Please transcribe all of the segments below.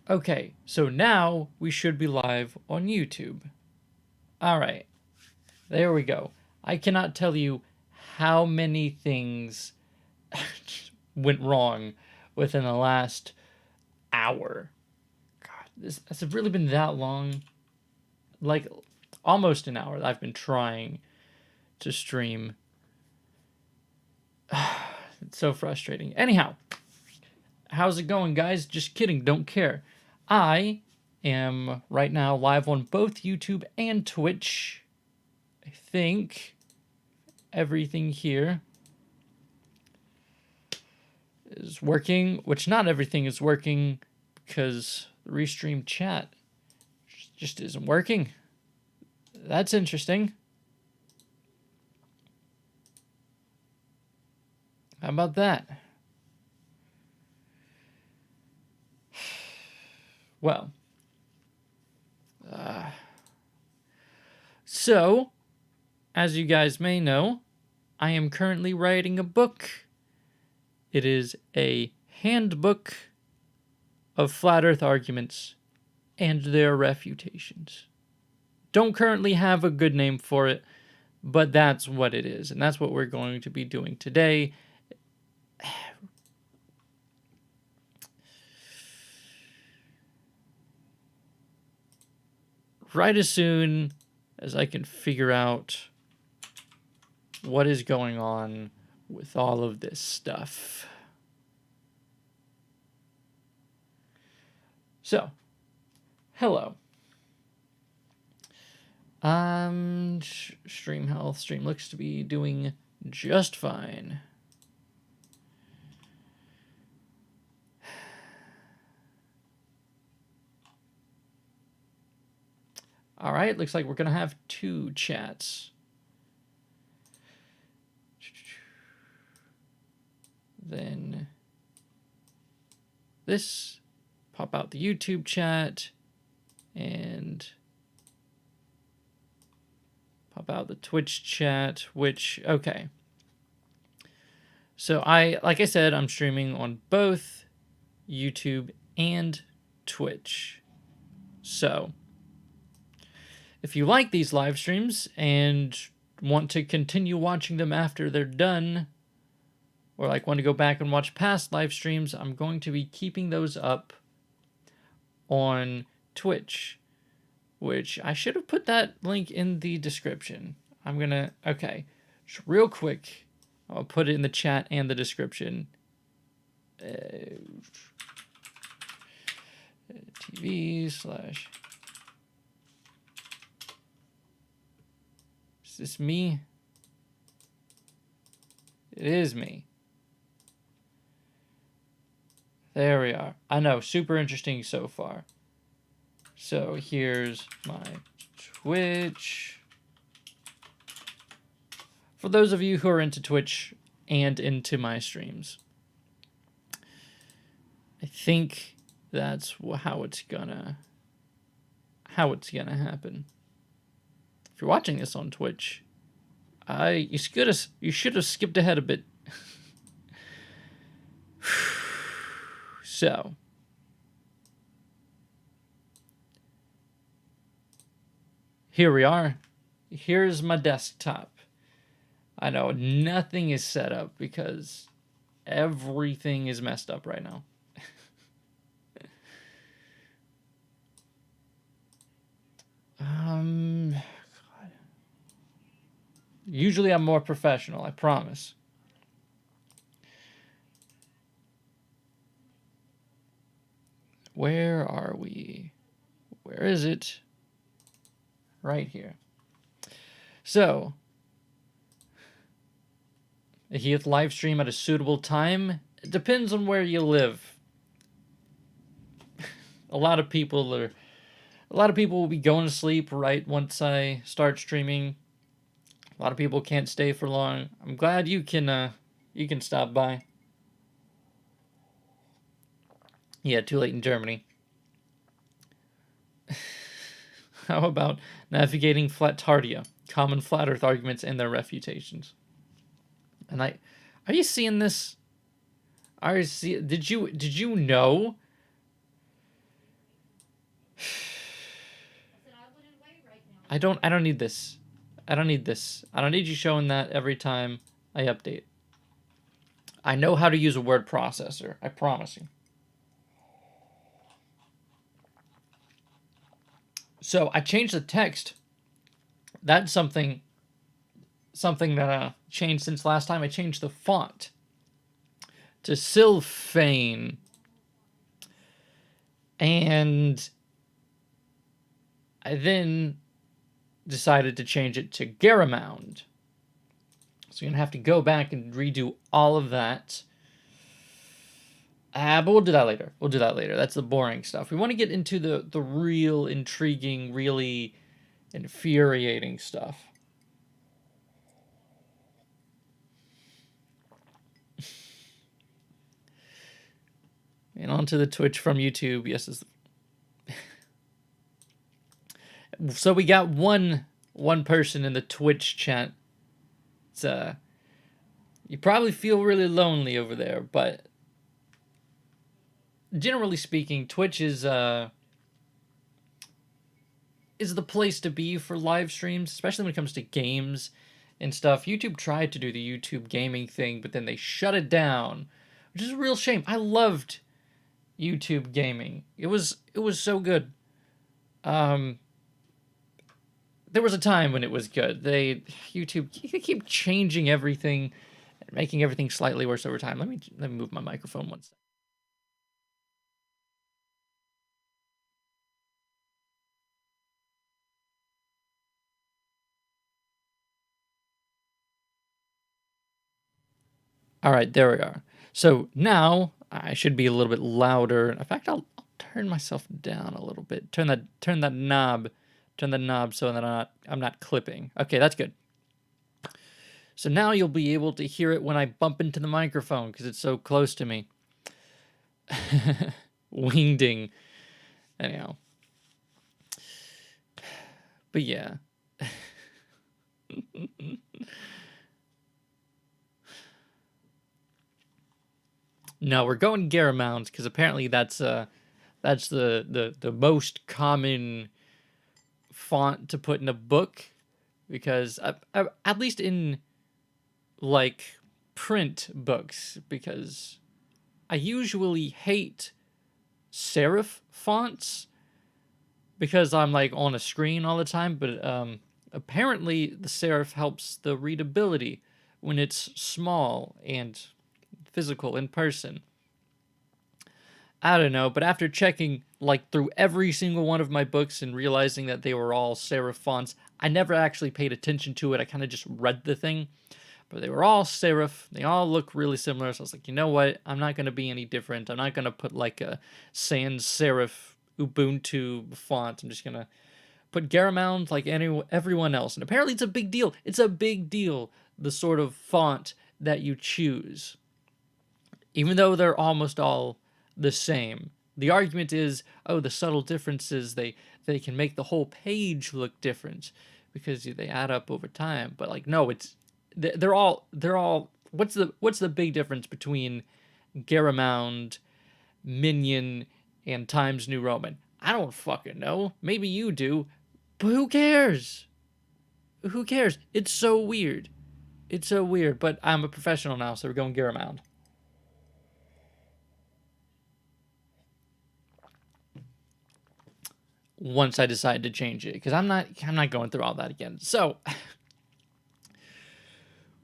Okay, so now we should be live on YouTube. All right, there we go. I cannot tell you how many things went wrong within the last hour. God, has it really been that long? Like, almost an hour that I've been trying to stream. It's so frustrating. Anyhow, how's it going, guys? Just kidding, don't care. I am right now live on both YouTube and Twitch. I think everything here is working, which not everything is working because the restream chat just isn't working. That's interesting. How about that? Well, so, as you guys may know, I am currently writing a book. It is a handbook of flat earth arguments and their refutations. Don't currently have a good name for it, but that's what it is, and that's what we're going to be doing today. Right as soon as I can figure out what is going on with all of this stuff. So, hello. Stream health. Stream looks to be doing just fine. All right, looks like we're going to have 2 chats. Then this, pop out the YouTube chat, and pop out the Twitch chat, which, okay. So like I said, I'm streaming on both YouTube and Twitch. So, if you like these live streams and want to continue watching them after they're done, or like want to go back and watch past live streams, I'm going to be keeping those up on Twitch, which I should have put that link in the description. Okay, just real quick, I'll put it in the chat and the description. TV/. Is this me? It is me. There we are. I know, super interesting so far. So here's my Twitch. For those of you who are into Twitch and into my streams, I think that's how it's gonna happen. If you're watching this on Twitch, you should have skipped ahead a bit. So, here we are. Here's my desktop. I know nothing is set up because everything is messed up right now. God. Usually I'm more professional, I promise. Where are we? Where is it? Right here. So, a Heath live stream at a suitable time. It depends on where you live. A lot of people will be going to sleep right once I start streaming. A lot of people can't stay for long. I'm glad you can stop by. Yeah, too late in Germany. How about navigating Flatardia? Common flat earth arguments and their refutations. And are you seeing this? Did you know I don't need this. I don't need this. I don't need you showing that every time I update. I know how to use a word processor. I promise you. So I changed the text. That's something that changed since last time. I changed the font to Sylphane. And I then decided to change it to Garamond. So you're going to have to go back and redo all of that. But we'll do that later. We'll do that later. That's the boring stuff. We want to get into the real intriguing, really infuriating stuff. And onto the Twitch from YouTube. Yes. So we got one person in the Twitch chat. It's you probably feel really lonely over there, but generally speaking, Twitch is the place to be for live streams, especially when it comes to games and stuff. YouTube tried to do the YouTube gaming thing, but then they shut it down, which is a real shame. I loved YouTube gaming. It was so good. There was a time when it was good. They keep changing everything and making everything slightly worse over time. Let me move my microphone one second. All right, there we are. So now I should be a little bit louder. In fact, I'll turn myself down a little bit. Turn that knob so that I'm not clipping. Okay, that's good. So now you'll be able to hear it when I bump into the microphone because it's so close to me. Wingding. Anyhow. But yeah. No, we're going Garamond because apparently that's the most common font to put in a book, because at least in like print books, because I usually hate serif fonts because I'm like on a screen all the time, but apparently the serif helps the readability when it's small and physical in person. I don't know, but after checking like through every single one of my books and realizing that they were all serif fonts, I never actually paid attention to it. I kind of just read the thing, but they were all serif. They all look really similar. So I was like, you know what? I'm not going to be any different. I'm not going to put like a sans serif Ubuntu font. I'm just going to put Garamond like everyone else. And apparently it's a big deal. It's a big deal, the sort of font that you choose. Even though they're almost all the same. The argument is, oh, the subtle differences, they can make the whole page look different because they add up over time. But like, no, they're all what's the big difference between Garamond, Minion, and Times New Roman? I don't fucking know. Maybe you do, but who cares? Who cares? It's so weird. It's so weird, but I'm a professional now, so we're going Garamond. Once I decide to change it, because I'm not going through all that again. So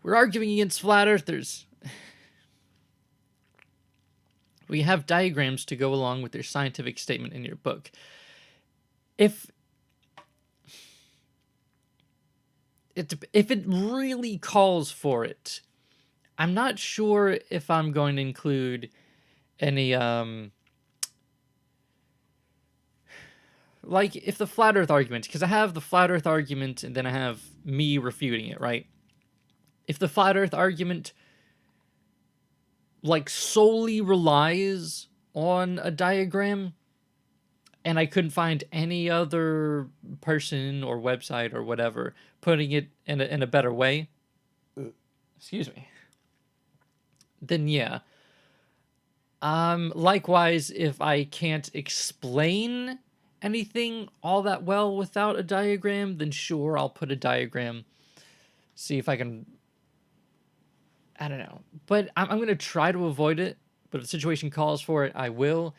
we're arguing against flat earthers. We have diagrams to go along with your scientific statement in your book. If it really calls for it, I'm not sure if I'm going to include any like if the flat earth argument, because I have the flat earth argument and then I have me refuting it, right? If the flat earth argument like solely relies on a diagram and I couldn't find any other person or website or whatever putting it in a better way, excuse me, then yeah. Likewise, if I can't explain anything all that well without a diagram, then sure, I'll put a diagram. See if I can... I don't know. But I'm going to try to avoid it. But if the situation calls for it, I will.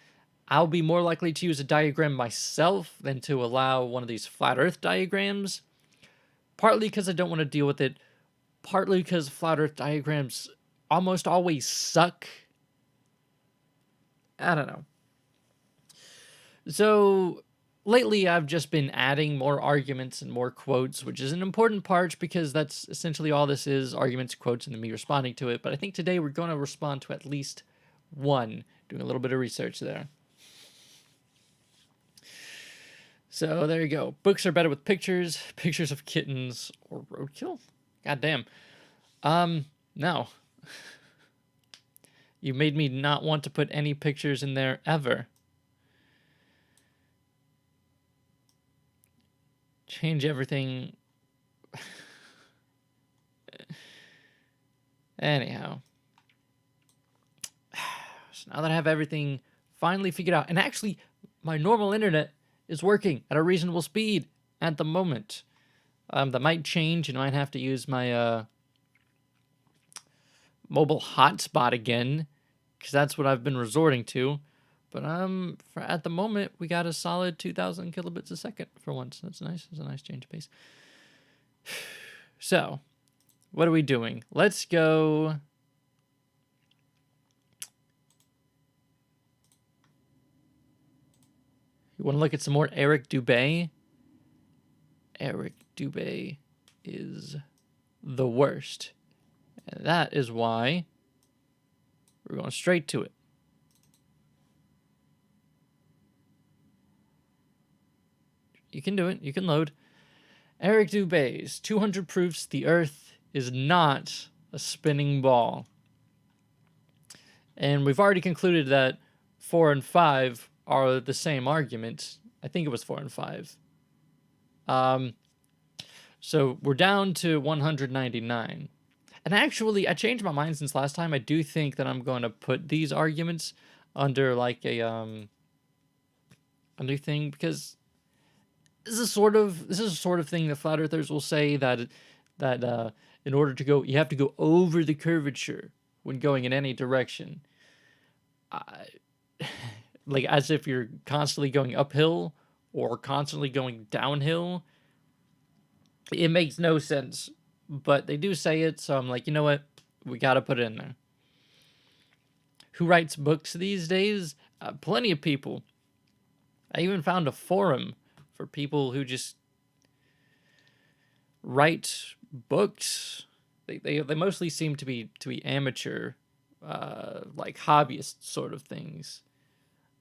I'll be more likely to use a diagram myself than to allow one of these flat earth diagrams. Partly because I don't want to deal with it. Partly because flat earth diagrams almost always suck. I don't know. So lately I've just been adding more arguments and more quotes, which is an important part because that's essentially all this is, arguments, quotes, and then me responding to it. But I think today we're going to respond to at least one, doing a little bit of research there. So there you go. Books are better with pictures, pictures of kittens, or roadkill? God damn. No. You made me not want to put any pictures in there ever. Change everything. Anyhow. So now that I have everything finally figured out, and actually my normal internet is working at a reasonable speed at the moment. That might change, and I might have to use my mobile hotspot again, because that's what I've been resorting to. But at the moment, we got a solid 2,000 kilobits a second for once. That's nice. That's a nice change of pace. So, what are we doing? Let's go. You want to look at some more Eric Dubé? Eric Dubé is the worst. And that is why we're going straight to it. You can do it. You can load. Eric Dubé's 200 proofs the Earth is not a spinning ball. And we've already concluded that 4 and 5 are the same argument. I think it was 4 and 5. So we're down to 199. And actually, I changed my mind since last time. I do think that I'm going to put these arguments under like a new thing, because this is a sort of thing that flat earthers will say that in order to go, you have to go over the curvature when going in any direction. Like as if you're constantly going uphill or constantly going downhill. It makes no sense, but they do say it, so I'm like, you know what? We got to put it in there. Who writes books these days? Plenty of people. I even found a forum for people who just write books. They mostly seem to be amateur, like hobbyist sort of things.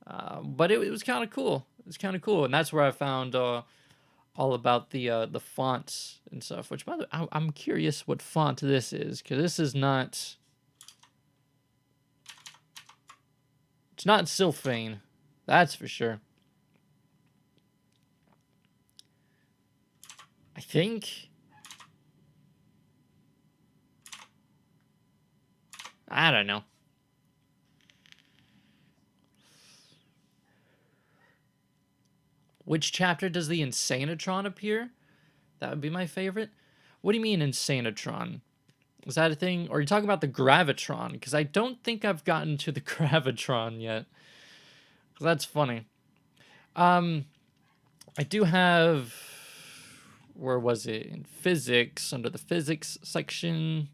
But it was kind of cool. It was kind of cool, and that's where I found all about the fonts and stuff. Which, by the way, I'm curious what font this is, because this is not. It's not Sylphane, that's for sure. I think. I don't know. Which chapter does the Insanitron appear? That would be my favorite. What do you mean Insanitron? Is that a thing? Or are you talking about the Gravitron? Because I don't think I've gotten to the Gravitron yet. That's funny. I do have... Where was it? In physics, under the physics section.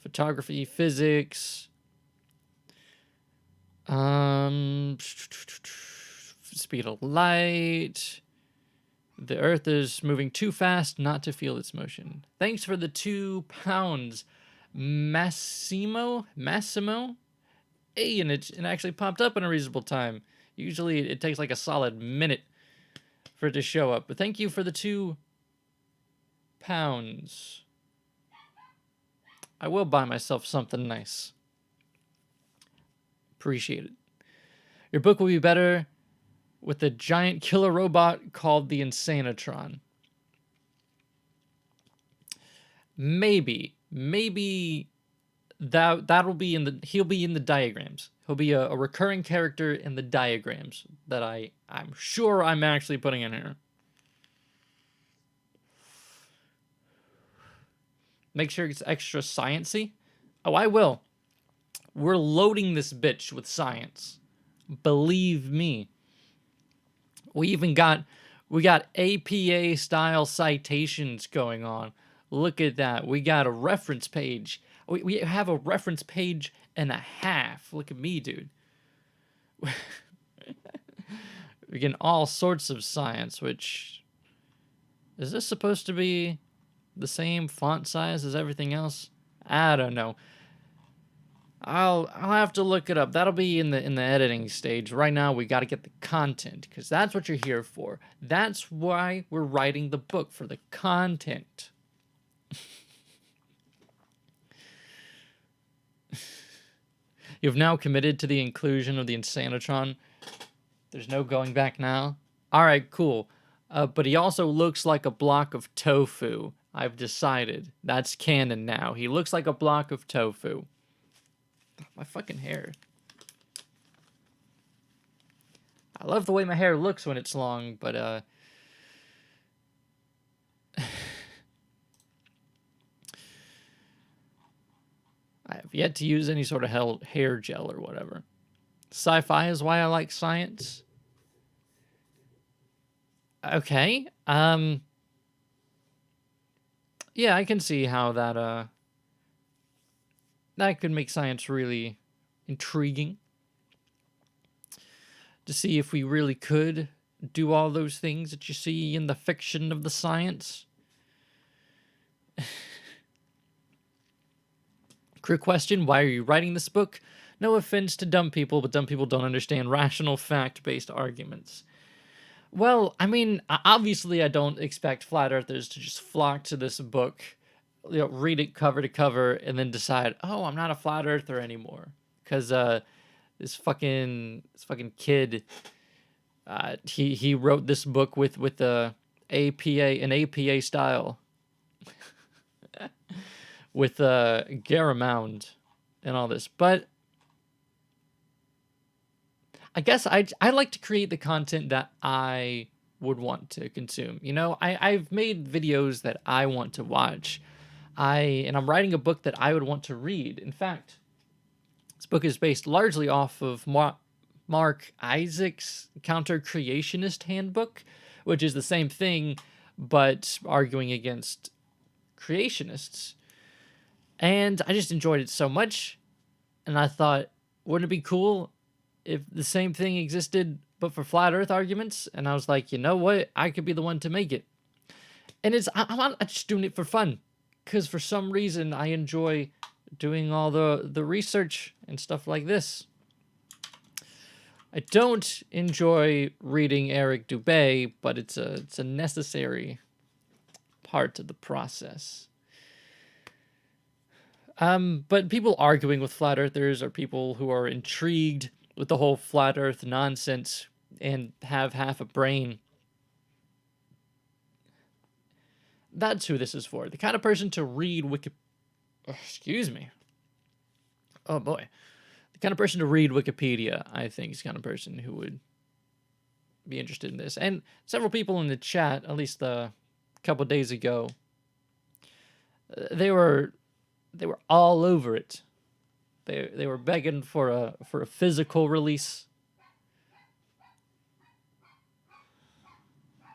Photography, physics. Speed of light. The Earth is moving too fast not to feel its motion. Thanks for the £2. Massimo? Hey, and it actually popped up in a reasonable time. Usually it takes like a solid minute for it to show up. But thank you for the £2. I will buy myself something nice. Appreciate it. Your book will be better with a giant killer robot called the Insanitron. Maybe that'll be he'll be in the diagrams. He'll be a recurring character in the diagrams that I'm sure I'm actually putting in here. Make sure it's extra sciencey. Oh, I will. We're loading this bitch with science. Believe me. We got APA style citations going on. Look at that. We got a reference page. We have a reference page and a half. Look at me, dude. We get all sorts of science, which... Is this supposed to be the same font size as everything else? I don't know. I'll have to look it up. That'll be in the editing stage. Right now, we got to get the content, because that's what you're here for. That's why we're writing the book, for the content. You've now committed to the inclusion of the Insanitron. There's no going back now. All right, cool. But he also looks like a block of tofu. I've decided. That's canon now. He looks like a block of tofu. My fucking hair. I love the way my hair looks when it's long, but I have yet to use any sort of hair gel or whatever. Sci-fi is why I like science. Okay. Yeah, I can see how that could make science really intriguing. To see if we really could do all those things that you see in the fiction of the science. Quick question, why are you writing this book? No offense to dumb people, but dumb people don't understand rational, fact-based arguments. Well, I mean, obviously I don't expect flat earthers to just flock to this book, read it cover to cover, and then decide, oh, I'm not a flat earther anymore. Because this fucking kid, he wrote this book with an APA style, with Garamond and all this. But I guess I like to create the content that I would want to consume. You know, I've made videos that I want to watch. And I'm writing a book that I would want to read. In fact, this book is based largely off of Mark Isaac's Counter-Creationist Handbook, which is the same thing, but arguing against creationists. And I just enjoyed it so much, and I thought, wouldn't it be cool if the same thing existed, but for flat Earth arguments? And I was like, you know what? I could be the one to make it. And I'm just doing it for fun, because for some reason I enjoy doing all the research and stuff like this. I don't enjoy reading Eric Dubay, but it's a necessary part of the process. But people arguing with flat earthers are people who are intrigued with the whole flat earth nonsense and have half a brain. That's who this is for. The kind of person to read Excuse me. Oh boy. The kind of person to read Wikipedia, I think, is the kind of person who would be interested in this. And several people in the chat, at least a couple days ago, they were all over it. They were begging for a physical release.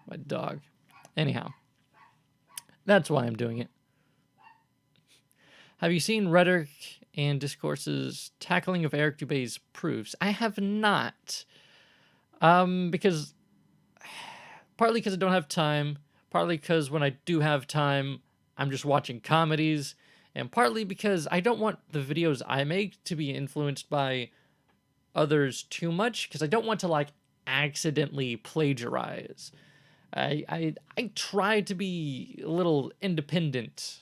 My dog. Anyhow, that's why I'm doing it. Have you seen Rhetoric and Discourse's tackling of Eric Dubay's proofs? I have not. Because partly because I don't have time, partly because when I do have time, I'm just watching comedies, and partly because I don't want the videos I make to be influenced by others too much, because I don't want to, like, accidentally plagiarize. I try to be a little independent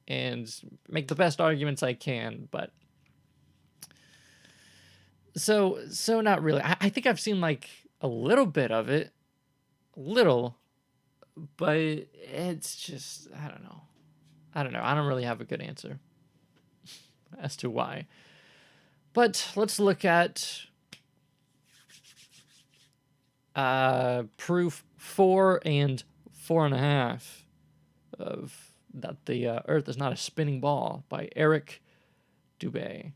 and make the best arguments I can, but so not really. I think I've seen like a little bit of it, but it's just I don't know. I don't really have a good answer. as to why. But let's look at proof 4 and 4.5 of that the Earth is not a spinning ball by Eric Dubé.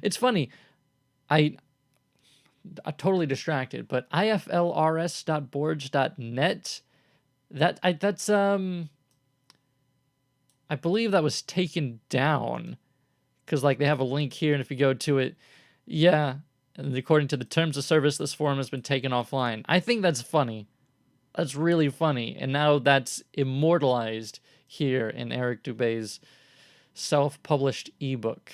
It's funny, I'm totally distracted, but iflrs.boards.net, that's I believe that was taken down because like they have a link here, and if you go to it, yeah, and according to the terms of service, this forum has been taken offline. I think that's funny. That's really funny, and now that's immortalized here in Eric Dubé's self-published ebook.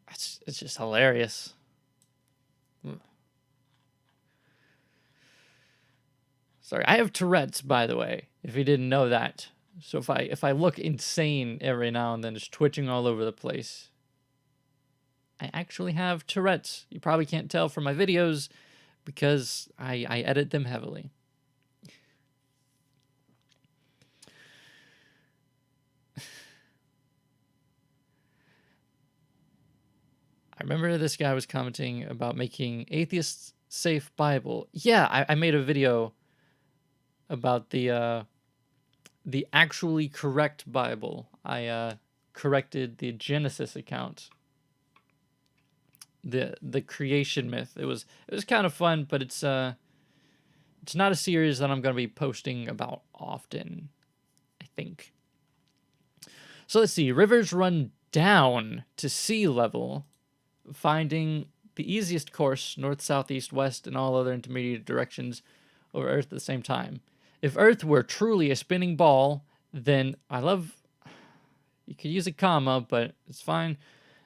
It's just hilarious. Sorry, I have Tourette's, by the way, if you didn't know that. So if I look insane every now and then, just twitching all over the place, I actually have Tourette's. You probably can't tell from my videos because I edit them heavily. I remember this guy was commenting about making atheists safe Bible. Yeah, I made a video about the actually correct Bible. I corrected the Genesis account, the creation myth. It was kind of fun, but it's not a series that I'm going to be posting about often, I think. So let's see. Rivers run down to sea level, finding the easiest course north, south, east, west, and all other intermediate directions over Earth at the same time. If Earth were truly a spinning ball, then you could use a comma, but it's fine,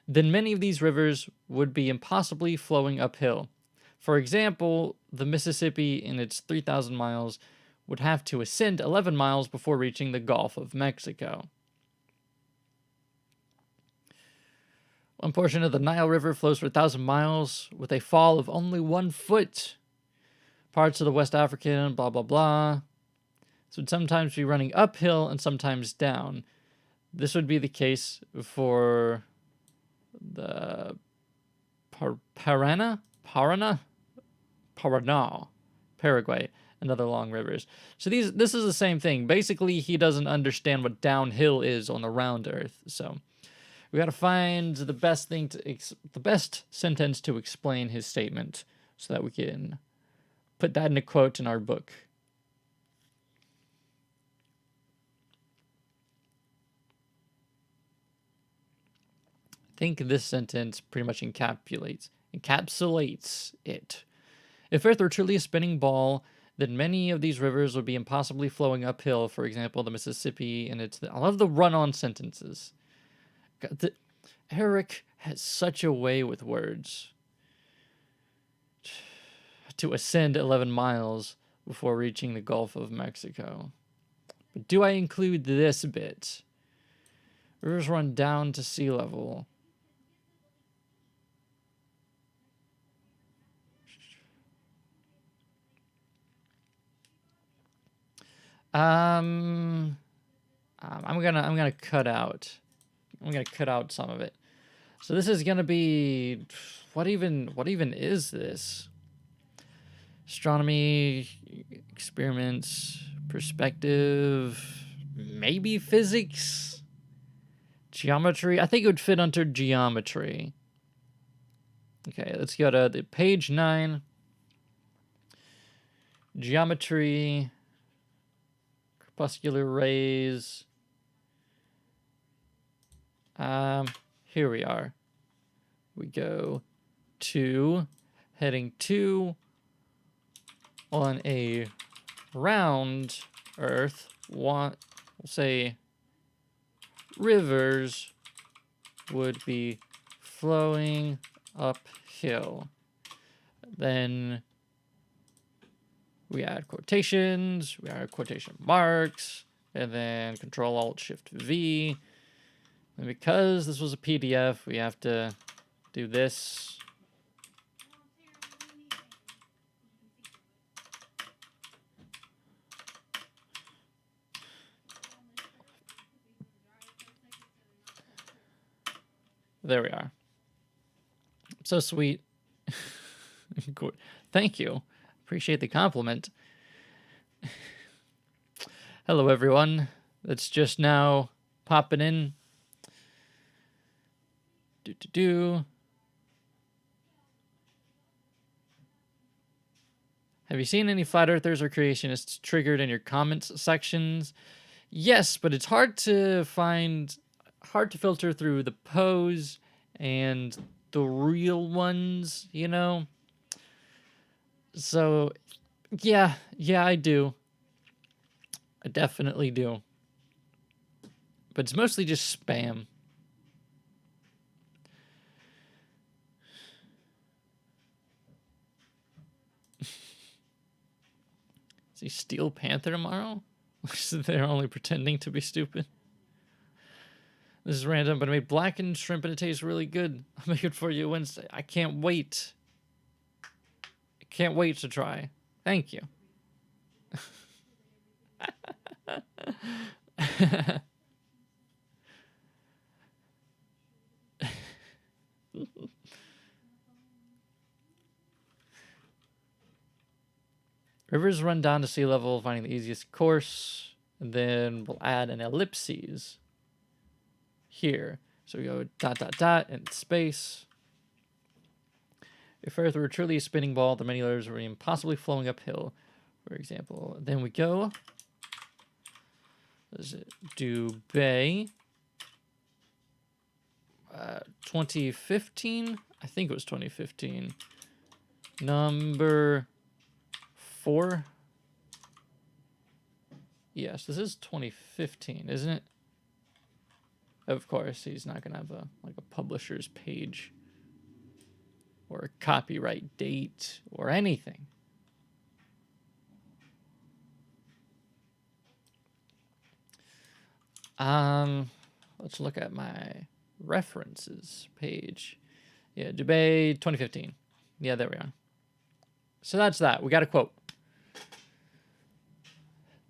then many of these rivers would be impossibly flowing uphill. For example, the Mississippi in its 3,000 miles would have to ascend 11 miles before reaching the Gulf of Mexico. One portion of the Nile River flows for 1,000 miles with a fall of only 1 foot. Parts of the West African, blah, blah, blah. So would sometimes be running uphill and sometimes down. This would be the case for the Paraná, Paraguay, and other long rivers. So this is the same thing. Basically, he doesn't understand what downhill is on the round Earth. So we got to find the best the best sentence to explain his statement so that we can put that in a quote in our book. I think this sentence pretty much encapsulates it. If Earth were truly a spinning ball, then many of these rivers would be impossibly flowing uphill. For example, the Mississippi, and I love the run-on sentences. Eric has such a way with words. To ascend 11 miles before reaching the Gulf of Mexico. But do I include this bit? Rivers run down to sea level. I'm gonna cut out. I'm gonna cut out some of it. So this is gonna be what even is this? Astronomy, experiments, perspective, maybe physics, geometry. I think it would fit under geometry. Okay, let's go to the page 9. Geometry, corpuscular rays. Here we are. We go to heading 2 on a round Earth. We'll say rivers would be flowing uphill. Then we add quotations, we add quotation marks, and then Control-Alt-Shift-V. And because this was a PDF, we have to do this. There we are. So sweet. Thank you. Appreciate the compliment. Hello, everyone. That's just now popping in. Have you seen any flat earthers or creationists triggered in your comments sections? Yes, but it's hard to filter through the pose and the real ones, you know? So, yeah, I do. I definitely do. But it's mostly just spam. Is he Steel Panther tomorrow? They're only pretending to be stupid. This is random, but I made blackened shrimp and it tastes really good. I'll make it for you Wednesday. I can't wait. I can't wait to try. Thank you. Rivers run down to sea level, finding the easiest course, and then we'll add an ellipses here. So we go ... and space. If Earth were truly a spinning ball, the many layers would be impossibly flowing uphill, for example. Then we go. Is it Dubai? 2015? I think it was 2015. Number 4. Yes, this is 2015, isn't it? Of course, he's not gonna have a publisher's page or a copyright date or anything. Let's look at my references page. Yeah, Dubai 2015. Yeah, there we are. So that's that. We got a quote.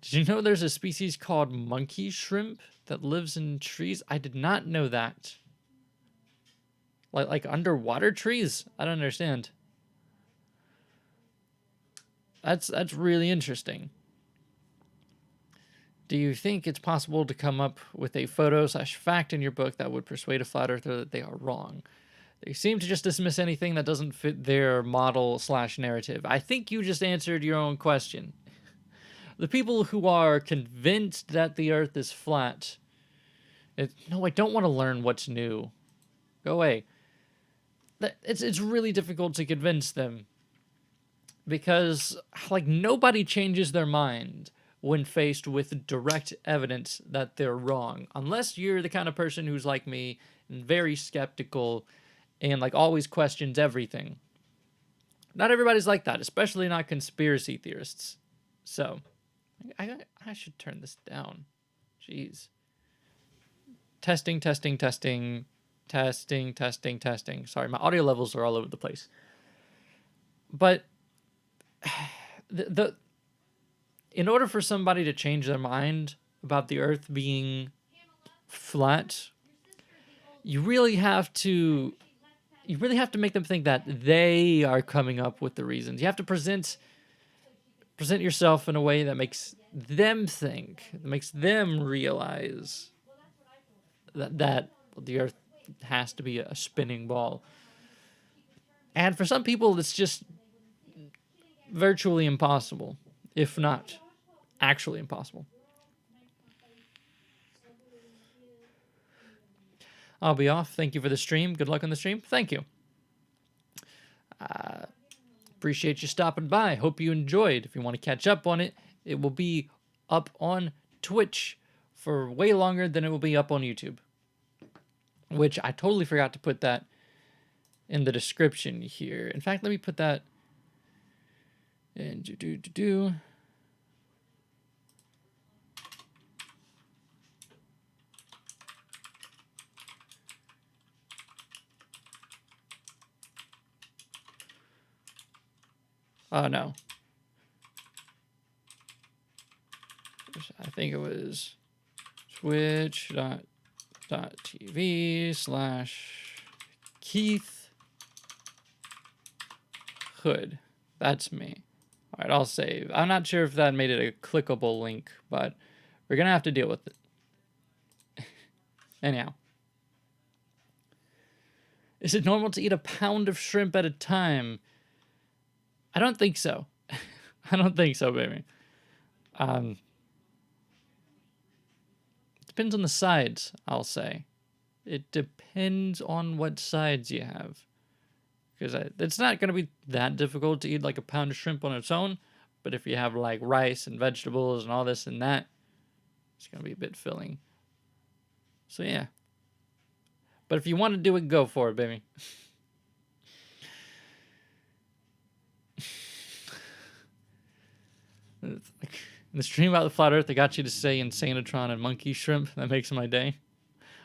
Did you know there's a species called monkey shrimp that lives in trees? I did not know that. Like underwater trees? I don't understand. That's really interesting. Do you think it's possible to come up with a photo/fact in your book that would persuade a flat earther that they are wrong? They seem to just dismiss anything that doesn't fit their model/narrative. I think you just answered your own question. The people who are convinced that the Earth is flat. No, I don't want to learn what's new. Go away. It's really difficult to convince them. Because, nobody changes their mind when faced with direct evidence that they're wrong. Unless you're the kind of person who's like me and very skeptical and, always questions everything. Not everybody's like that, especially not conspiracy theorists. So, I should turn this down. Jeez. Testing. Sorry, my audio levels are all over the place. But in order for somebody to change their mind about the Earth being flat, you really have to make them think that they are coming up with the reasons. You have to present yourself in a way that makes them think, that makes them realize that the Earth has to be a spinning ball. And for some people, it's just virtually impossible, if not actually impossible. I'll be off. Thank you for the stream. Good luck on the stream. Thank you. Appreciate you stopping by. Hope you enjoyed. If you want to catch up on it, it will be up on Twitch for way longer than it will be up on YouTube. Which I totally forgot to put that in the description here. In fact, let me put that in. Oh, no. I think it was twitch.tv/ Keith Hood. That's me. All right, I'll save. I'm not sure if that made it a clickable link, but we're going to have to deal with it. Anyhow. Is it normal to eat a pound of shrimp at a time? I don't think so. I don't think so, baby. Depends on the sides, I'll say. It depends on what sides you have. Because it's not going to be that difficult to eat like a pound of shrimp on its own. But if you have like rice and vegetables and all this and that, it's going to be a bit filling. So yeah. But if you want to do it, go for it, baby. In the stream about the flat earth, I got you to say Insanitron and monkey shrimp. That makes my day.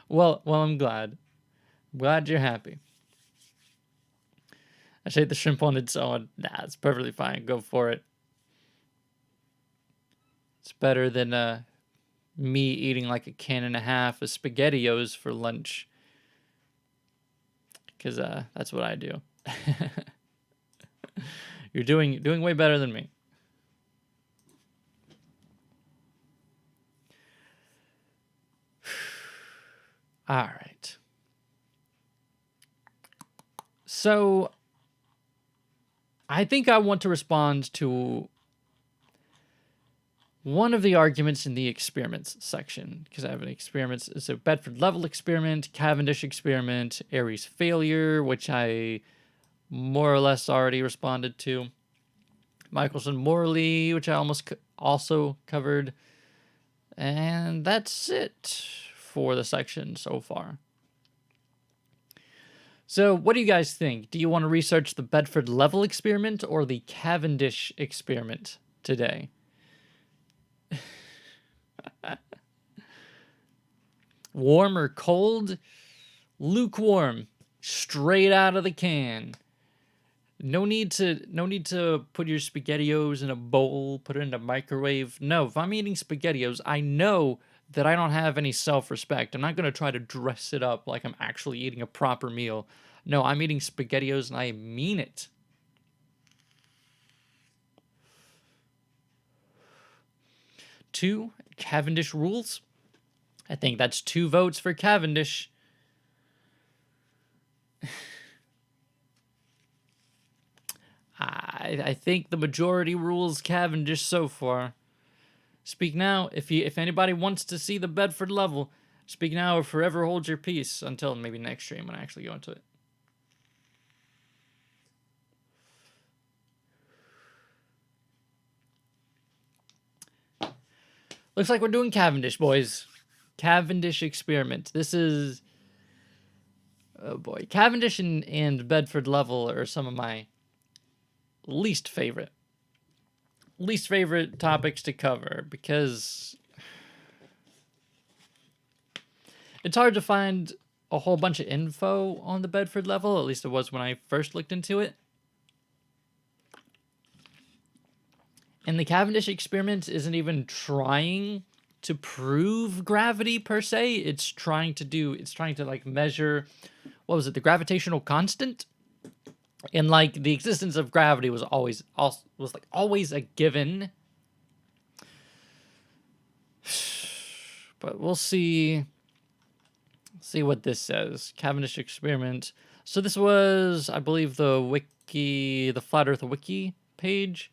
Well, I'm glad. I'm glad you're happy. I say the shrimp on its own. Nah, it's perfectly fine. Go for it. It's better than me eating like a can and a half of SpaghettiOs for lunch. Because that's what I do. You're doing way better than me. All right. So, I think I want to respond to one of the arguments in the experiments section, because I have an experiments. It's a Bedford level experiment, Cavendish experiment, Aries failure, which I more or less already responded to, Michelson-Morley, which I almost also covered, and that's it for the section so far. So what do you guys think? Do you want to research the Bedford level experiment or the Cavendish experiment today? Warm or cold? Lukewarm. Straight out of the can. No need to put your SpaghettiOs in a bowl, put it in a microwave. No, if I'm eating SpaghettiOs, I know that I don't have any self-respect. I'm not going to try to dress it up like I'm actually eating a proper meal. No, I'm eating SpaghettiOs and I mean it. Two, Cavendish rules. I think that's 2 votes for Cavendish. I think the majority rules Cavendish so far. Speak now. If anybody wants to see the Bedford level, speak now or forever hold your peace until maybe next stream when I actually go into it. Looks like we're doing Cavendish, boys. Cavendish experiment. This is... Oh boy. Cavendish and Bedford level are some of my least favorite topics to cover because it's hard to find a whole bunch of info on the Bedford level. At least it was when I first looked into it. And the Cavendish experiment isn't even trying to prove gravity per se. It's trying to like measure, what was it, the gravitational constant? And like the existence of gravity was always a given. But we'll see what this says. Cavendish experiment. So this was, I believe, the Flat Earth Wiki page.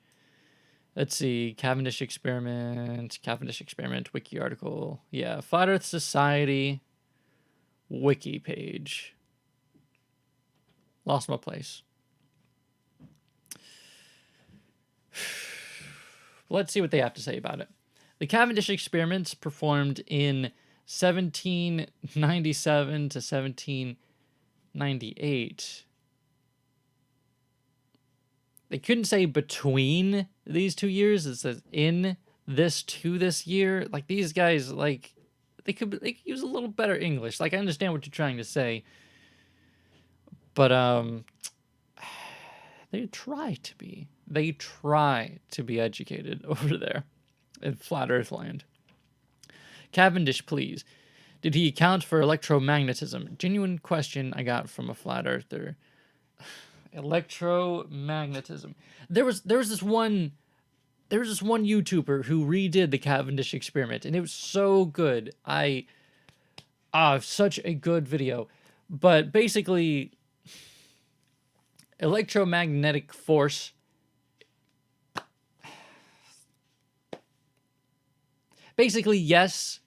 Let's see, Cavendish experiment, wiki article. Yeah, Flat Earth Society wiki page. Lost my place. Let's see what they have to say about it. The Cavendish experiments performed in 1797 to 1798. They couldn't say between these 2 years. It says in this to this year. Like these guys, like they could use a little better English. Like I understand what you're trying to say, but they try to be educated over there in Flat Earth land. Cavendish, please. Did he account for electromagnetism? Genuine question I got from a flat earther. Electromagnetism. There was this one YouTuber who redid the Cavendish experiment, and it was so good. Such a good video. But basically, electromagnetic force. Basically, yes.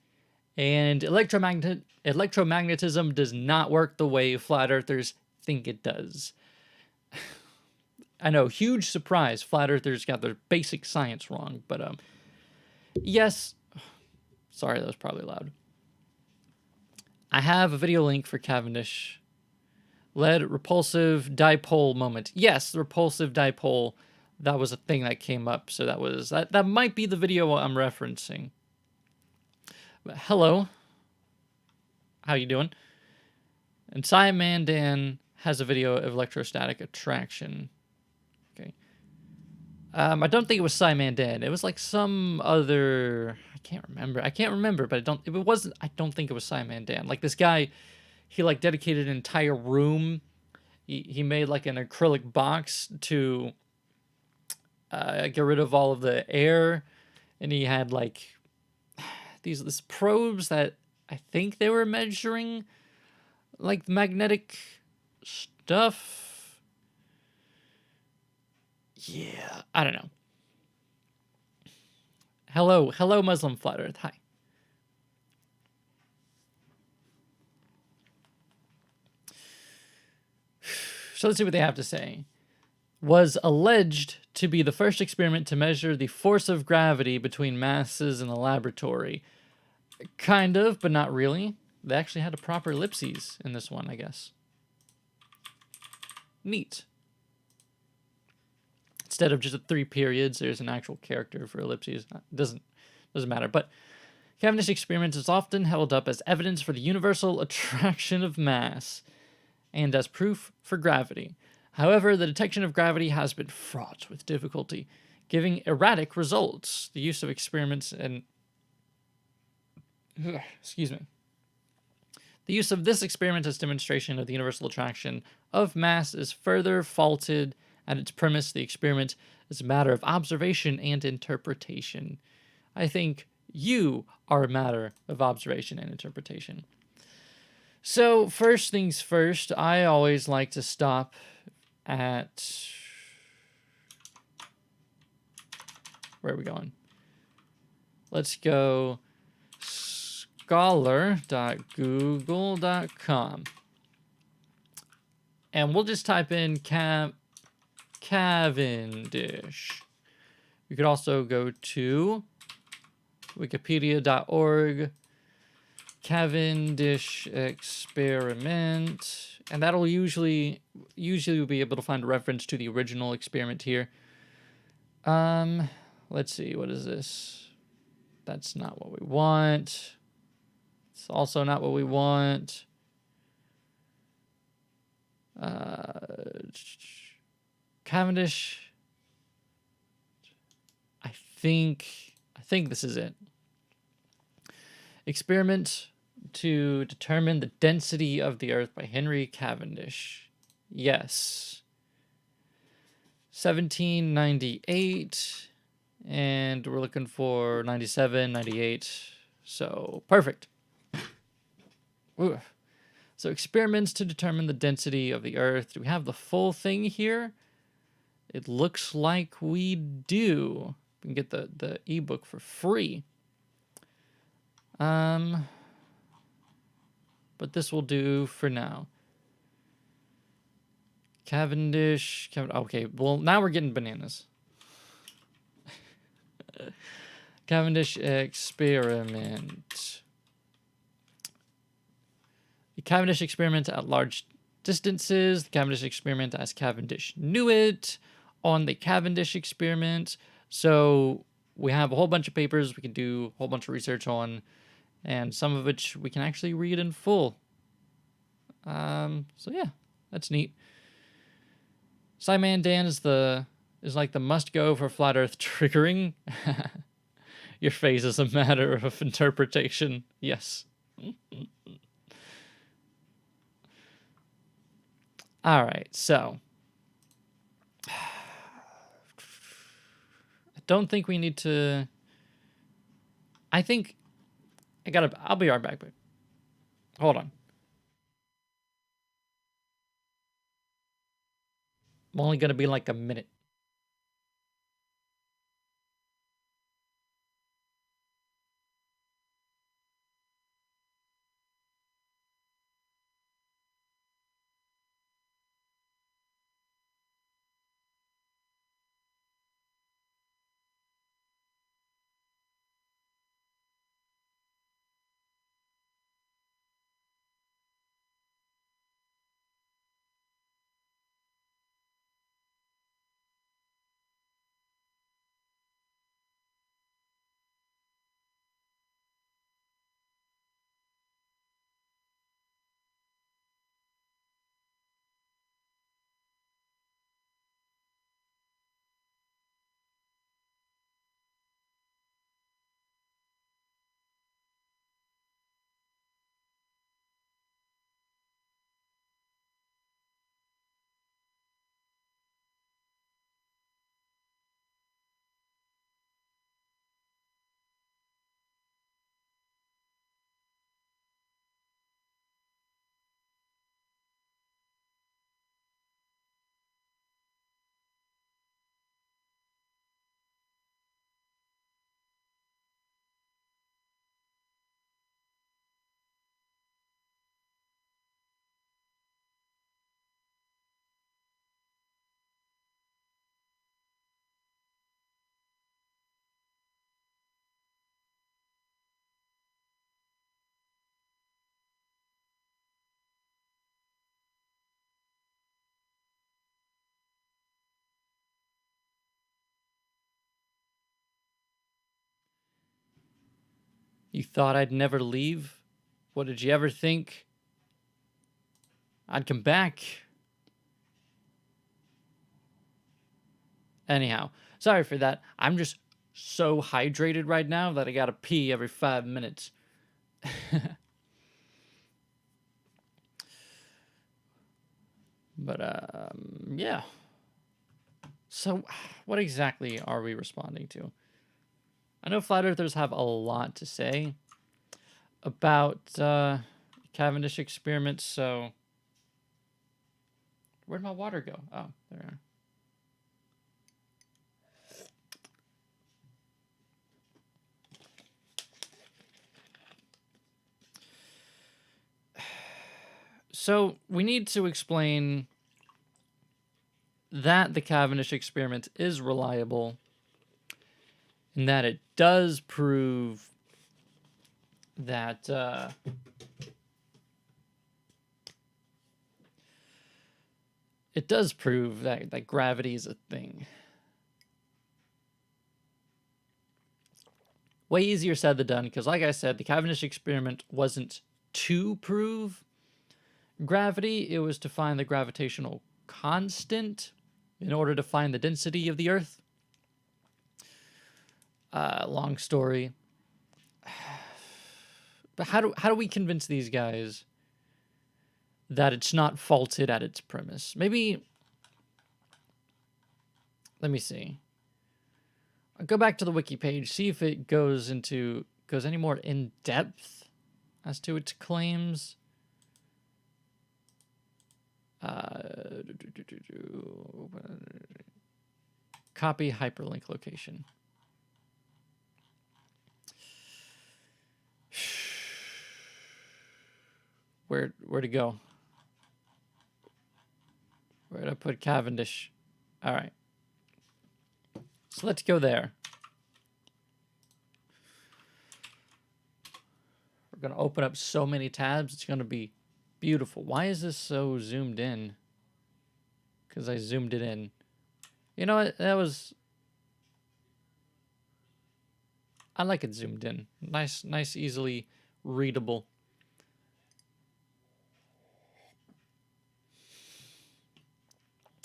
And electromagnetism does not work the way flat earthers think it does. I know, huge surprise. Flat earthers got their basic science wrong, but yes. Sorry, that was probably loud. I have a video link for Cavendish. Lead repulsive dipole moment. Yes, the repulsive dipole. That was a thing that came up, so that might be the video I'm referencing. But hello. How you doing? And Mandan has a video of electrostatic attraction. Okay. I don't think it was Mandan. It was like some other. I can't remember, but I don't think it was Mandan. Like this guy, he like dedicated an entire room. He made like an acrylic box to get rid of all of the air, and he had like these probes that I think they were measuring like magnetic stuff. Yeah, I don't know. Hello, Muslim Flat Earth. Hi. So let's see what they have to say. Was alleged to be the first experiment to measure the force of gravity between masses in the laboratory. Kind of, but not really. They actually had a proper ellipses in this one, I guess. Neat. Instead of just 3 periods, there's an actual character for ellipses. Doesn't matter. But Cavendish experiment is often held up as evidence for the universal attraction of mass and as proof for gravity. However, the detection of gravity has been fraught with difficulty, giving erratic results. The use of experiments and the use of this experiment as demonstration of the universal attraction of mass is further faulted at its premise. The experiment is a matter of observation and interpretation. I think you are a matter of observation and interpretation. So, first things first, I always like to stop at... Where are we going? Let's go scholar.google.com. And we'll just type in Cavendish. You could also go to wikipedia.org, Cavendish experiment, and that'll usually we'll be able to find a reference to the original experiment here. Let's see, what is this? That's not what we want. It's also not what we want. Cavendish. I think this is it. Experiment to determine the density of the Earth by Henry Cavendish. Yes. 1798. And we're looking for 97, 98. So, perfect. Ooh. So, experiments to determine the density of the Earth. Do we have the full thing here? It looks like we do. We can get the ebook for free. But this will do for now. Cavendish. Okay, well, now we're getting bananas. Cavendish experiment. The Cavendish experiment at large distances. The Cavendish experiment as Cavendish knew it. On the Cavendish experiment. So we have a whole bunch of papers we can do a whole bunch of research on, and some of which we can actually read in full. So yeah, that's neat. Simon Dan is like the must go for flat Earth triggering. Your face is a matter of interpretation. Yes. All right, so I don't think we need to. I think I'll be right back, but hold on. I'm only gonna be like a minute. You thought I'd never leave? What did you ever think? I'd come back? Anyhow, sorry for that. I'm just so hydrated right now that I gotta pee every 5 minutes. But, yeah. So, what exactly are we responding to? I know flat earthers have a lot to say about Cavendish experiments, so where'd my water go? Oh, there. So we need to explain that the Cavendish experiment is reliable and that it does prove that that gravity is a thing. Way easier said than done, because like I said, the Cavendish experiment wasn't to prove gravity, it was to find the gravitational constant in order to find the density of the Earth. Long story. But how do we convince these guys that it's not faulted at its premise? Maybe, let me see. I'll go back to the wiki page, see if it goes any more in depth as to its claims. Copy hyperlink location. Where to go? Where to put Cavendish? All right. So let's go there. We're going to open up so many tabs. It's going to be beautiful. Why is this so zoomed in? Because I zoomed it in. You know what? I like it zoomed in. Nice, easily readable.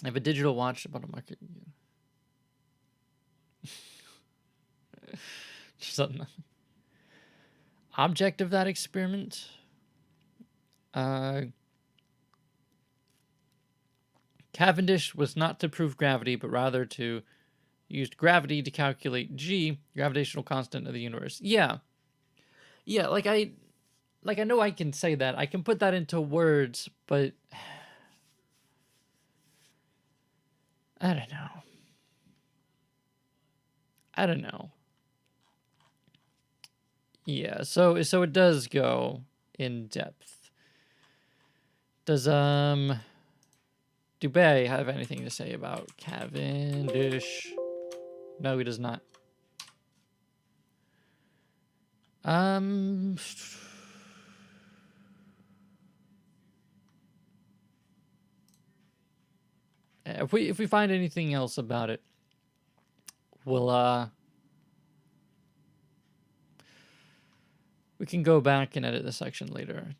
I have a digital watch about a market. Something. object of that experiment. Cavendish was not to prove gravity, but rather to use gravity to calculate g, gravitational constant of the universe. Yeah, like I know I can say that. I can put that into words, but I don't know. Yeah, so it does go in depth. Does Dubé have anything to say about Cavendish? No, he does not. If we find anything else about it, we'll we can go back and edit the section later.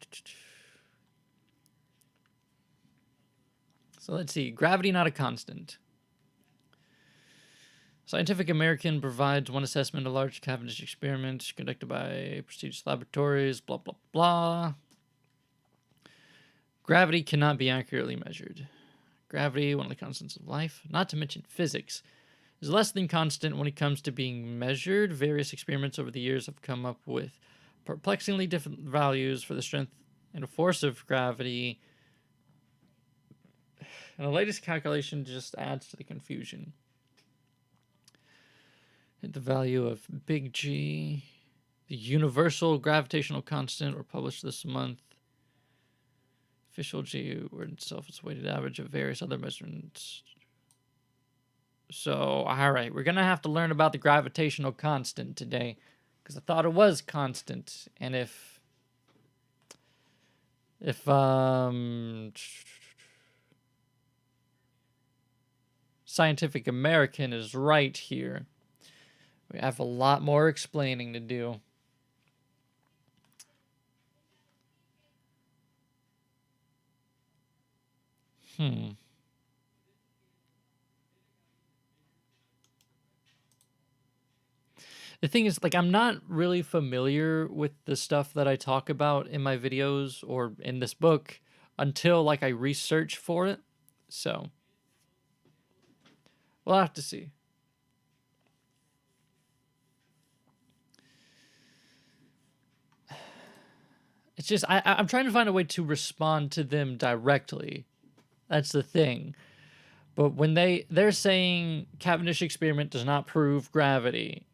So let's see. Gravity not a constant. Scientific American provides one assessment of large Cavendish experiments conducted by prestigious laboratories, blah, blah, blah. Gravity cannot be accurately measured. Gravity, one of the constants of life, not to mention physics, is less than constant when it comes to being measured. Various experiments over the years have come up with perplexingly different values for the strength and force of gravity. And the latest calculation just adds to the confusion. The value of big G, the universal gravitational constant, were published this month. Official G word itself is weighted average of various other measurements. So, all right, we're gonna have to learn about the gravitational constant today, because I thought it was constant, and if Scientific American is right here, we have a lot more explaining to do. The thing is, like, I'm not really familiar with the stuff that I talk about in my videos or in this book until, like, I research for it. So, we'll have to see. It's just, I'm trying to find a way to respond to them directly. That's the thing. But when they're saying Cavendish experiment does not prove gravity,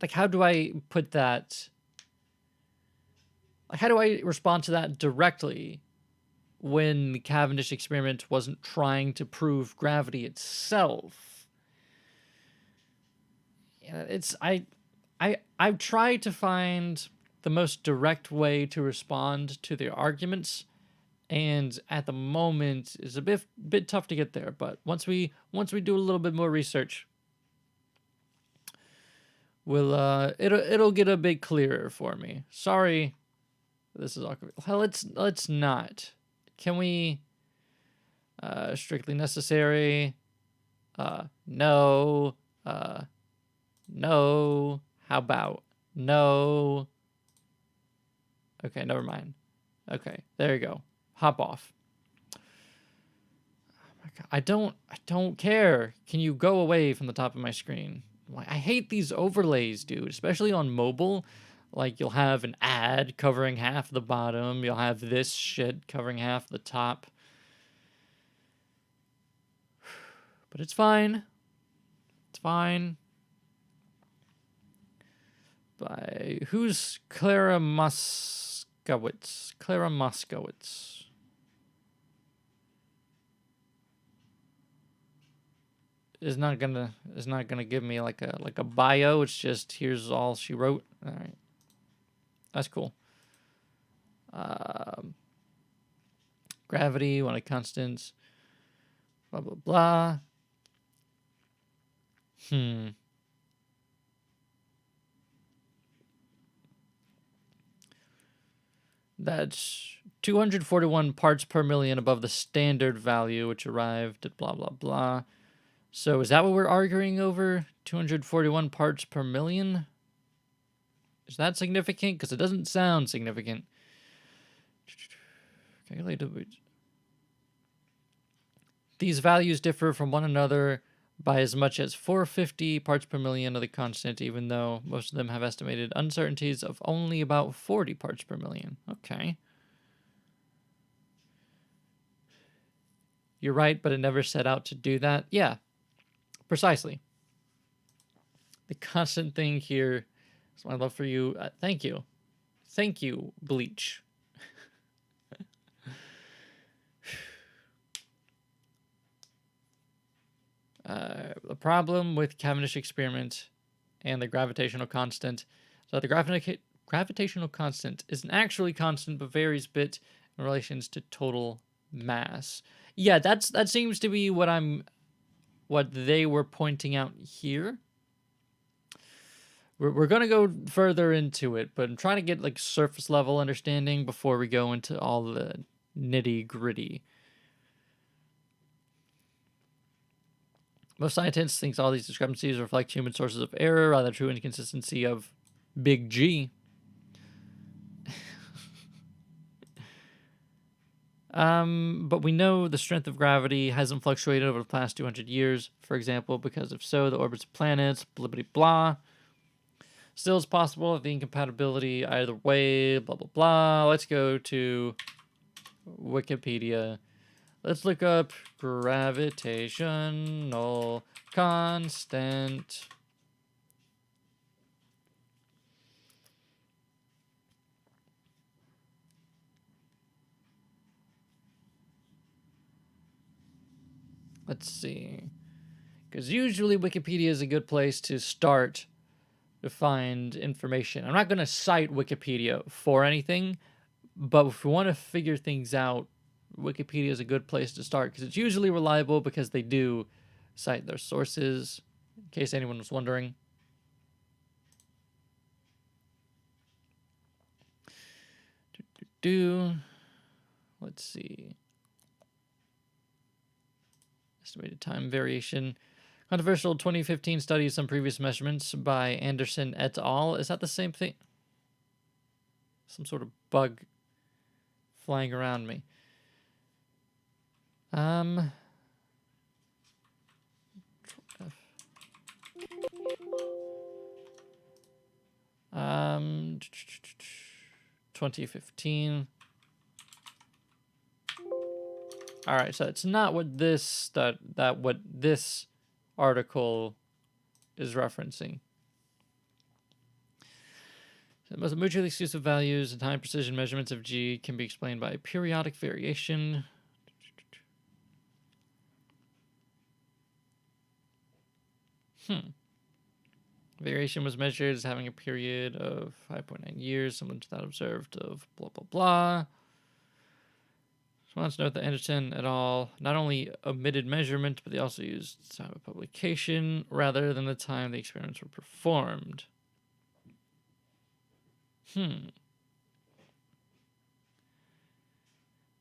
like, how do I put that? Like, how do I respond to that directly when the Cavendish experiment wasn't trying to prove gravity itself? It's I've tried to find the most direct way to respond to the arguments, and at the moment it's a bit tough to get there. But once we do a little bit more research, we'll it'll get a bit clearer for me. Sorry, this is awkward. Well, let's not. Can we? Strictly necessary. No. No. How about no? Okay, never mind. Okay, there you go. Hop off. Oh my God, I don't care. Can you go away from the top of my screen? I hate these overlays, dude, especially on mobile. Like, you'll have an ad covering half the bottom. You'll have this shit covering half the top. But it's fine. It's fine. By who's Clara Moskowitz? Clara Moskowitz. Is not gonna give me like a bio. It's just here's all she wrote. All right, that's cool. Gravity, one of constants. Blah blah blah. That's 241 parts per million above the standard value, which arrived at blah blah blah. So is that what we're arguing over? 241 parts per million? Is that significant? Because it doesn't sound significant. These values differ from one another by as much as 450 parts per million of the constant, even though most of them have estimated uncertainties of only about 40 parts per million. Okay. You're right, but it never set out to do that. Yeah, precisely. The constant thing here is my love for you. Thank you. Thank you, Bleach. The problem with Cavendish experiment and the gravitational constant. So the gravitational constant isn't actually constant, but varies a bit in relations to total mass. Yeah, that seems to be what they were pointing out here. We're gonna go further into it, but I'm trying to get like surface level understanding before we go into all the nitty gritty. Most scientists think all these discrepancies reflect human sources of error rather than true inconsistency of big G. But we know the strength of gravity hasn't fluctuated over the past 200 years, for example, because if so, the orbits of planets, blibbity blah. Still, it's possible that the incompatibility either way, blah, blah, blah. Let's go to Wikipedia. Let's look up gravitational constant. Let's see. Because usually Wikipedia is a good place to start to find information. I'm not going to cite Wikipedia for anything, but if we want to figure things out, Wikipedia is a good place to start because it's usually reliable because they do cite their sources, in case anyone was wondering. Let's see. Estimated time variation. Controversial 2015 study of some previous measurements by Anderson et al. Is that the same thing? Some sort of bug flying around me. 2015. All right, so it's not what this what this article is referencing. So the most mutually exclusive values and time precision measurements of G can be explained by periodic variation. Variation was measured as having a period of 5.9 years, similar to that observed of blah, blah, blah. So let's note that Anderson et al. Not only omitted measurement, but they also used time of publication rather than the time the experiments were performed.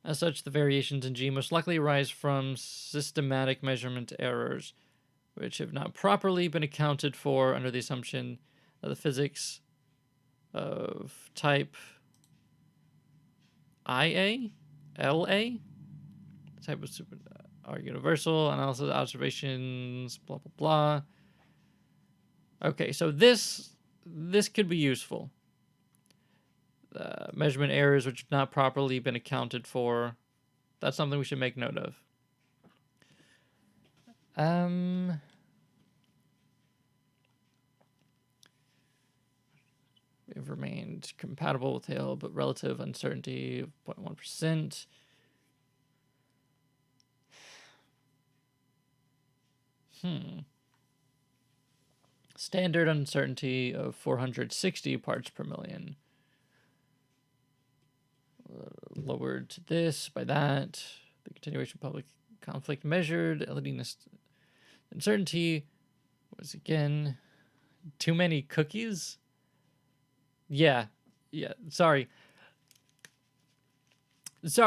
As such, the variations in G most likely arise from systematic measurement errors, which have not properly been accounted for under the assumption that the physics of type IA, LA, type of super are universal, analysis observations, blah, blah, blah. Okay, so this could be useful. Measurement errors which have not properly been accounted for. That's something we should make note of. We've remained compatible with Hale, but relative uncertainty of 0.1%. Standard uncertainty of 460 parts per million. Lowered to this by that. The continuation of public conflict measured. Leading this uncertainty was again too many cookies. Yeah. Sorry. If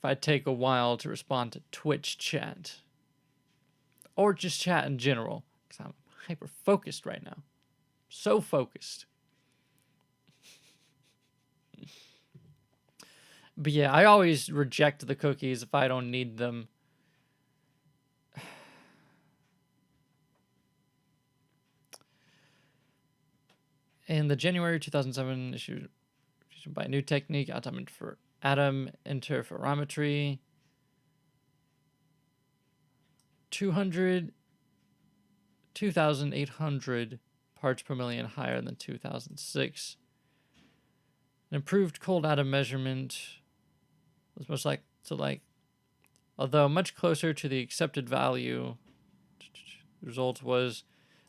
I take a while to respond to Twitch chat. Or just chat in general. Because I'm hyper focused right now. So focused. But yeah, I always reject the cookies if I don't need them. In the January 2007 issue by a new technique, atom interferometry, 2,800 parts per million higher than 2006. An improved cold atom measurement was most although much closer to the accepted value. The result was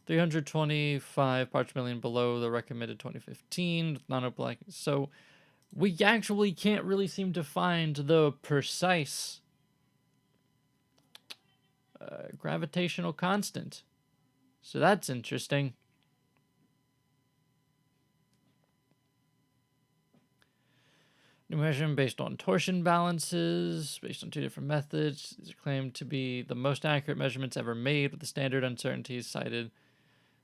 325 parts per million below the recommended 2015 with nano-black. So we actually can't really seem to find the precise gravitational constant. So that's interesting. New measurement based on torsion balances, based on 2 different methods. These are claimed to be the most accurate measurements ever made, with the standard uncertainties cited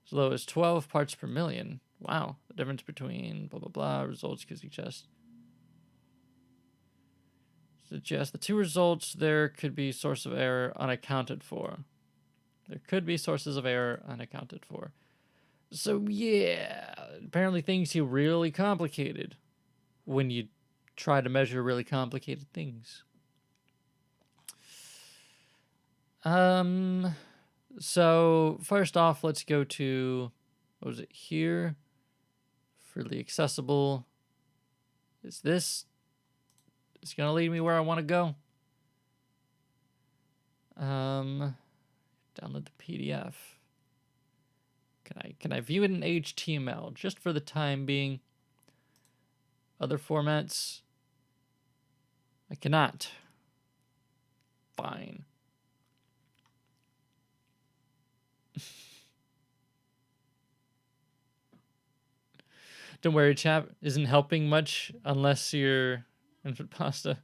as low as 12 parts per million. Wow, the difference between blah blah blah results could suggest the two results there could be source of error unaccounted for. There could be sources of error unaccounted for. So yeah, apparently things get really complicated when you try to measure really complicated things. So first off, let's go to, what was it here? Freely accessible. Is this? It's gonna lead me where I want to go. Download the PDF. Can I view it in HTML just for the time being? Other formats, I cannot. Fine. Don't worry, chat isn't helping much unless you're infant pasta.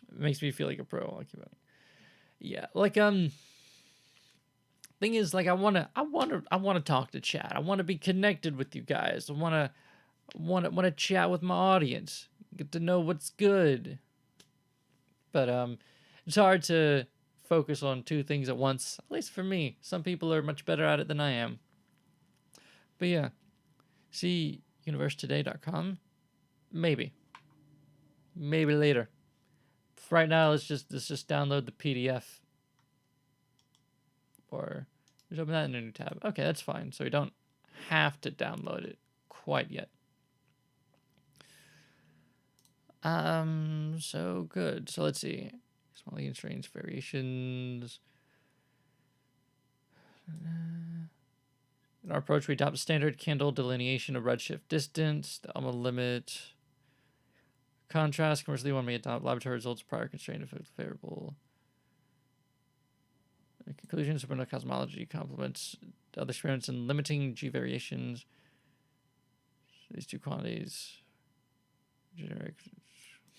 It makes me feel like a pro. Yeah, like thing is, like I wanna talk to chat. I wanna be connected with you guys. I wanna chat with my audience. Get to know what's good. But it's hard to focus on 2 things at once. At least for me. Some people are much better at it than I am. But yeah. See universetoday.com? Maybe later. For right now, let's just download the PDF. Or just open that in a new tab. Okay, that's fine. So we don't have to download it quite yet. So good. So let's see. Small strange variations. In our approach, we adopt standard candle delineation of redshift distance, the Elma limit, contrast. Commercially, one may adopt laboratory results prior constraint if it's favorable. The conclusions of cosmology complements the other experiments in limiting G variations. These 2 quantities. Generic.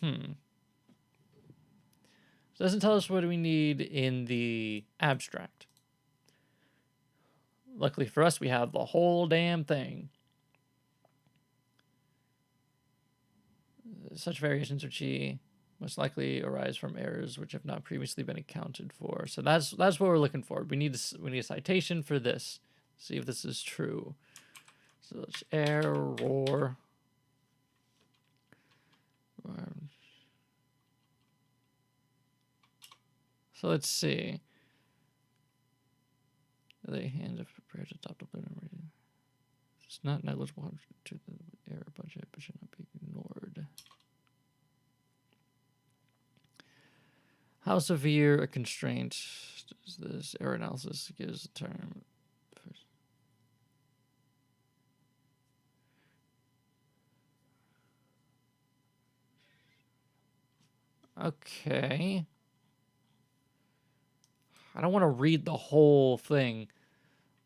So it doesn't tell us what we need in the abstract. Luckily for us, we have the whole damn thing. Such variations of G most likely arise from errors which have not previously been accounted for. So that's what we're looking for. We need a citation for this. See if this is true. So it's error. So let's see. They hands are prepared to adopt a better rating. It's not negligible to the error budget, but should not be ignored. How severe a constraint does this error analysis gives the term? First. Okay. I don't want to read the whole thing.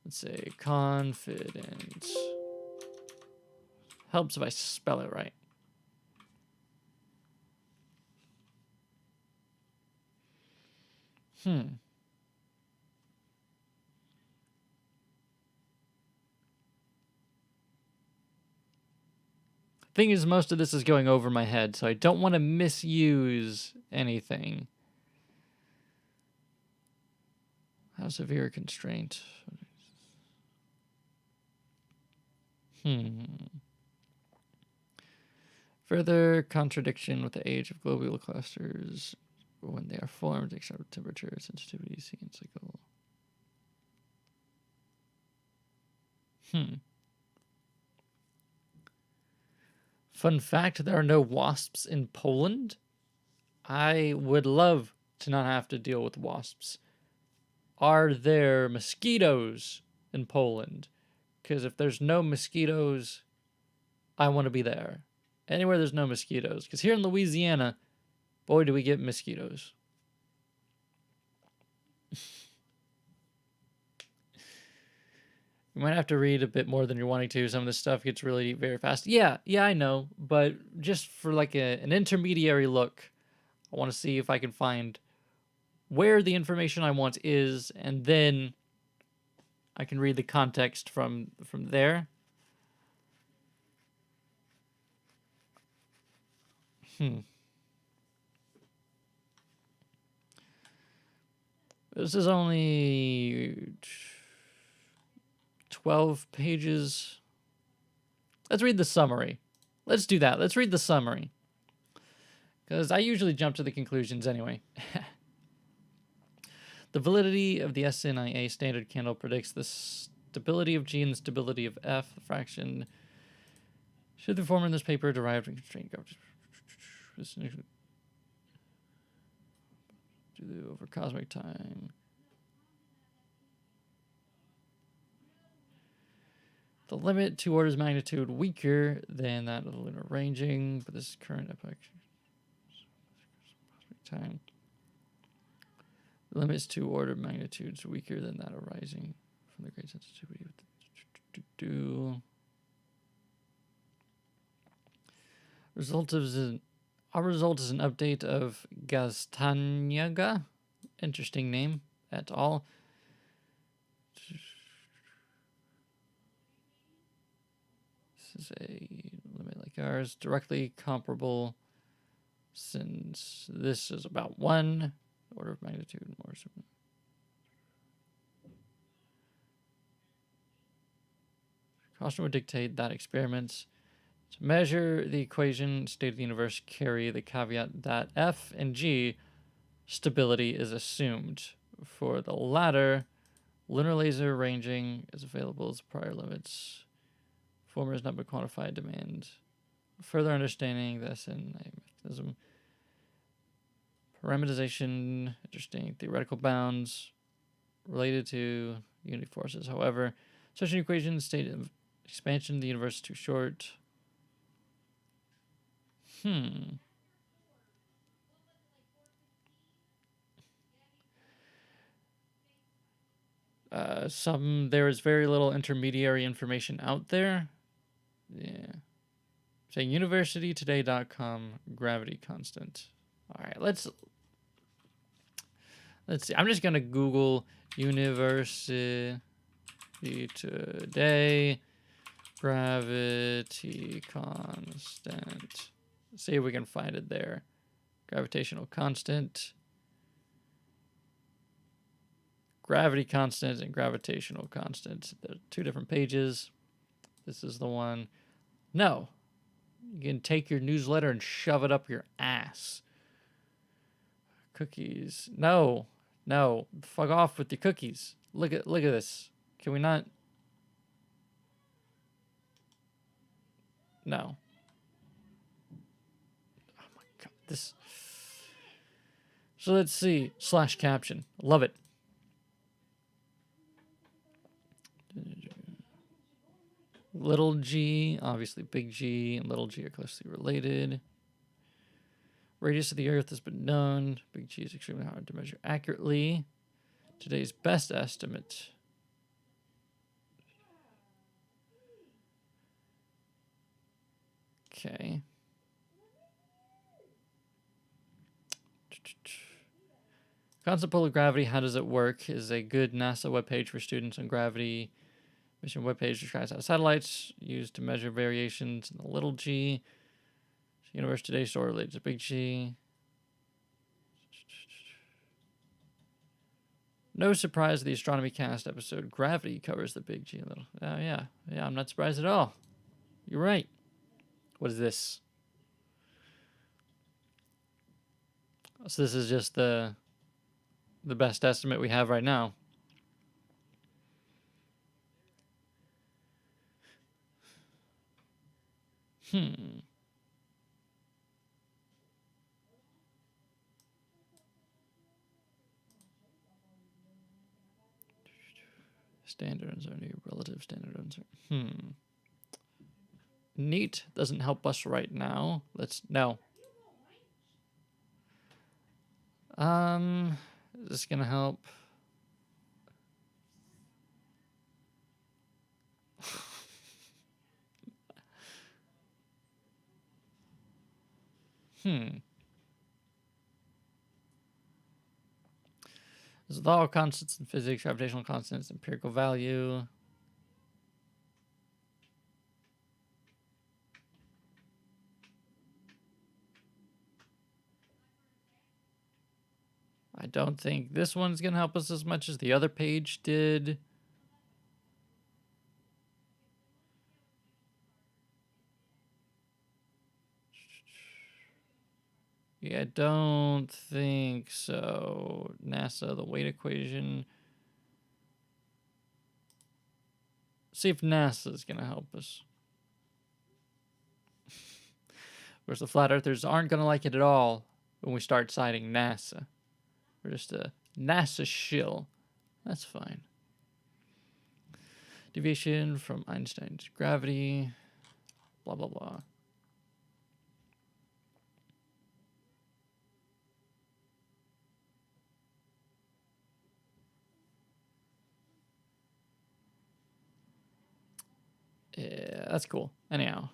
Let's say confidence. Helps if I spell it right. thing is, most of this is going over my head, so I don't want to misuse anything. How severe a constraint? Further contradiction with the age of globular clusters when they are formed, except temperature, sensitivity, and cycle. Fun fact, there are no wasps in Poland. I would love to not have to deal with wasps. Are there mosquitoes in Poland? Because if there's no mosquitoes, I want to be there. Anywhere there's no mosquitoes. Because here in Louisiana, boy, do we get mosquitoes. You might have to read a bit more than you're wanting to. Some of this stuff gets really very fast. Yeah, I know. But just for like an intermediary look, I want to see if I can find where the information I want is, and then I can read the context from there. This is only 12 pages. Let's read the summary. Let's do that. Let's read the summary. Because I usually jump to the conclusions anyway. The validity of the SNIA standard candle predicts the stability of G and the stability of F. The fraction should the former in this paper derived from constraint over cosmic time. The limit 2 orders magnitude weaker than that of the lunar ranging, but this is current epoch. Cosmic time. The limit is 2 order magnitudes weaker than that arising from the great sensitivity of the Our result is an update of Gastanyaga. Interesting name et al. This is a limit like ours, directly comparable, since this is about 1 order of magnitude more. Caution would dictate that experiments to measure the equation state of the universe carry the caveat that F and G stability is assumed. For the latter, lunar laser ranging is available as prior limits. Former has not been quantified demand. Further understanding this in a mechanism. Parameterization, interesting. Theoretical bounds related to unity forces. However, such an equation state of expansion of the universe is too short. There is very little intermediary information out there. Yeah. Saying universitytoday.com gravity constant. All right, let's see. I'm just gonna Google University Today gravity constant. See if we can find it there. Gravitational constant. Gravity constant and gravitational constant. They're 2 different pages. This is the one. No. You can take your newsletter and shove it up your ass. Cookies. No. Fuck off with your cookies. Look at this. Can we not? No. Oh my god. This. So let's see. / caption. Love it. Little g, obviously big G, and little g are closely related. Radius of the Earth has been known. Big G is extremely hard to measure accurately. Today's best estimate. Okay. Constant polar gravity, how does it work? Is a good NASA webpage for students on gravity Mission webpage describes how satellites used to measure variations in the little g. Universe today story related to big G. No surprise the Astronomy Cast episode Gravity covers the big G a little. Oh, yeah. Yeah, I'm not surprised at all. You're right. What is this? So this is just the best estimate we have right now. Standard uncertainty, relative standard uncertainty. Neat doesn't help us right now. No. Is this gonna help? With all constants in physics, gravitational constants, empirical value. I don't think this one's going to help us as much as the other page did. Yeah, I don't think so. NASA, the weight equation. See if NASA is going to help us. Whereas the flat earthers aren't going to like it at all when we start citing NASA. We're just a NASA shill. That's fine. Deviation from Einstein's gravity. Blah, blah, blah. Yeah, that's cool. Anyhow.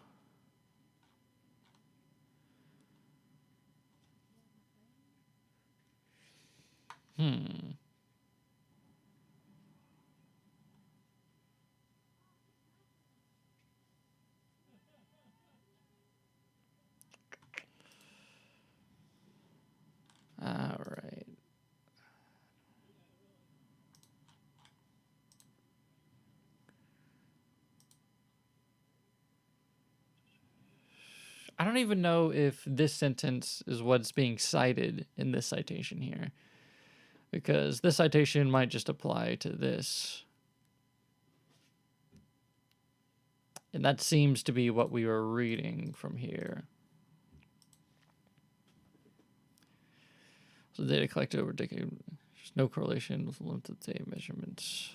All right. I don't even know if this sentence is what's being cited in this citation here, because this citation might just apply to this. And that seems to be what we were reading from here. So data collected over a decade. There's no correlation with length of day measurements.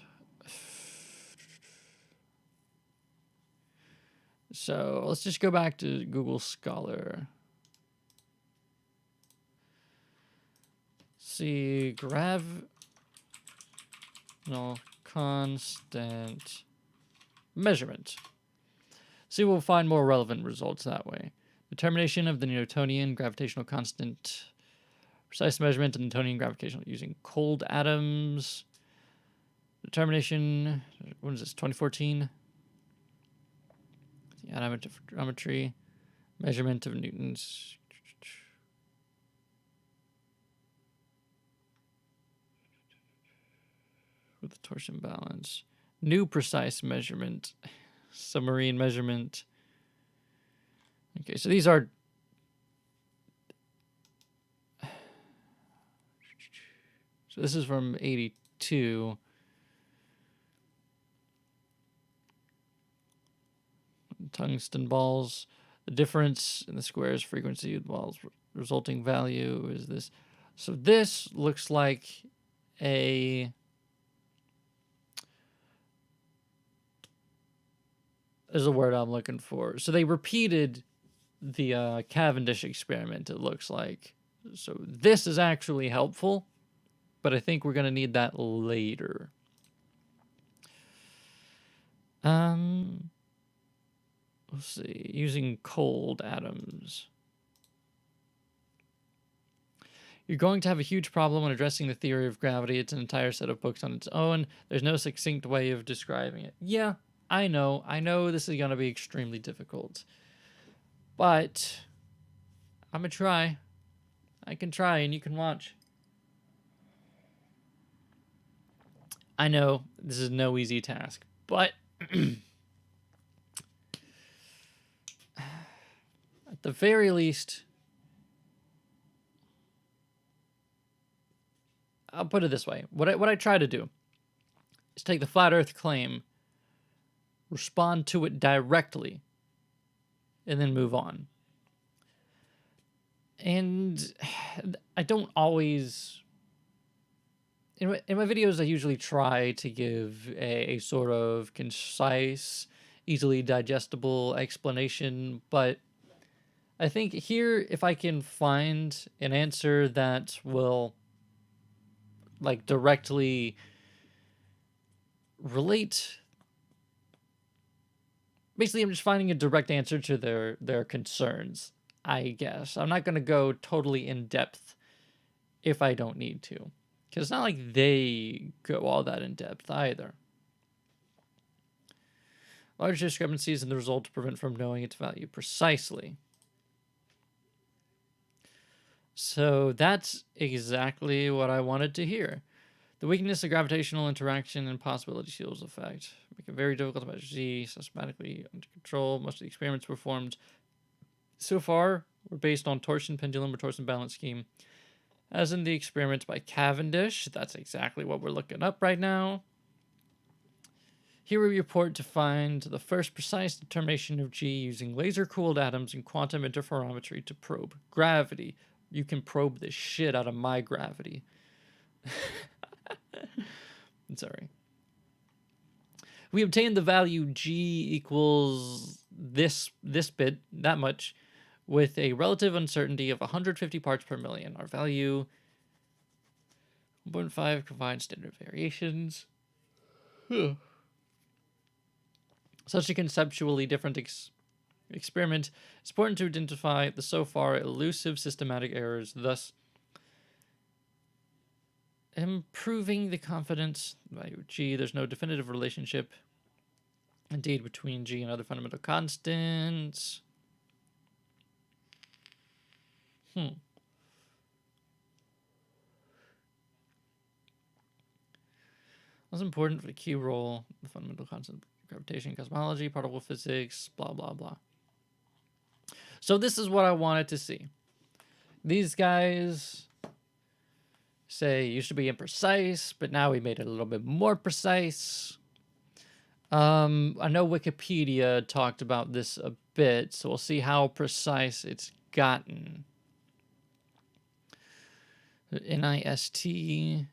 So let's just go back to Google Scholar. See, gravitational constant measurement. See, we'll find more relevant results that way. Determination of the Newtonian gravitational constant. Precise measurement of Newtonian gravitational using cold atoms. Determination, what is this, 2014? The atomometry. Measurement of Newton's. With the torsion balance. New precise measurement. Submarine measurement. Okay, so these are. So this is from 82. Tungsten balls. The difference in the squares frequency of the balls resulting value is this. So this looks like a. Is the word I'm looking for. So they repeated the Cavendish experiment, it looks like. So this is actually helpful, but I think we're going to need that later. Let's see. Using cold atoms. You're going to have a huge problem when addressing the theory of gravity. It's an entire set of books on its own. There's no succinct way of describing it. Yeah, I know. I know this is going to be extremely difficult. But I'm going to try. I can try and you can watch. I know this is no easy task, but at the very least, I'll put it this way. What I try to do is take the flat earth claim, respond to it directly, and then move on. And I don't always... In my videos, I usually try to give a sort of concise, easily digestible explanation, but I think here, if I can find an answer that will like directly relate, basically I'm just finding a direct answer to their concerns, I guess. I'm not going to go totally in depth if I don't need to, because it's not like they go all that in depth either. Large discrepancies in the result prevent from knowing its value precisely. So that's exactly what I wanted to hear. The weakness of gravitational interaction and possibility shields effect make it very difficult to measure Z systematically under control. Most of the experiments performed so far were based on torsion pendulum or torsion balance scheme. As in the experiment by Cavendish, that's exactly what we're looking up right now. Here we report to find the first precise determination of G using laser-cooled atoms and quantum interferometry to probe gravity. You can probe the shit out of my gravity. Sorry. We obtained the value G equals this bit, that much, with a relative uncertainty of 150 parts per million. Our value 1.5 combined standard variations. Such a conceptually different experiment, it's important to identify the so far elusive systematic errors, thus improving the confidence value of G. There's no definitive relationship, indeed, between G and other fundamental constants. That's important for the key role, the fundamental constant of gravitation, cosmology, particle physics, blah, blah, blah. So this is what I wanted to see. These guys say it used to be imprecise, but now we made it a little bit more precise. I know Wikipedia talked about this a bit, so we'll see how precise it's gotten. NIST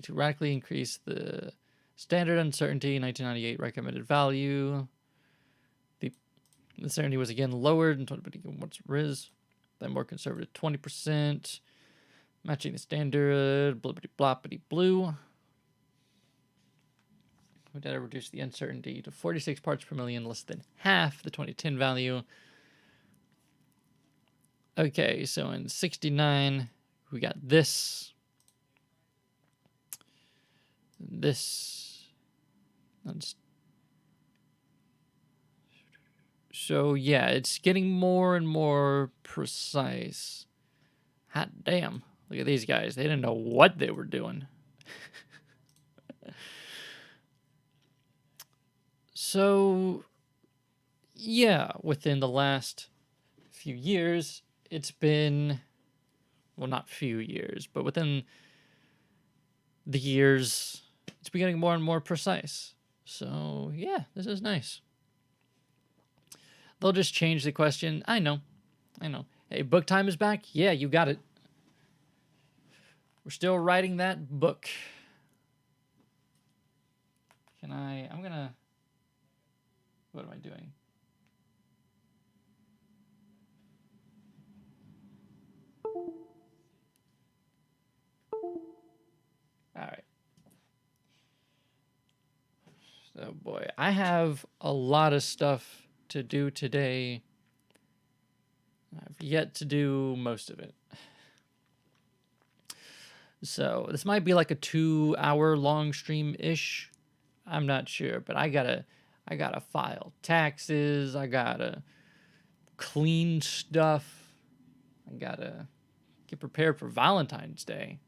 to radically increase the standard uncertainty, 1998 recommended value. The uncertainty was again lowered in 2021 what's RIS, then more conservative 20%, matching the standard, blippity bloppity blue. We did reduce the uncertainty to 46 parts per million, less than half the 2010 value. Okay, so in 69, we got this. So yeah, it's getting more and more precise. Hot damn. Look at these guys. They didn't know what they were doing. So yeah, within the last few years, it's been, well, not few years, but within the years, it's been getting more and more precise. So yeah, this is nice. They'll just change the question. I know. Hey, book time is back? Yeah, you got it. We're still writing that book. What am I doing? All right. So boy, I have a lot of stuff to do today. yet to do most of it. So this might be like a 2-hour long stream-ish. I'm not sure, but I gotta file taxes. I gotta clean stuff. I gotta get prepared for Valentine's Day.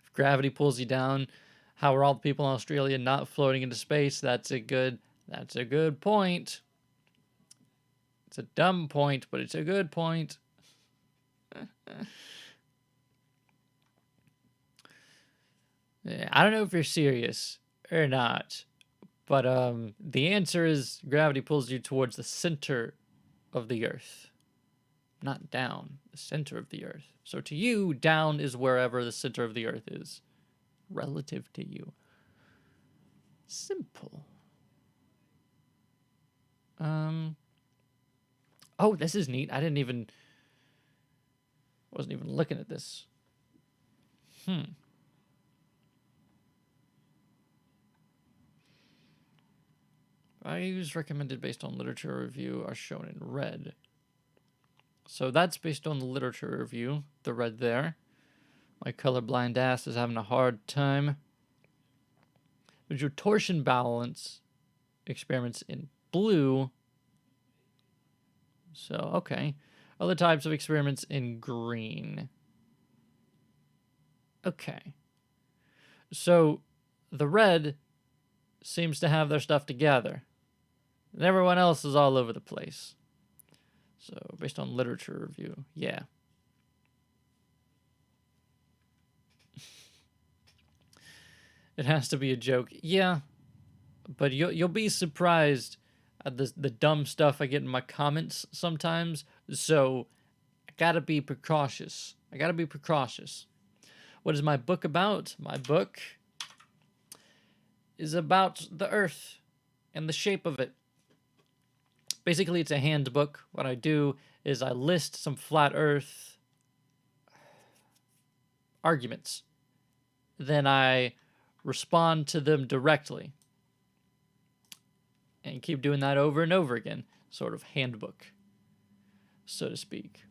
If gravity pulls you down, how are all the people in Australia not floating into space? That's a good point. It's a dumb point, but it's a good point. Yeah, I don't know if you're serious or not, but the answer is gravity pulls you towards the center of the Earth, not down, the center of the Earth. So to you, down is wherever the center of the Earth is, relative to you. Simple. Oh, this is neat. I wasn't even looking at this. Values recommended based on literature review are shown in red. So that's based on the literature review, the red there. My colorblind ass is having a hard time. There's your torsion balance experiments in blue. So, okay. Other types of experiments in green. Okay. So, the red seems to have their stuff together. And everyone else is all over the place. So, based on literature review, yeah. It has to be a joke. Yeah. But you'll be surprised at the dumb stuff I get in my comments sometimes. So, I gotta be precautious. What is my book about? My book is about the Earth and the shape of it. Basically, it's a handbook. What I do is I list some flat Earth arguments. Then I respond to them directly. And keep doing that over and over again. Sort of handbook, so to speak.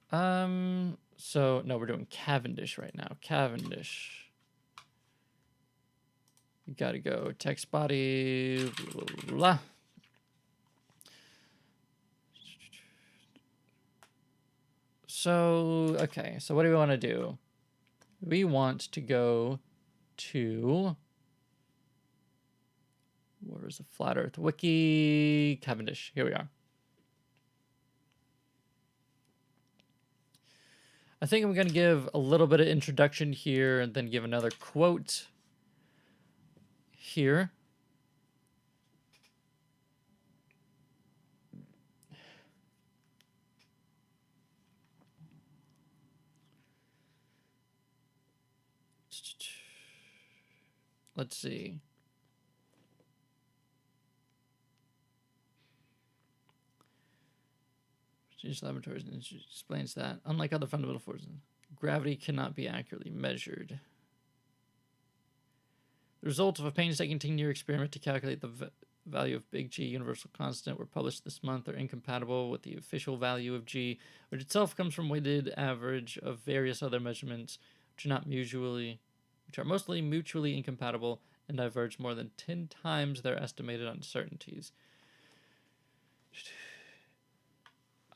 So, no, we're doing Cavendish right now. Cavendish. You gotta go text body, blah, blah, blah. So, okay, so what do we want to do? We want to go to, where is the Flat Earth Wiki? Cavendish, here we are. I think I'm going to give a little bit of introduction here and then give another quote here. Let's see. Change laboratories and explains that, unlike other fundamental forces, gravity cannot be accurately measured. The results of a painstaking 10-year experiment to calculate the value of big G universal constant were published this month. Are incompatible with the official value of G, which itself comes from weighted average of various other measurements, which are mostly mutually incompatible and diverge more than 10 times their estimated uncertainties.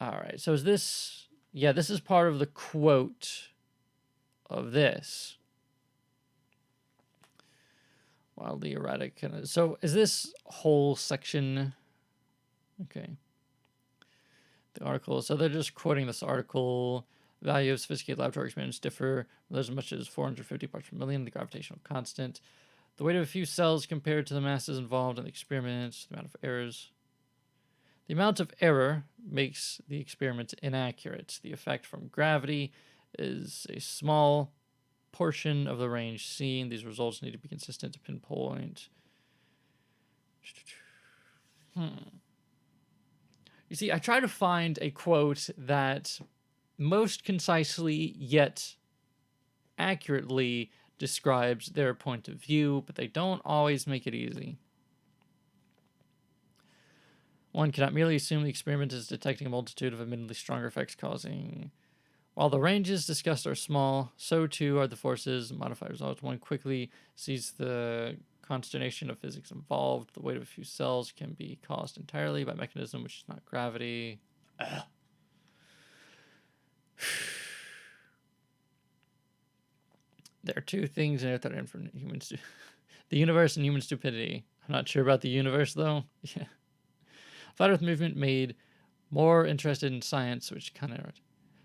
All right, so is this... Yeah, this is part of the quote of this. Wildly erratic. So is this whole section... Okay. The article. So they're just quoting this article. Value of sophisticated laboratory experiments differ. There's as much as 450 parts per million, the gravitational constant. The weight of a few cells compared to the masses involved in the experiments, the amount of errors. The amount of error makes the experiment inaccurate. The effect from gravity is a small portion of the range seen. These results need to be consistent to pinpoint. You see, I try to find a quote that most concisely yet accurately describes their point of view, but they don't always make it easy. One cannot merely assume the experiment is detecting a multitude of admittedly stronger effects causing. While the ranges discussed are small, so too are the forces and modified results. One quickly sees the consternation of physics involved. The weight of a few cells can be caused entirely by mechanism which is not gravity. There are two things in it that are infinite. The universe and human stupidity. I'm not sure about the universe, though. Yeah. Flat Earth movement made more interested in science, which kind of...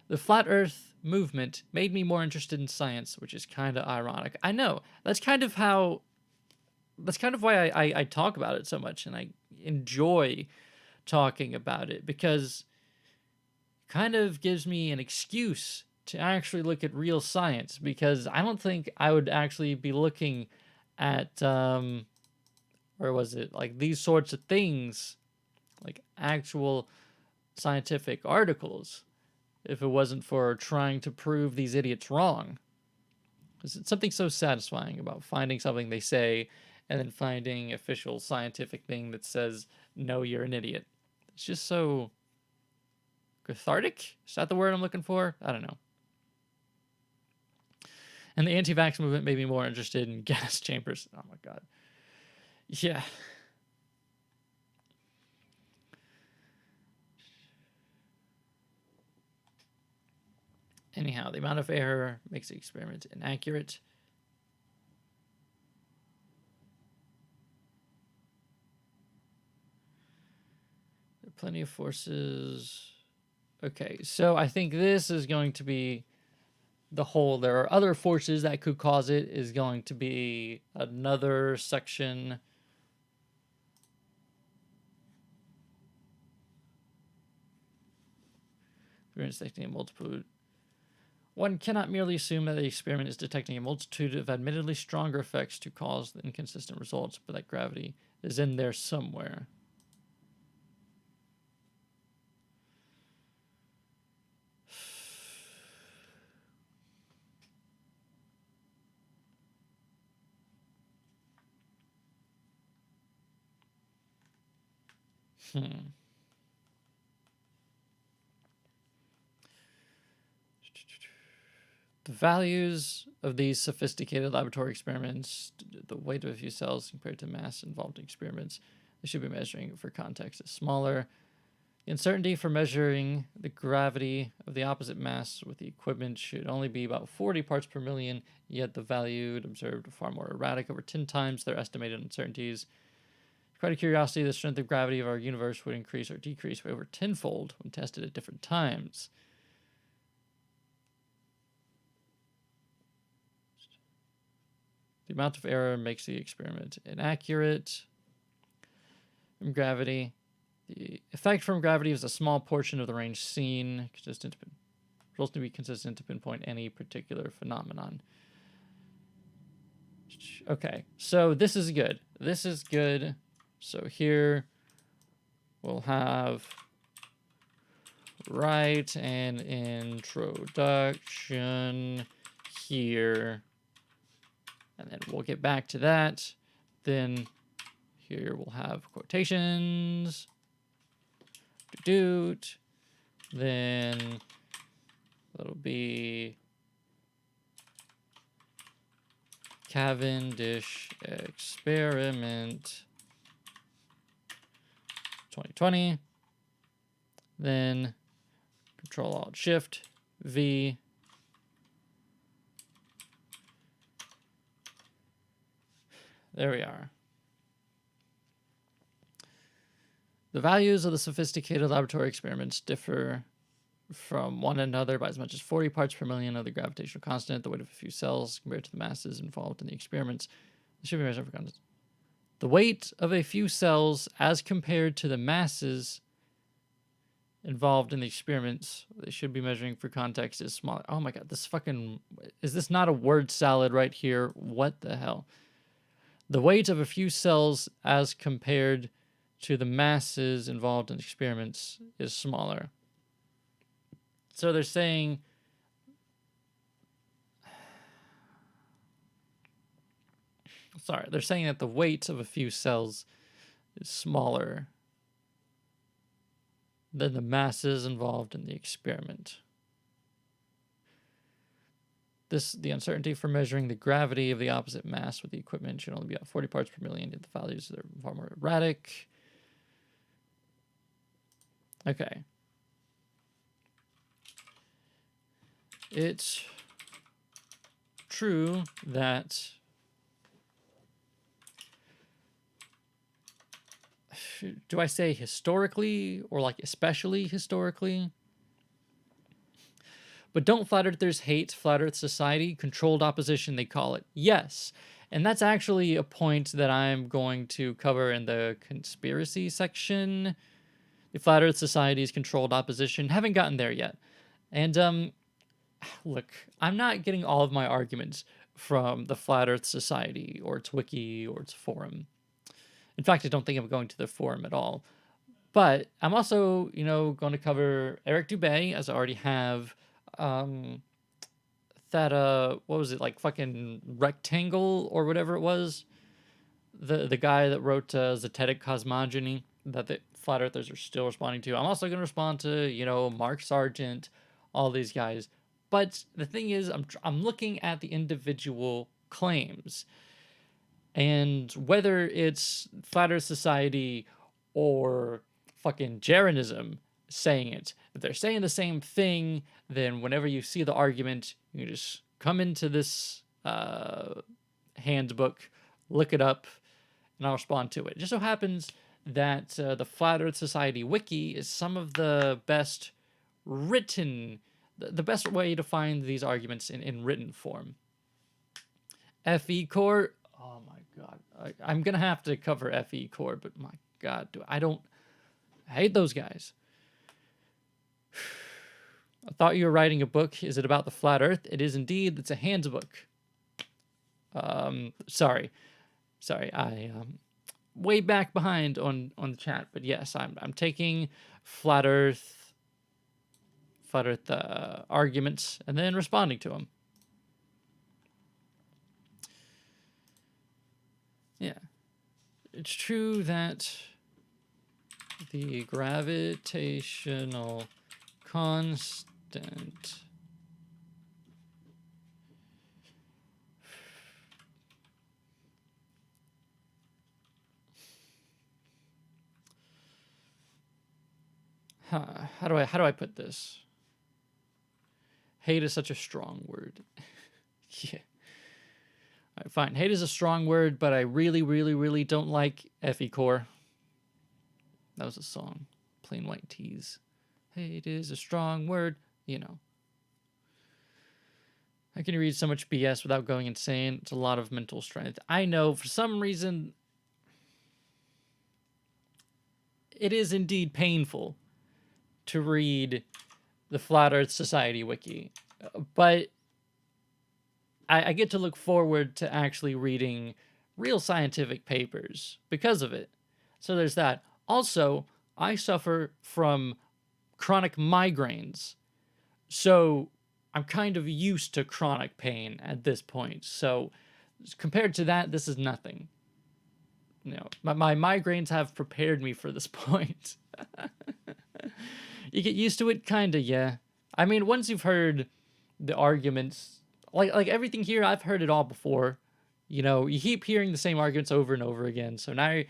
The Flat Earth movement made me more interested in science, which is kind of ironic. I know. That's kind of why I talk about it so much, and I enjoy talking about it, because it kind of gives me an excuse to actually look at real science, because I don't think I would actually be looking at, where was it? Like these sorts of things, like actual scientific articles, if it wasn't for trying to prove these idiots wrong. Because it's something so satisfying about finding something they say and then finding official scientific thing that says, no, you're an idiot. It's just so cathartic? Is that the word I'm looking for? I don't know. And the anti-vax movement made me more interested in gas chambers. Oh my god. Yeah. Anyhow, the amount of error makes the experiment inaccurate. There are plenty of forces. Okay, so I think this is going to be the whole. There are other forces that could cause it is going to be another section. We're detecting a multitude. One cannot merely assume that the experiment is detecting a multitude of admittedly stronger effects to cause the inconsistent results, but that gravity is in there somewhere. The values of these sophisticated laboratory experiments, the weight of a few cells compared to mass involved in experiments, they should be measuring for context is smaller. The uncertainty for measuring the gravity of the opposite mass with the equipment should only be about 40 parts per million, yet the value observed far more erratic, over 10 times their estimated uncertainties. Quite a curiosity, the strength of gravity of our universe would increase or decrease by over tenfold when tested at different times. The amount of error makes the experiment inaccurate. From gravity, the effect from gravity is a small portion of the range seen, results to be consistent to pinpoint any particular phenomenon. Okay, so this is good. This is good. So here we'll have write an introduction here. And then we'll get back to that. Then here we'll have quotations. Doot. Then that'll be Cavendish experiment 2020. Then Control-Alt-Shift-V. There we are. The values of the sophisticated laboratory experiments differ from one another by as much as 40 parts per million of the gravitational constant, the weight of a few cells, compared to the masses involved in the experiments. This should be measured for context. The weight of a few cells as compared to the masses involved in the experiments, they should be measuring for context, is smaller. Oh my god, this fucking... Is this not a word salad right here? What the hell? The weight of a few cells as compared to the masses involved in experiments is smaller. So they're saying they're saying that the weight of a few cells is smaller than the masses involved in the experiment. The uncertainty for measuring the gravity of the opposite mass with the equipment should only be about 40 parts per million, yet the values are far more erratic. Okay. It's true that do I say historically or like especially historically? But don't flat earthers hate flat earth society? Controlled opposition, they call it. Yes. And that's actually a point that I'm going to cover in the conspiracy section. The flat earth society's controlled opposition. Haven't gotten there yet. And look, I'm not getting all of my arguments from the flat earth society or its wiki or its forum. In fact, I don't think I'm going to the forum at all. But I'm also, going to cover Eric Dubé, as I already have. That what was it, like fucking Rectangle or whatever it was, the guy that wrote Zetetic Cosmogony that the flat earthers are still responding to. I'm also going to respond to Mark Sargent, all these guys. But the thing is, I'm looking at the individual claims, and whether it's flat earth society or fucking Jeranism saying it, if they're saying the same thing, then whenever you see the argument, you can just come into this handbook, look it up, and I'll respond to it. It just so happens that the Flat Earth Society wiki is some of the best written, the best way to find these arguments in written form. FE Core, oh my god, I'm gonna have to cover FE Core, but my god, I hate those guys. I thought you were writing a book. Is it about the flat earth? It is indeed. It's a handbook. Sorry, I way back behind on the chat, but yes, I'm taking flat earth arguments and then responding to them. Yeah, it's true that the gravitational constant how do I put this? Hate is such a strong word. Yeah. All right, fine. Hate is a strong word, but I really, really, really don't like FE Core. That was a song. Plain White Tees. Hate is a strong word. I can read so much BS without going insane. It's a lot of mental strength. I know, for some reason, it is indeed painful to read the Flat Earth Society wiki. But I get to look forward to actually reading real scientific papers because of it. So there's that. Also, I suffer from chronic migraines. So I'm kind of used to chronic pain at this point. So compared to that, this is nothing. My migraines have prepared me for this point. You get used to it, kind of, yeah. I mean, once you've heard the arguments, like everything here, I've heard it all before. You keep hearing the same arguments over and over again. So now,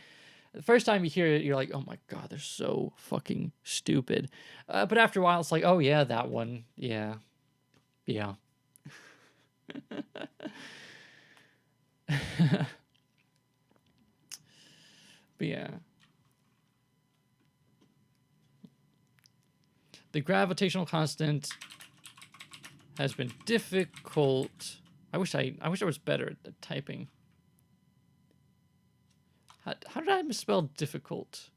the first time you hear it, you're like, oh my god, they're so fucking stupid. But after a while, it's like, oh yeah, that one. Yeah. But yeah. The gravitational constant has been difficult. I wish I was better at typing. How did I misspell difficult?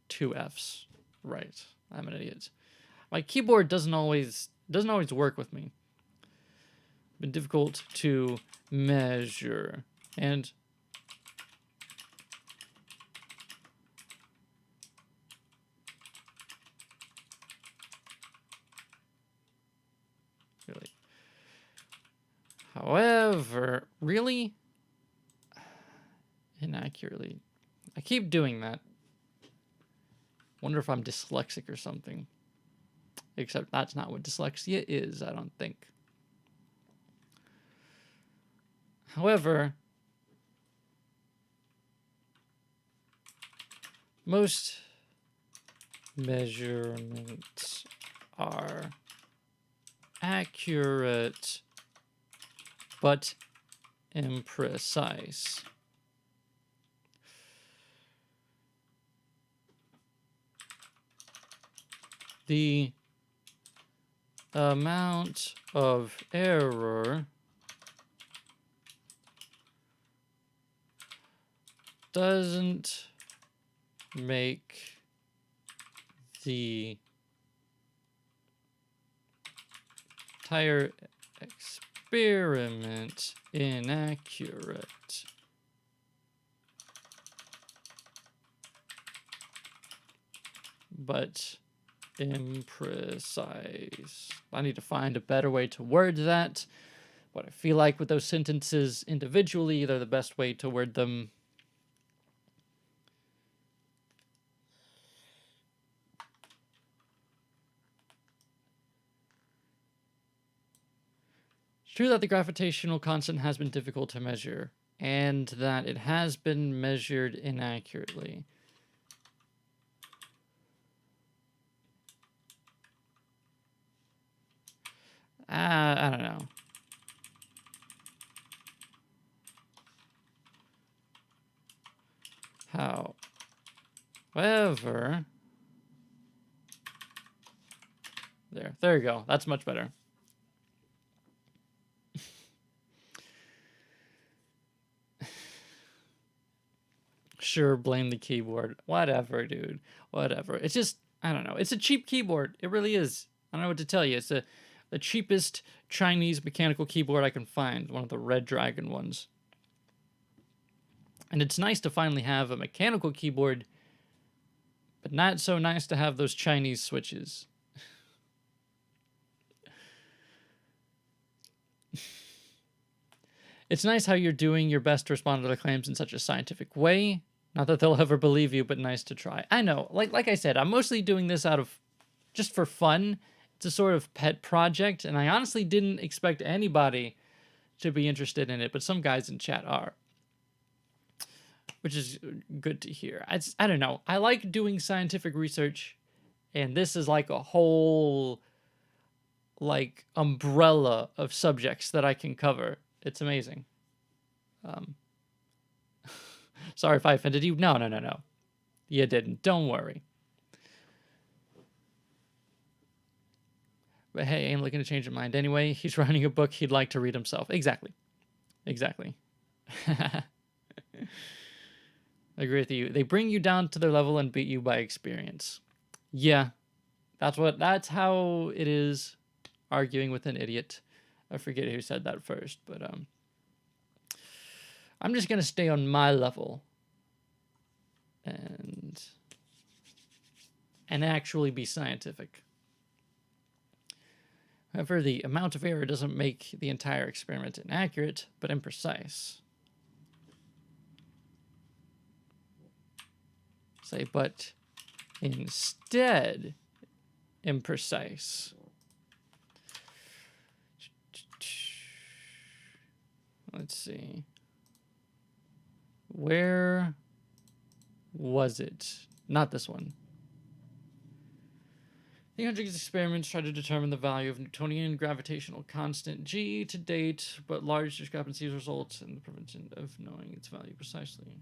2 F's. Right. I'm an idiot. My keyboard doesn't always work with me. Been difficult to measure. And Really. However, really? Inaccurately. I keep doing that. Wonder if I'm dyslexic or something. Except that's not what dyslexia is, I don't think. However, most measurements are accurate but imprecise. The amount of error doesn't make the entire experiment inaccurate. But imprecise. I need to find a better way to word that. What I feel like with those sentences individually, they're the best way to word them. It's true that the gravitational constant has been difficult to measure, and that it has been measured inaccurately. I don't know. However, there you go. That's much better. Sure, blame the keyboard. Whatever, dude. Whatever. It's just, I don't know. It's a cheap keyboard. It really is. I don't know what to tell you. It's the cheapest Chinese mechanical keyboard I can find. One of the Red Dragon ones. And it's nice to finally have a mechanical keyboard, but not so nice to have those Chinese switches. It's nice how you're doing your best to respond to the claims in such a scientific way. Not that they'll ever believe you, but nice to try. I know, like I said, I'm mostly doing this out of just for fun. It's a sort of pet project, and I honestly didn't expect anybody to be interested in it, but some guys in chat are, which is good to hear. I don't know. I like doing scientific research, and this is like a whole like umbrella of subjects that I can cover. It's amazing. Sorry if I offended you. No. You didn't. Don't worry. But hey, I ain't looking to change your mind anyway. He's writing a book he'd like to read himself. Exactly. I agree with you. They bring you down to their level and beat you by experience. Yeah. That's how it is arguing with an idiot. I forget who said that first, but I'm just going to stay on my level and actually be scientific. However, the amount of error doesn't make the entire experiment inaccurate, but imprecise. Say, but instead imprecise. Let's see. Where was it? Not this one. The Hendrix experiments try to determine the value of Newtonian gravitational constant G to date, but large discrepancies result in the prevention of knowing its value precisely.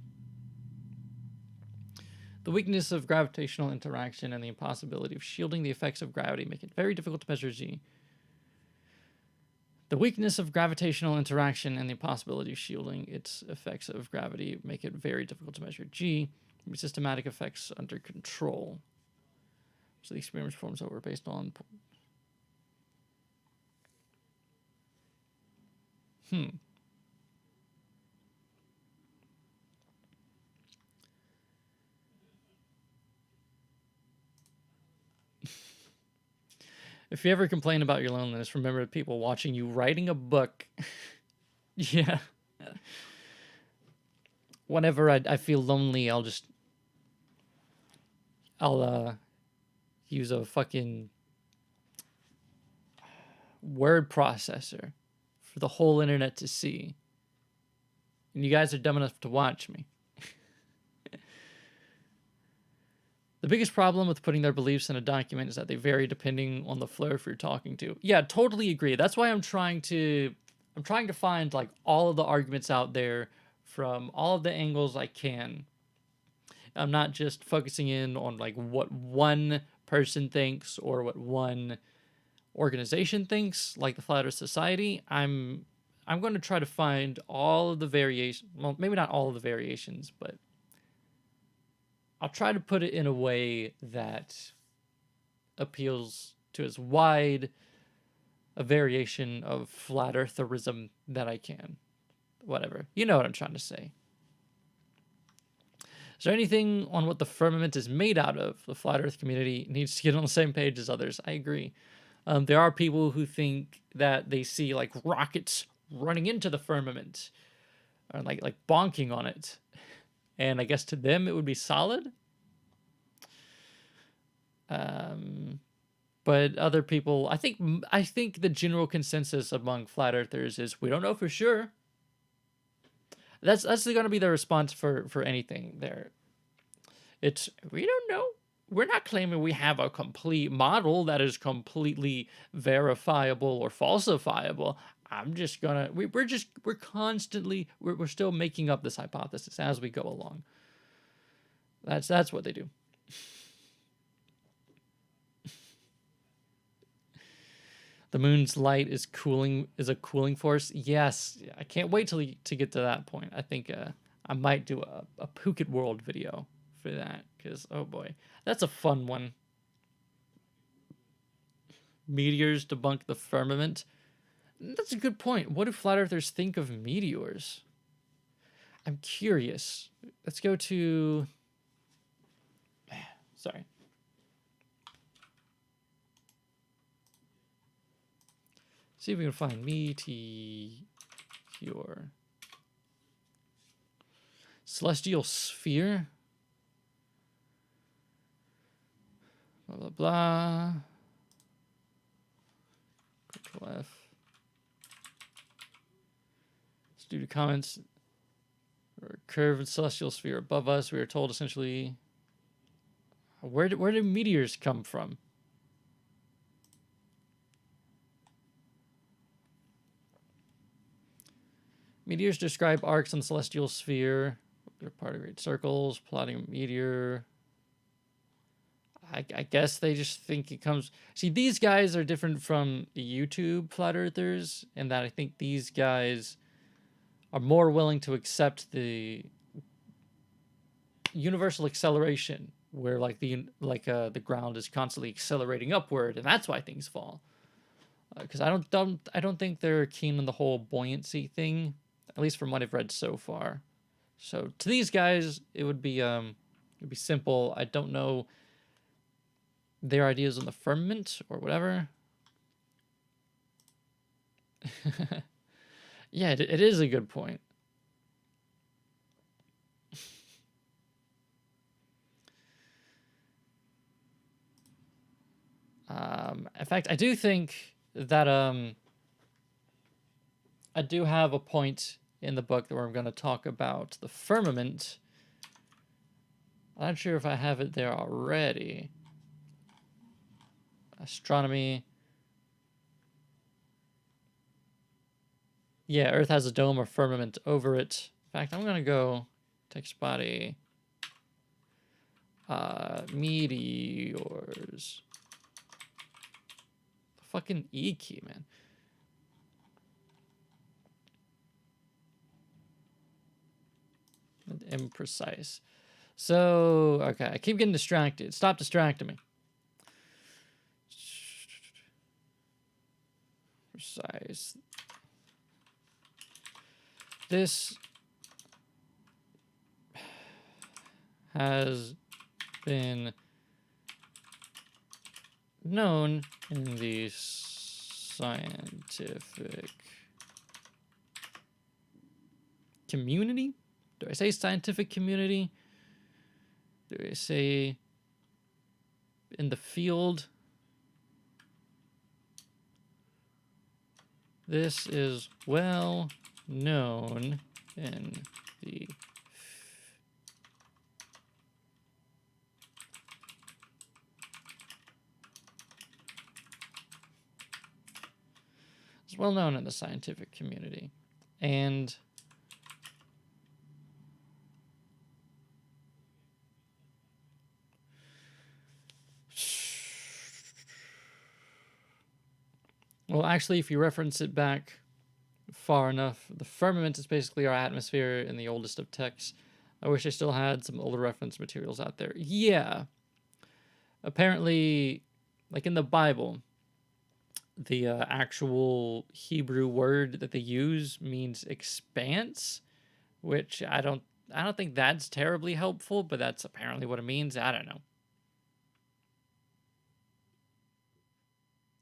The weakness of gravitational interaction and the impossibility of shielding the effects of gravity make it very difficult to measure G. The weakness of gravitational interaction and the impossibility of shielding its effects of gravity make it very difficult to measure G, with systematic effects under control. So the experiments performed were based on... If you ever complain about your loneliness, remember the people watching you writing a book. Yeah. Whenever I feel lonely, I'll use a fucking word processor for the whole internet to see. And you guys are dumb enough to watch me. The biggest problem with putting their beliefs in a document is that they vary depending on the flirt you're talking to. Yeah, totally agree. That's why I'm trying to find like all of the arguments out there from all of the angles I can. I'm not just focusing in on like what one person thinks or what one organization thinks, like the Flat Earth Society. I'm going to try to find all of the variations. Well, maybe not all of the variations, but I'll try to put it in a way that appeals to as wide a variation of flat eartherism that I can. Whatever. You know what I'm trying to say. Is there anything on what the firmament is made out of? The flat earth community needs to get on the same page as others. I agree. There are people who think that they see like rockets running into the firmament or like bonking on it. And I guess to them it would be solid. But other people, I think the general consensus among flat earthers is we don't know for sure. That's going to be their response for anything there. It's we don't know. We're not claiming we have a complete model that is completely verifiable or falsifiable. I'm just gonna we're still making up this hypothesis as we go along. That's what they do. The moon's light is a cooling force. Yes, I can't wait to get to that point. I think I might do a Phuket World video for that because oh boy, that's a fun one. Meteors debunk the firmament. That's a good point. What do flat earthers think of meteors? I'm curious. Let's go to. Sorry. See if we can find meteor. Celestial sphere. Blah, blah, blah. Control F. Let's do the comments. A curved celestial sphere above us. We are told essentially. Where do meteors come from? Meteors describe arcs on the celestial sphere. They're part of great circles. Plotting a meteor. I guess they just think it comes... See, these guys are different from the YouTube flat earthers in that I think these guys are more willing to accept the universal acceleration where like the ground is constantly accelerating upward and that's why things fall. Because I don't think they're keen on the whole buoyancy thing, at least from what I've read so far. So to these guys, it would be simple. I don't know their ideas on the firmament or whatever. Yeah, it is a good point. In fact, I do think that I do have a point in the book where I'm going to talk about the firmament. I'm not sure if I have it there already. Astronomy. Yeah, Earth has a dome or firmament over it. In fact, I'm going to go text body. Meteors. The fucking E key, man. Imprecise. So, okay, I keep getting distracted. Stop distracting me. Precise. This has been known in the scientific community? Do I say scientific community? Do I say in the field? This is well known in the it's well known in the scientific community. And well, actually, if you reference it back far enough, the firmament is basically our atmosphere in the oldest of texts. I wish I still had some older reference materials out there. Yeah. Apparently, like in the Bible, the actual Hebrew word that they use means expanse, which I don't think that's terribly helpful, but that's apparently what it means. I don't know.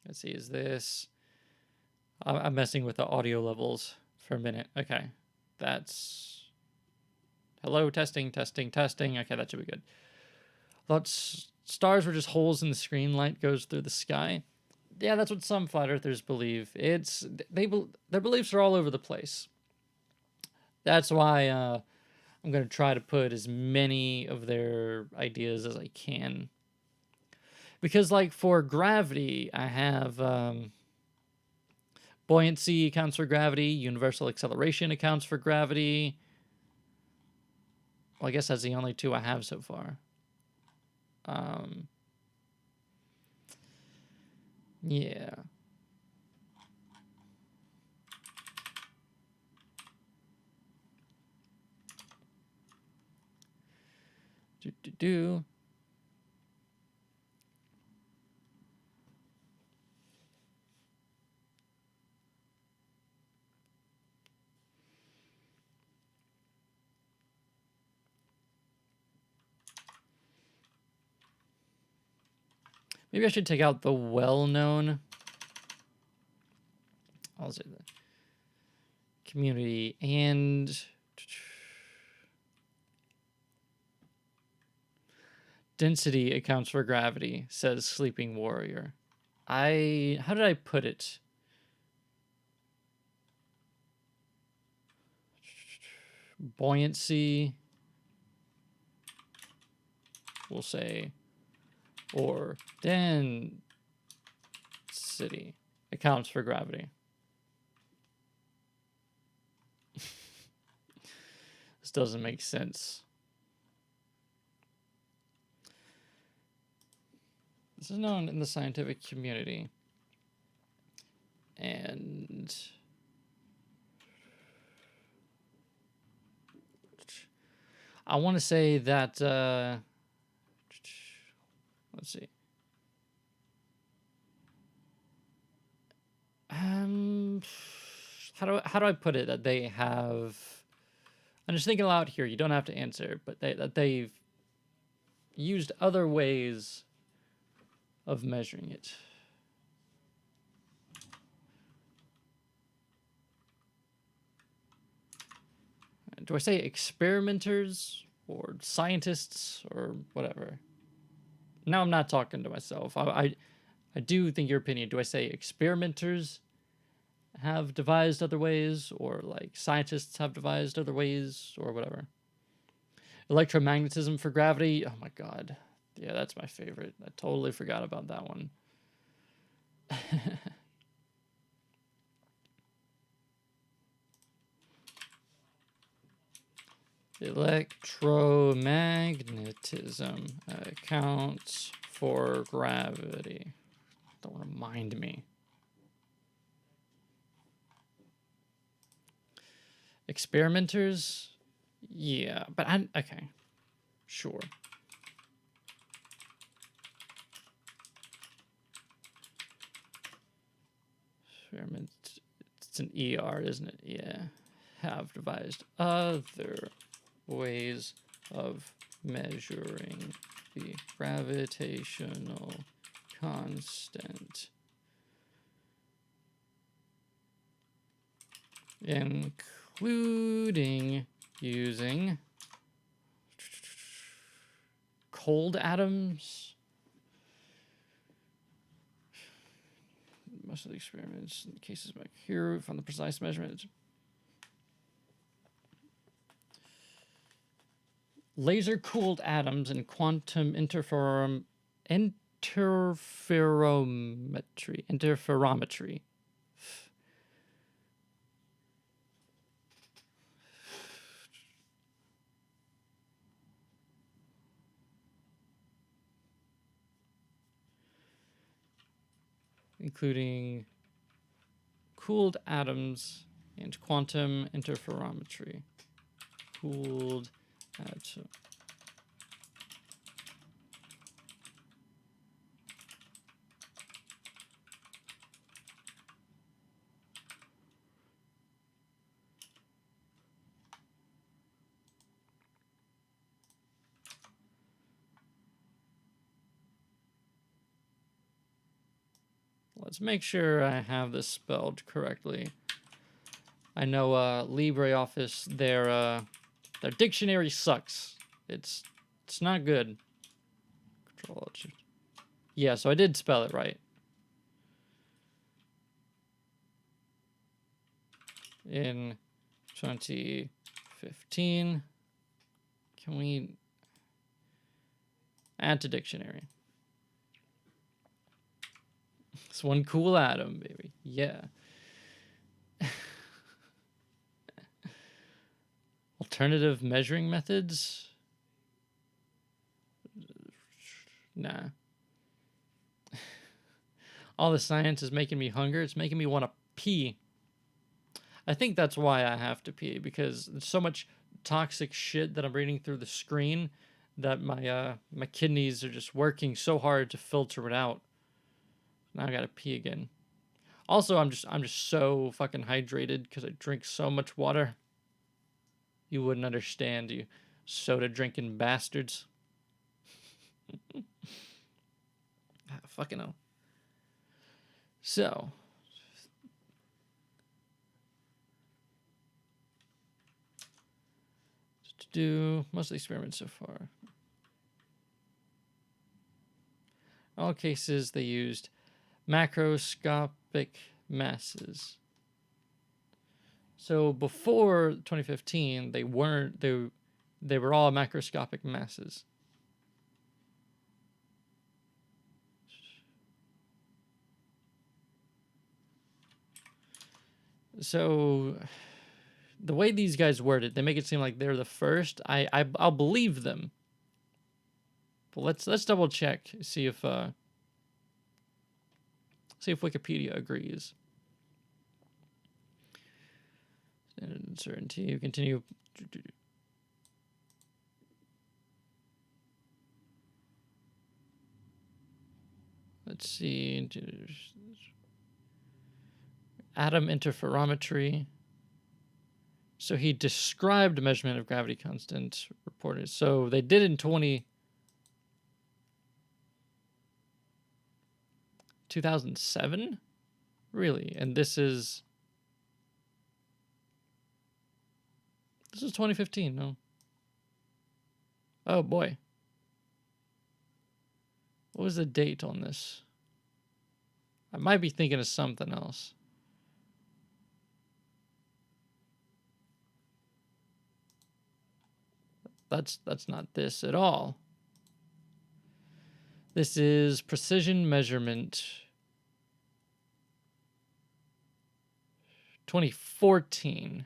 Let's see, is this... I'm messing with the audio levels for a minute. Okay. That's... Hello, testing, testing, testing. Okay, that should be good. Thought stars were just holes in the screen, light goes through the sky. Yeah, that's what some flat earthers believe. Their beliefs are all over the place. That's why I'm going to try to put as many of their ideas as I can. Because, like, for gravity, I have buoyancy accounts for gravity, universal acceleration accounts for gravity. Well, I guess that's the only two I have so far. Yeah. Do. Maybe I should take out the well-known. I'll say the community and density accounts for gravity, says Sleeping Warrior. How did I put it? Buoyancy, we'll say, or density accounts for gravity. This doesn't make sense. This is known in the scientific community. And I want to say that, let's see. How do I put it that they have... I'm just thinking aloud here. You don't have to answer, but that they've used other ways of measuring it. Do I say experimenters or scientists or whatever? Now I'm not talking to myself. I do think your opinion. Do I say experimenters have devised other ways, or like scientists have devised other ways, or whatever? Electromagnetism for gravity. Oh my god. Yeah, that's my favorite. I totally forgot about that one. Electromagnetism accounts for gravity. Don't remind me. Experimenters? Yeah, but okay. Sure. Experiment. It's an ER, isn't it? Yeah. Have devised other ways of measuring the gravitational constant including using cold atoms. Most of the experiments in cases back here found the precise measurement. Laser-cooled atoms and quantum interferometry. Including cooled atoms and quantum interferometry. Cooled atom. Let's make sure I have this spelled correctly. I know LibreOffice, their dictionary sucks. It's not good. Control. Yeah, so I did spell it right. In 2015, can we add to dictionary? It's one cool atom, baby. Yeah. Alternative measuring methods? Nah. All the science is making me hunger. It's making me want to pee. I think that's why I have to pee, because there's so much toxic shit that I'm reading through the screen that my kidneys are just working so hard to filter it out. Now I gotta pee again. Also, I'm just so fucking hydrated because I drink so much water. You wouldn't understand, you soda drinking bastards. Fucking hell. So, to do most of the experiments so far. In all cases, they used macroscopic masses. So before 2015, they weren't. They were all macroscopic masses. So the way these guys word it, they make it seem like they're the first. I'll believe them. But let's double check, see if Wikipedia agrees. Standard uncertainty. Continue. Let's see. Atom interferometry. So he described measurement of gravity constant reported. So they did in 2007? Really? And this is 2015, no? Oh boy. What was the date on this? I might be thinking of something else. That's not this at all. This is precision measurement 2014.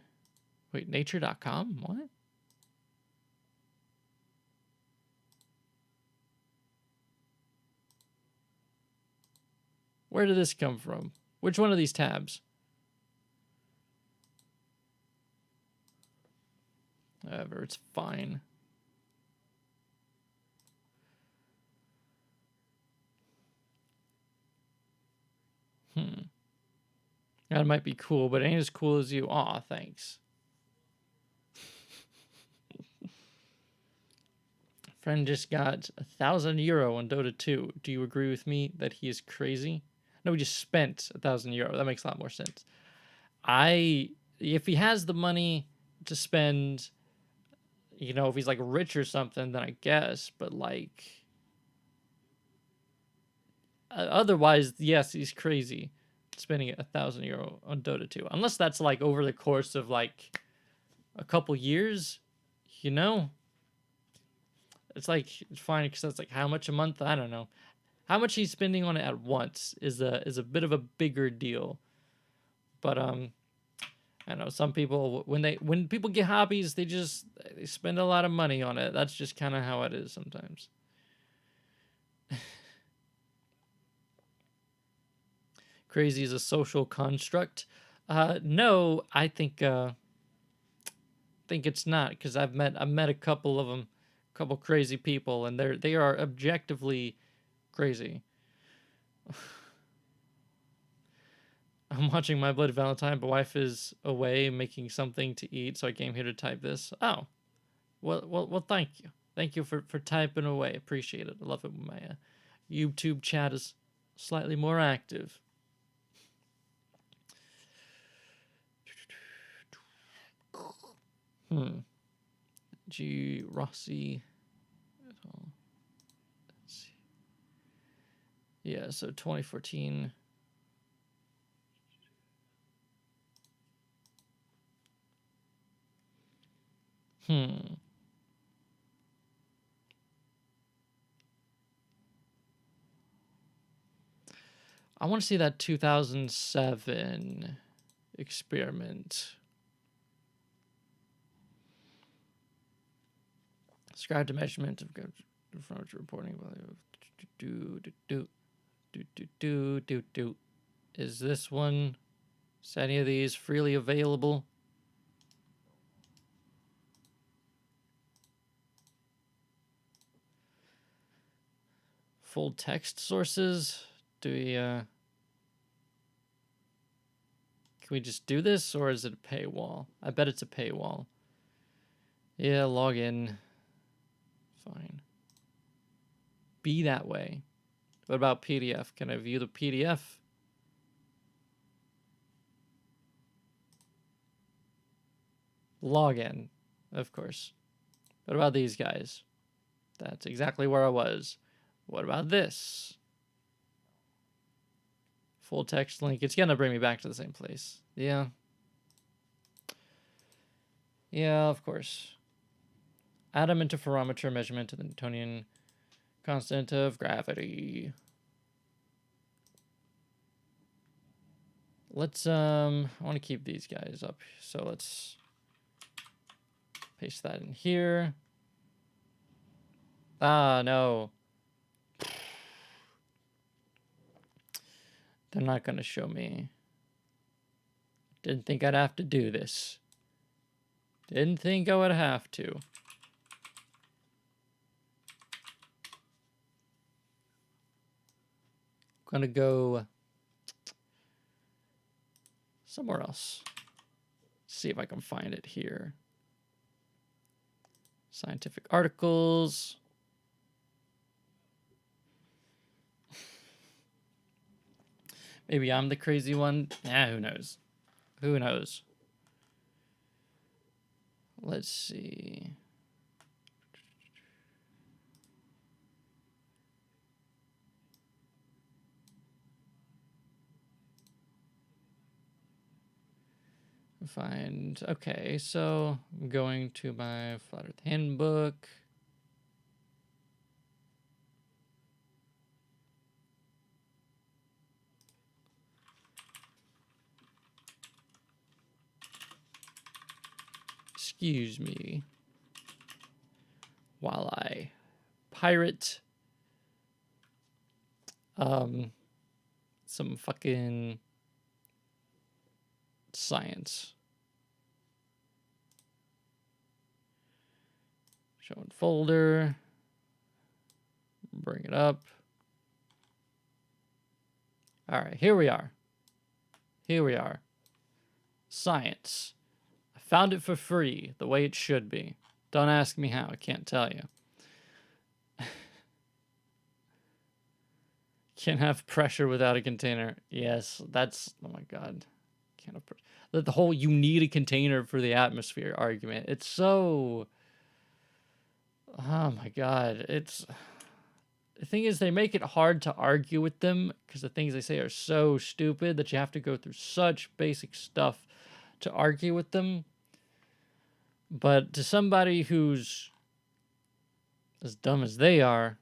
Wait, nature.com? What? Where did this come from? Which one of these tabs? Whatever, it's fine. That might be cool, but it ain't as cool as you. Aw, thanks. Friend just got €1,000 on Dota 2. Do you agree with me that he is crazy? No, we just spent €1,000. That makes a lot more sense. if he has the money to spend, you know, if he's like rich or something, then I guess. But like, otherwise, yes, he's crazy spending €1,000 on Dota 2. Unless that's like over the course of like a couple years, you know. It's like it's fine because that's like how much a month. I don't know. How much he's spending on it at once is a bit of a bigger deal. But I know some people when people get hobbies, they spend a lot of money on it. That's just kind of how it is sometimes. Crazy is a social construct. No, I think it's not, because I've met a couple of them, a couple crazy people, and they are objectively crazy. I'm watching My Bloody Valentine, but wife is away making something to eat, so I came here to type this. Oh, well, thank you. Thank you for typing away. Appreciate it. I love it when my YouTube chat is slightly more active. G. Rossi. Let's see. Yeah, so 2014. I want to see that 2007 experiment. Describe the measurement of reporting value of Is this one? Is any of these freely available? Full text sources? Do we can we just do this, or is it a paywall? I bet it's a paywall. Yeah, log in. Fine. Be that way. What about PDF? Can I view the PDF? Log in, of course. What about these guys? That's exactly where I was. What about this? Full text link. It's gonna bring me back to the same place. Yeah. Yeah, of course. Atom interferometer measurement of the Newtonian constant of gravity. Let's I want to keep these guys up, so let's paste that in here. Ah, no. They're not going to show me. Didn't think I'd have to do this. Didn't think I would have to. Gonna go somewhere else. See if I can find it here. Scientific articles. Maybe I'm the crazy one. Yeah, who knows? Who knows? Let's see. Find, okay, so I'm going to my Flat Earth Handbook. Excuse me while I pirate some fucking science. Show in folder. Bring it up. All right, here we are. Here we are. Science. I found it for free, the way it should be. Don't ask me how, I can't tell you. Can't have pressure without a container. Yes, that's, oh my god. kind of the whole you need a container for the atmosphere argument. It's so, oh my God. The thing is, they make it hard to argue with them because the things they say are so stupid that you have to go through such basic stuff to argue with them. But to somebody who's as dumb as they are,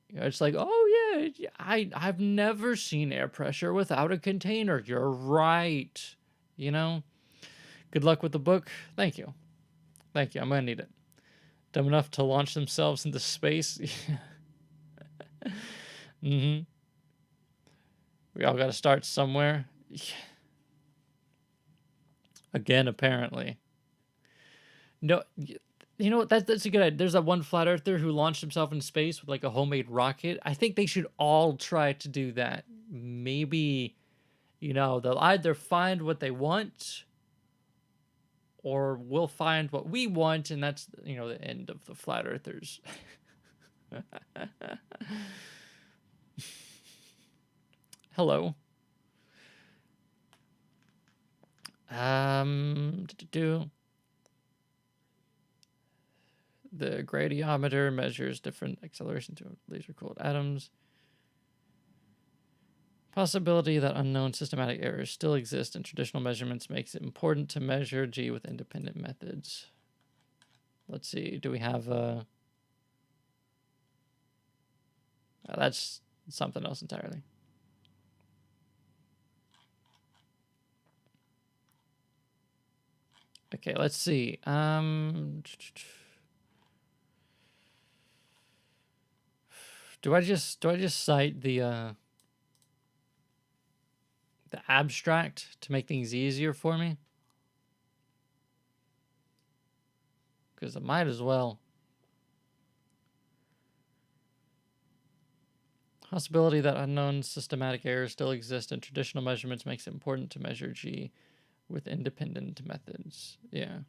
it's like, oh yeah, I've never seen air pressure without a container. You're right. You know? Good luck with the book. Thank you. Thank you. I'm going to need it. Dumb enough to launch themselves into space. Mm-hmm. We all got to start somewhere. Again, apparently. No, you know what? That's a good idea. There's that one flat earther who launched himself in space with like a homemade rocket. I think they should all try to do that. Maybe, they'll either find what they want or we'll find what we want, and that's, the end of the flat earthers. Hello. The gradiometer measures different acceleration to laser-cooled atoms. Possibility that unknown systematic errors still exist in traditional measurements makes it important to measure G with independent methods. Let's see. Do we have that's something else entirely. Okay, let's see. Do I just cite the abstract to make things easier for me? Because I might as well. Possibility that unknown systematic errors still exist in traditional measurements makes it important to measure G with independent methods. Yeah.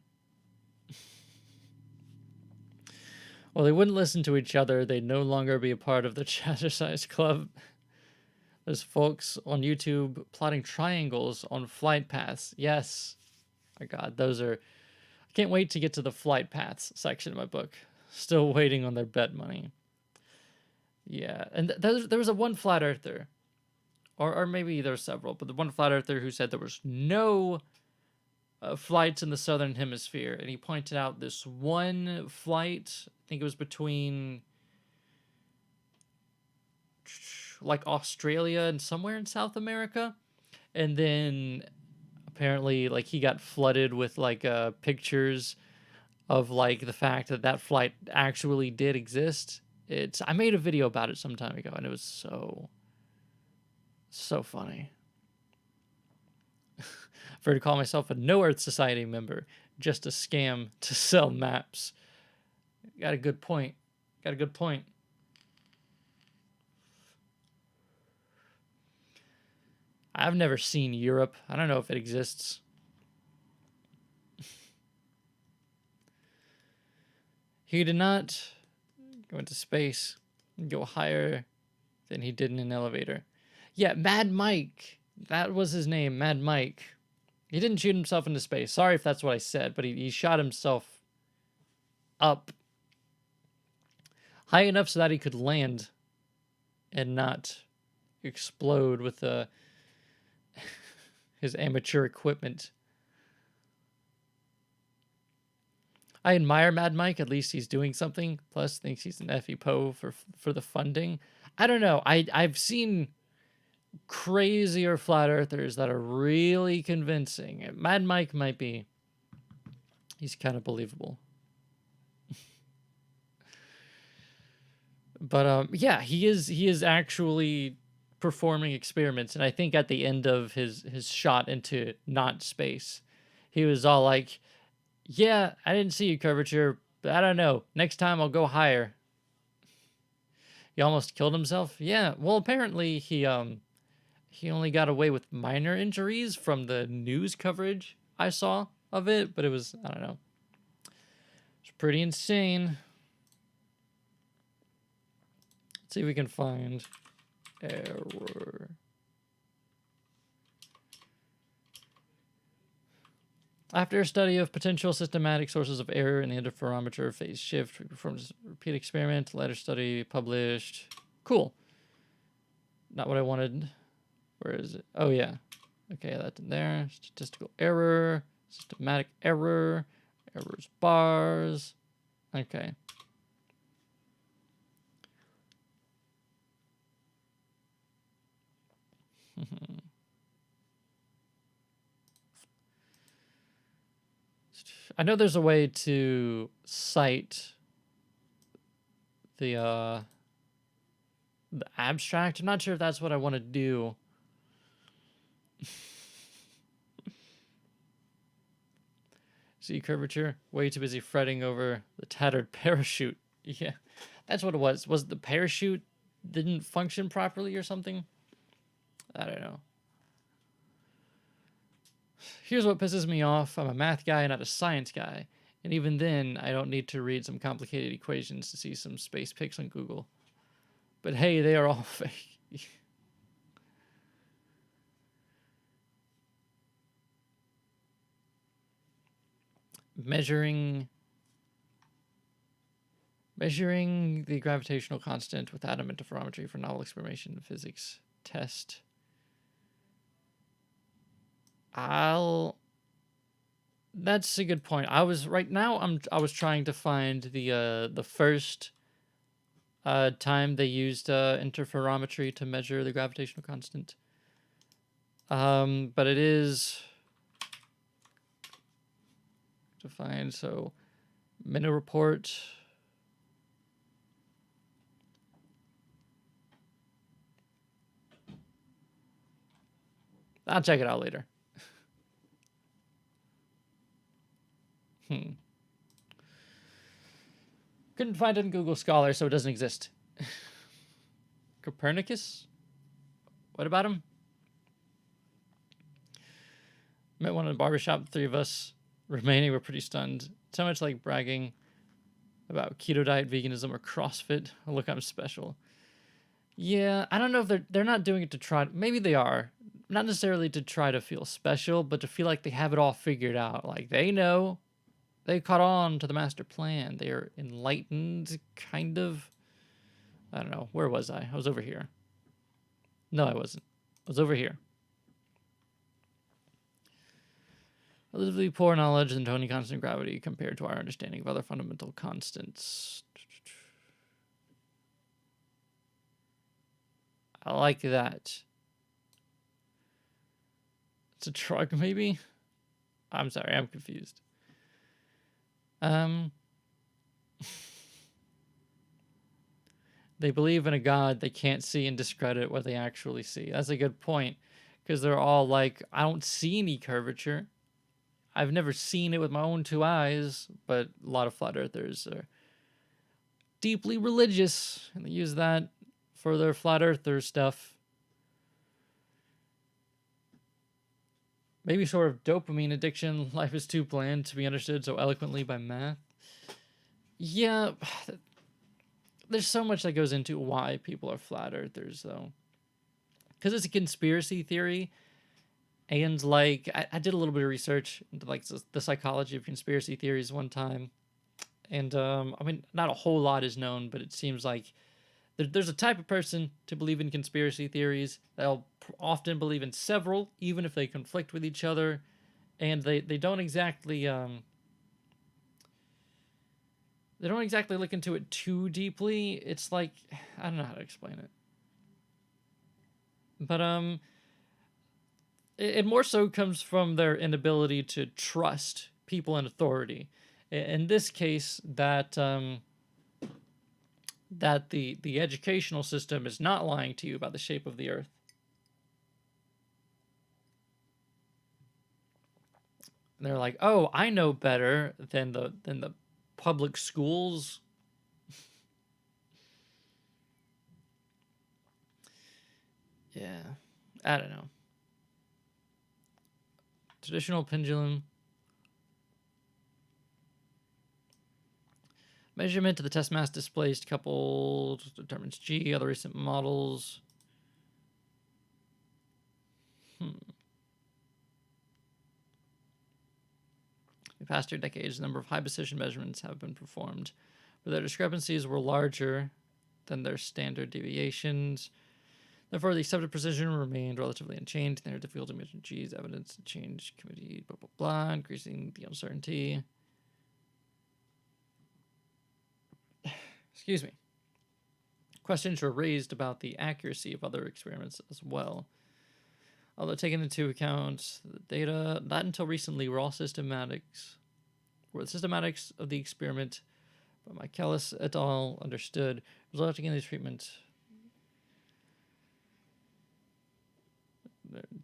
Well, they wouldn't listen to each other. They'd no longer be a part of the Jazzercise Club. There's folks on YouTube plotting triangles on flight paths. Yes. My God, those are... I can't wait to get to the flight paths section of my book. Still waiting on their bet money. Yeah, and there was a one flat earther, or maybe there's several, but the one flat earther who said there was no flights in the southern hemisphere, and he pointed out this one flight. I think it was between like Australia and somewhere in South America, and then apparently like he got flooded with like pictures of like the fact that flight actually did exist. I made a video about it some time ago, and it was so funny. For to call myself a No Earth Society member, just a scam to sell maps. Got a good point. I've never seen Europe. I don't know if it exists. He did not go into space and go higher than he did in an elevator. Yeah, MadMarc. That was his name, MadMarc. He didn't shoot himself into space. Sorry if that's what I said, but he shot himself up high enough so that he could land and not explode with his amateur equipment. I admire MadMarc. At least he's doing something. Plus, thinks he's an Effie Poe for the funding. I don't know. I've seen crazier flat earthers that are really convincing. MadMarc might be. He's kind of believable. But yeah, he is actually performing experiments, and I think at the end of his shot into not space, he was all like, yeah, I didn't see you, curvature, but I don't know. Next time I'll go higher. He almost killed himself? Yeah, well, apparently he only got away with minor injuries from the news coverage I saw of it, but it was, I don't know. It's pretty insane. Let's see if we can find error. After a study of potential systematic sources of error in the interferometer phase shift, we performed a repeat experiment. Later study published. Cool. Not what I wanted. Where is it? Oh, yeah. Okay, that's in there. Statistical error. Systematic error. Errors bars. Okay. I know there's a way to cite the abstract. I'm not sure if that's what I want to do. See curvature? Way too busy fretting over the tattered parachute. Yeah, that's what it was. Was the parachute didn't function properly or something? I don't know. Here's what pisses me off. I'm a math guy, not a science guy. And even then, I don't need to read some complicated equations to see some space pics on Google. But hey, they are all fake. Measuring the gravitational constant with atom interferometry for novel experimentation in physics test. That's a good point. I was trying to find the first time they used interferometry to measure the gravitational constant. But it is to find, so minute report. I'll check it out later. Couldn't find it in Google Scholar, so it doesn't exist. Copernicus? What about him? Met one in a barbershop, the three of us remaining were pretty stunned. So much like bragging about keto diet, veganism, or CrossFit. Oh, look, I'm special. Yeah, I don't know if they're not doing it to try. Maybe they are. Not necessarily to try to feel special, but to feel like they have it all figured out. Like they know. They caught on to the master plan. They're enlightened, kind of. I don't know. Where was I? I was over here. No, I wasn't. I was over here. Relatively poor knowledge of Newtonian constant gravity compared to our understanding of other fundamental constants. I like that. It's a truck, maybe? I'm sorry, I'm confused. They believe in a God they can't see and discredit what they actually see. That's a good point. Because they're all like, I don't see any curvature. I've never seen it with my own two eyes, but a lot of flat earthers are deeply religious, and they use that for their flat earther stuff. Maybe sort of dopamine addiction. Life is too bland to be understood so eloquently by math. Yeah, there's so much that goes into why people are flat earthers, though. Because it's a conspiracy theory. And like I did a little bit of research into like the psychology of conspiracy theories one time, and I mean not a whole lot is known, but it seems like there's a type of person to believe in conspiracy theories. They'll often believe in several, even if they conflict with each other, and they don't exactly look into it too deeply. It's like I don't know how to explain it, but it more so comes from their inability to trust people in authority. In this case, that the educational system is not lying to you about the shape of the Earth. And they're like, "Oh, I know better than the public schools." Yeah, I don't know. Traditional pendulum. Measurement of the test mass displaced coupled determines G, other recent models. In past 2 decades, a number of high-precision measurements have been performed, but their discrepancies were larger than their standard deviations. Therefore, the accepted precision remained relatively unchanged. Their difficulty to measure G's evidence to change committee, blah, blah, blah, increasing the uncertainty. Excuse me. Questions were raised about the accuracy of other experiments as well. Although taken into account the data, not until recently were the systematics of the experiment by Michaelis et al. Understood, resulting in the treatment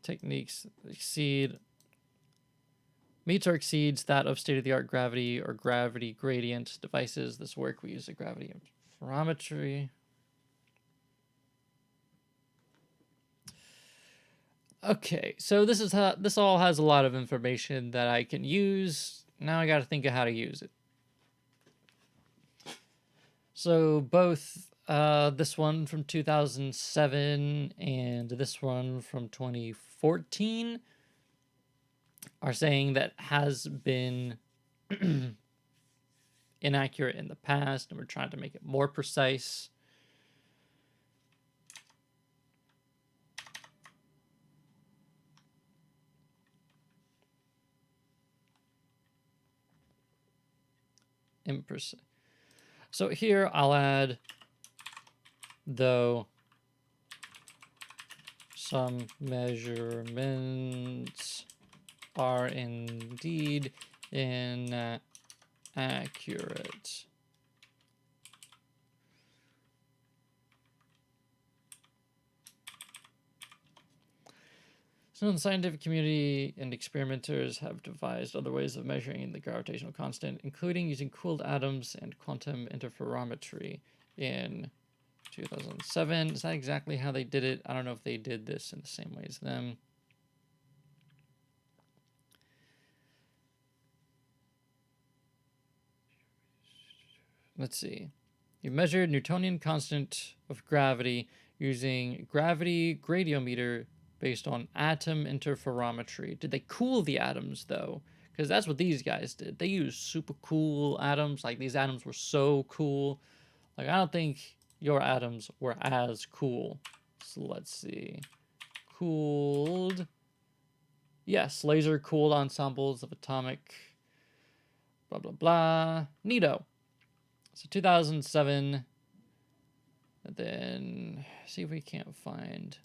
techniques meets or exceeds that of state-of-the-art gravity or gravity gradient devices. This work we use a gravity interferometry. Okay, so this all has a lot of information that I can use. Now I got to think of how to use it. So both this one from 2007 and this one from 2014 are saying that has been inaccurate in the past, and we're trying to make it more precise. Imprecise. So here I'll add, though some measurements are indeed inaccurate. So the scientific community and experimenters have devised other ways of measuring the gravitational constant, including using cooled atoms and quantum interferometry in 2007. Is that exactly how they did it? I don't know if they did this in the same way as them. Let's see. You measured Newtonian constant of gravity using gravity gradiometer based on atom interferometry. Did they cool the atoms, though? Because that's what these guys did. They used super cool atoms. Like, these atoms were so cool. Like, I don't think your atoms were as cool. So let's see. Cooled. Yes, laser-cooled ensembles of atomic blah, blah, blah. Neato. So 2007. And then see if we can't find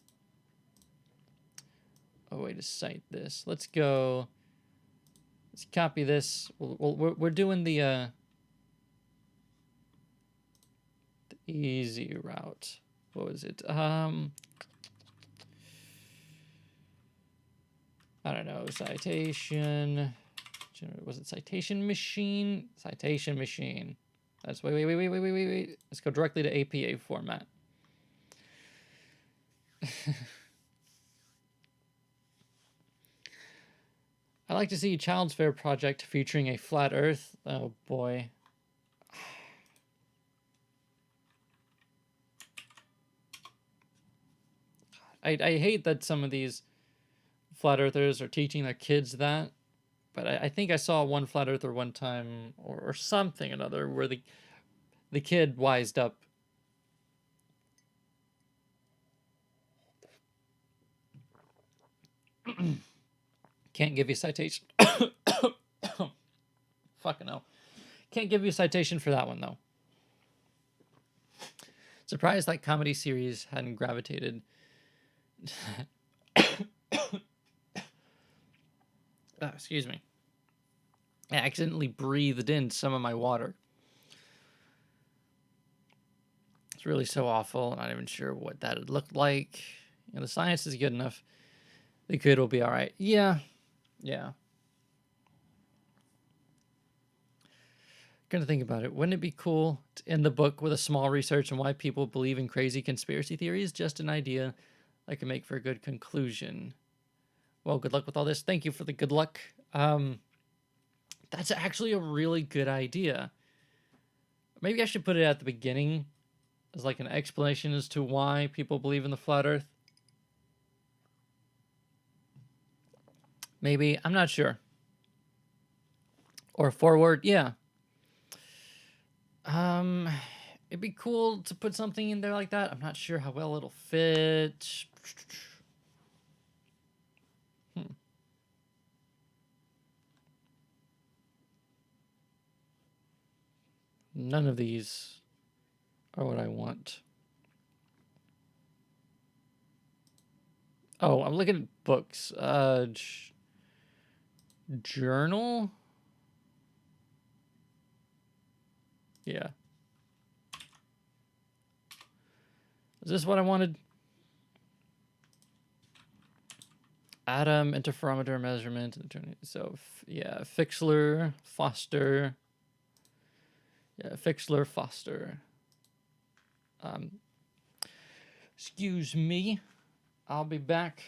a way to cite this. Let's go. Let's copy this. We're doing the easy route. What was it? I don't know. Citation. Was it citation machine? Citation machine. That's wait. Let's go directly to APA format. I like to see a Child's Fair project featuring a flat Earth. Oh boy. I hate that some of these flat earthers are teaching their kids that, but I think I saw one flat earther one time or something or another where the kid wised up. Can't give you a citation. Fucking hell. Can't give you a citation for that one, though. Surprised that comedy series hadn't gravitated. Excuse me. I accidentally breathed in some of my water. It's really so awful. I'm not even sure what that would look like. You know, the science is good enough. The kid will be all right. Yeah. Gonna think about it. Wouldn't it be cool to end the book with a small research on why people believe in crazy conspiracy theories? Just an idea I can make for a good conclusion. Well, good luck with all this. Thank you for the good luck. That's actually a really good idea. Maybe I should put it at the beginning as like an explanation as to why people believe in the flat Earth. Maybe. I'm not sure. Or forward, yeah. It'd be cool to put something in there like that. I'm not sure how well it'll fit. None of these are what I want. Oh, I'm looking at books. Journal? Yeah. Is this what I wanted? Atom, interferometer measurement. So, yeah, Fixler, Foster. Yeah, Fixler, Foster. Excuse me. I'll be back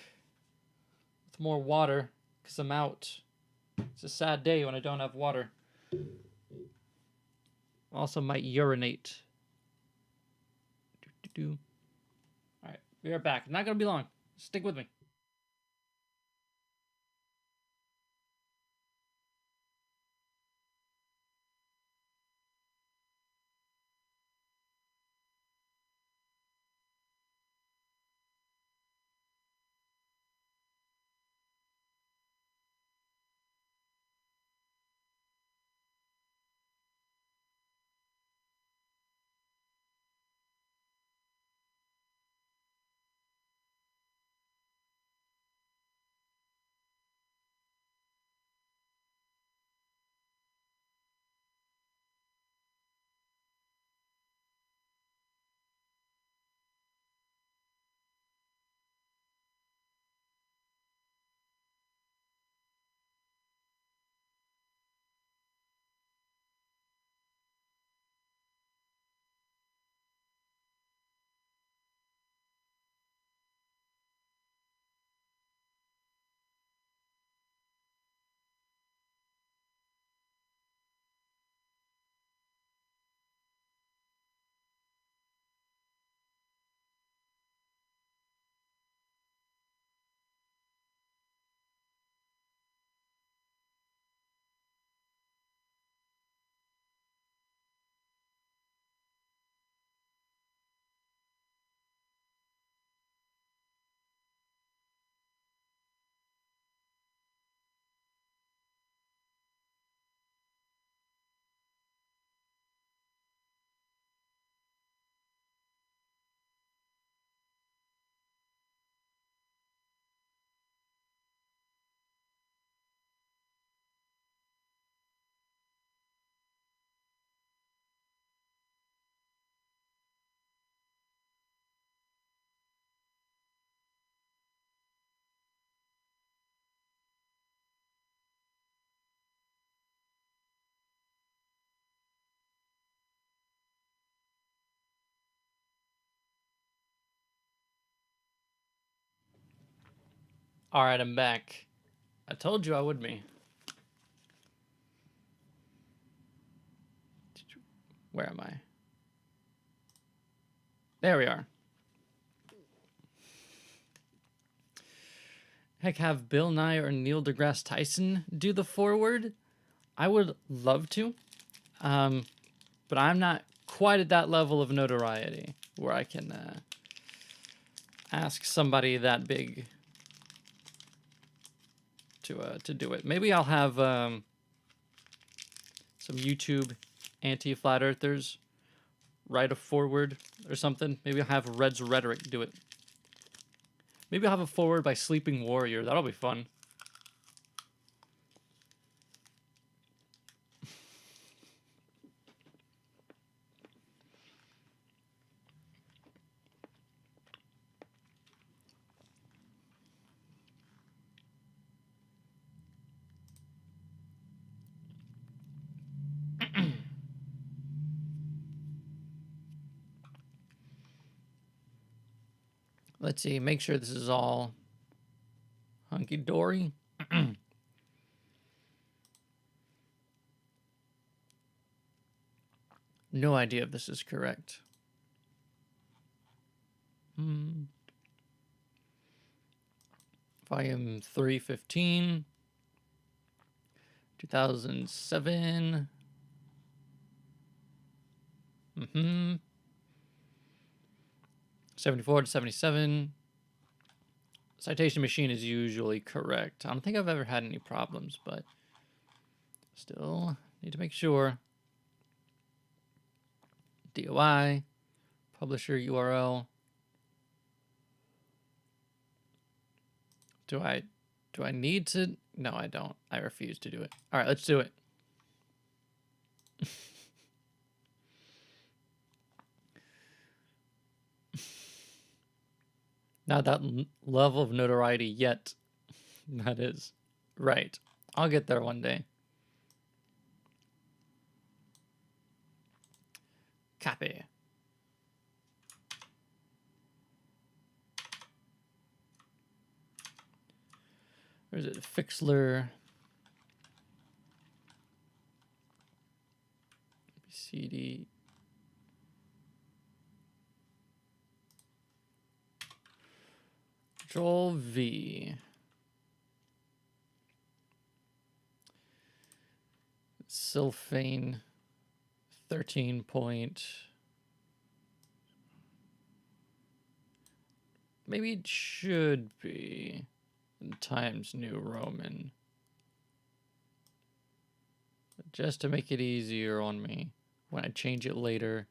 with more water because I'm out. It's a sad day when I don't have water. Also might urinate. All right, we are back. Not going to be long. Stick with me. All right, I'm back. I told you I would be. Where am I? There we are. Heck, have Bill Nye or Neil deGrasse Tyson do the forward? I would love to, but I'm not quite at that level of notoriety where I can ask somebody that big to do it. Maybe I'll have some YouTube anti-flat earthers write a forward or something. Maybe I'll have Red's Rhetoric do it. Maybe I'll have a forward by Sleeping Warrior. That'll be fun. Let's see. Make sure this is all hunky-dory. No idea if this is correct. Volume 315. 2007. 74 to 77. Citation machine is usually correct. I don't think I've ever had any problems, but still need to make sure. DOI, publisher URL. Do I need to? No, I don't. I refuse to do it. All right, let's do it. Not that level of notoriety yet. That is. Right. I'll get there one day. Copy. Where is it? Fixler. CD. Control V. Sylphane 13 point. Maybe it should be in Times New Roman. Just to make it easier on me when I change it later.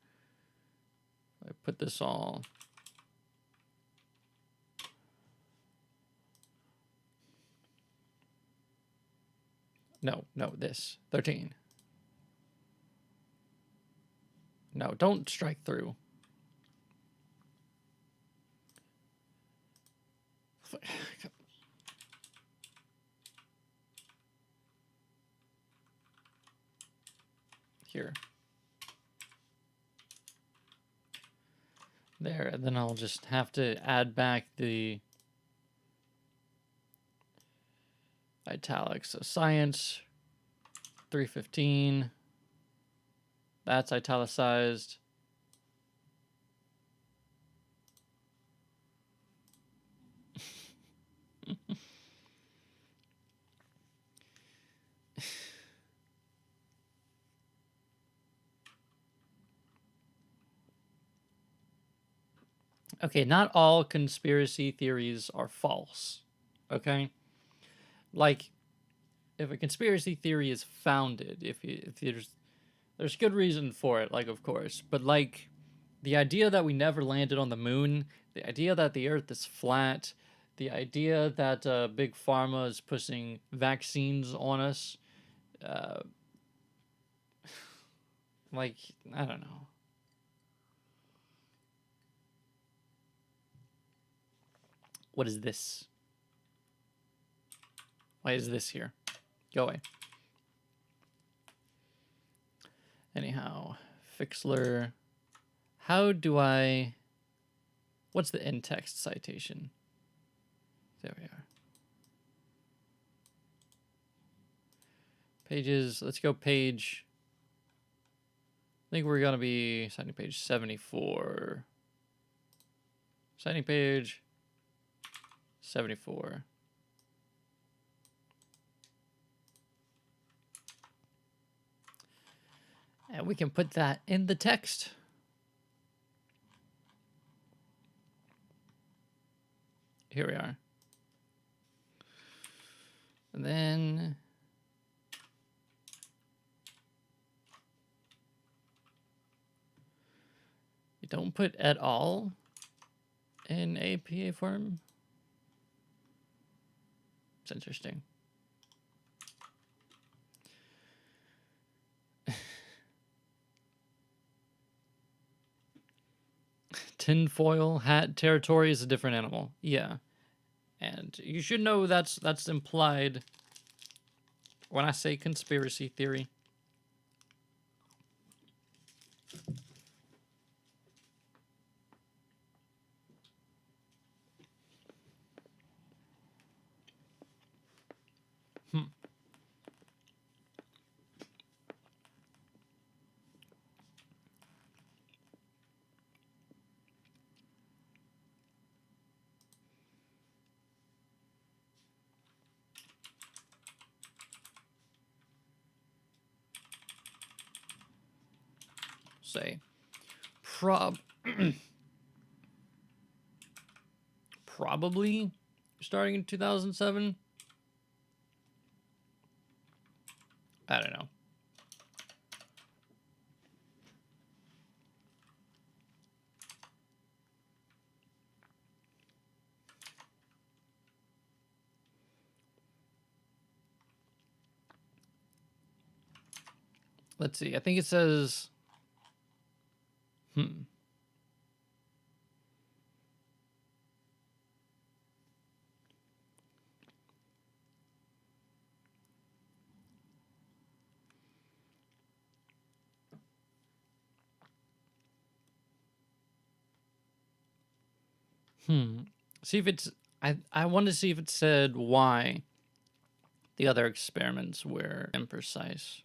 I put this all. No, this. 13. No, don't strike through. Here. There, and then I'll just have to add back the italics. So science 315. That's italicized. Okay, not all conspiracy theories are false. Okay? Like, if a conspiracy theory is founded, if there's good reason for it, like, of course, but like the idea that we never landed on the moon, the idea that the earth is flat, the idea that big pharma is pushing vaccines on us, like, I don't know. What is this? Why is this here? Go away. Anyhow, Fixler. How do I... What's the in-text citation? There we are. Pages. Let's go page... I think we're going to be citing page 74. Citing page 74. And we can put that in the text. Here we are. And then you don't put at all in APA form. It's interesting. Tinfoil hat territory is a different animal. Yeah. And you should know that's implied when I say conspiracy theory. say probably starting in 2007. I don't know. Let's see. I think it says... See if it's... I want to see if it said why the other experiments were imprecise.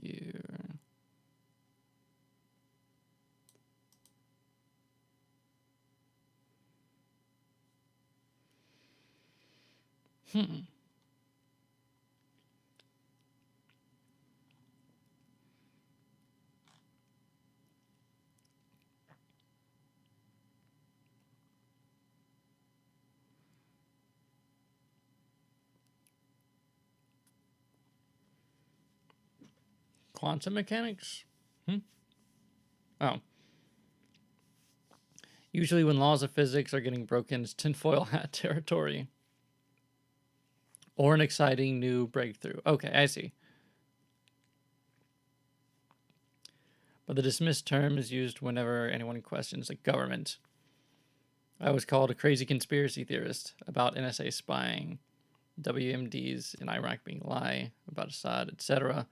Here. Quantum mechanics? Oh. Usually when laws of physics are getting broken, it's tinfoil hat territory. Or an exciting new breakthrough. Okay, I see. But the dismissed term is used whenever anyone questions the government. I was called a crazy conspiracy theorist about NSA spying, WMDs in Iraq being a lie, about Assad, etc.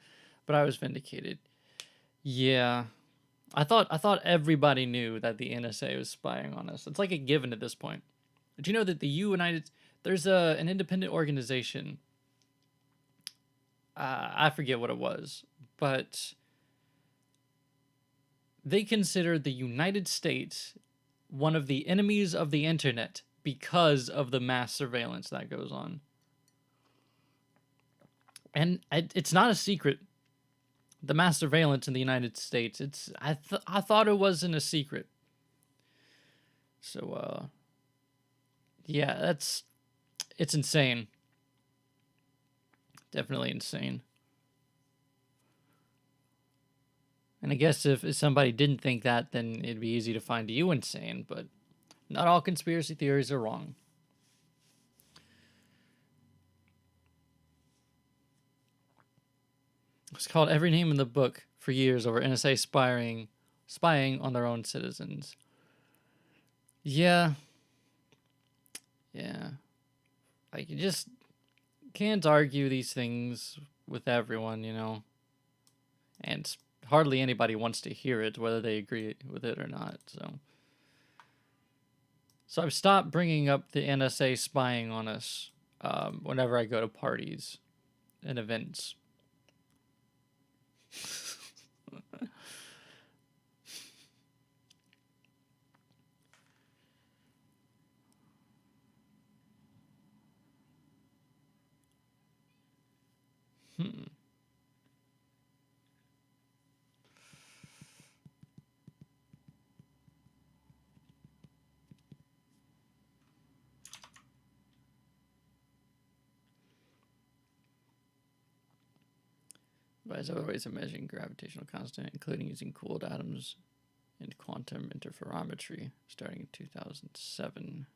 But I was vindicated. Yeah. I thought everybody knew that the NSA was spying on us. It's like a given at this point. Did you know that there's an independent organization, I forget what it was, but they consider the United States one of the enemies of the internet because of the mass surveillance that goes on. And it's not a secret. The mass surveillance in the United States, I thought it wasn't a secret. So, yeah, it's insane. Definitely insane. And I guess if somebody didn't think that, then it'd be easy to find you insane, but not all conspiracy theories are wrong. It's called every name in the book for years over NSA spying on their own citizens. Yeah. Like, you just can't argue these things with everyone, you know? And hardly anybody wants to hear it, whether they agree with it or not, So I've stopped bringing up the NSA spying on us whenever I go to parties and events. There's other ways of measuring gravitational constant, including using cooled atoms and quantum interferometry, starting in 2007.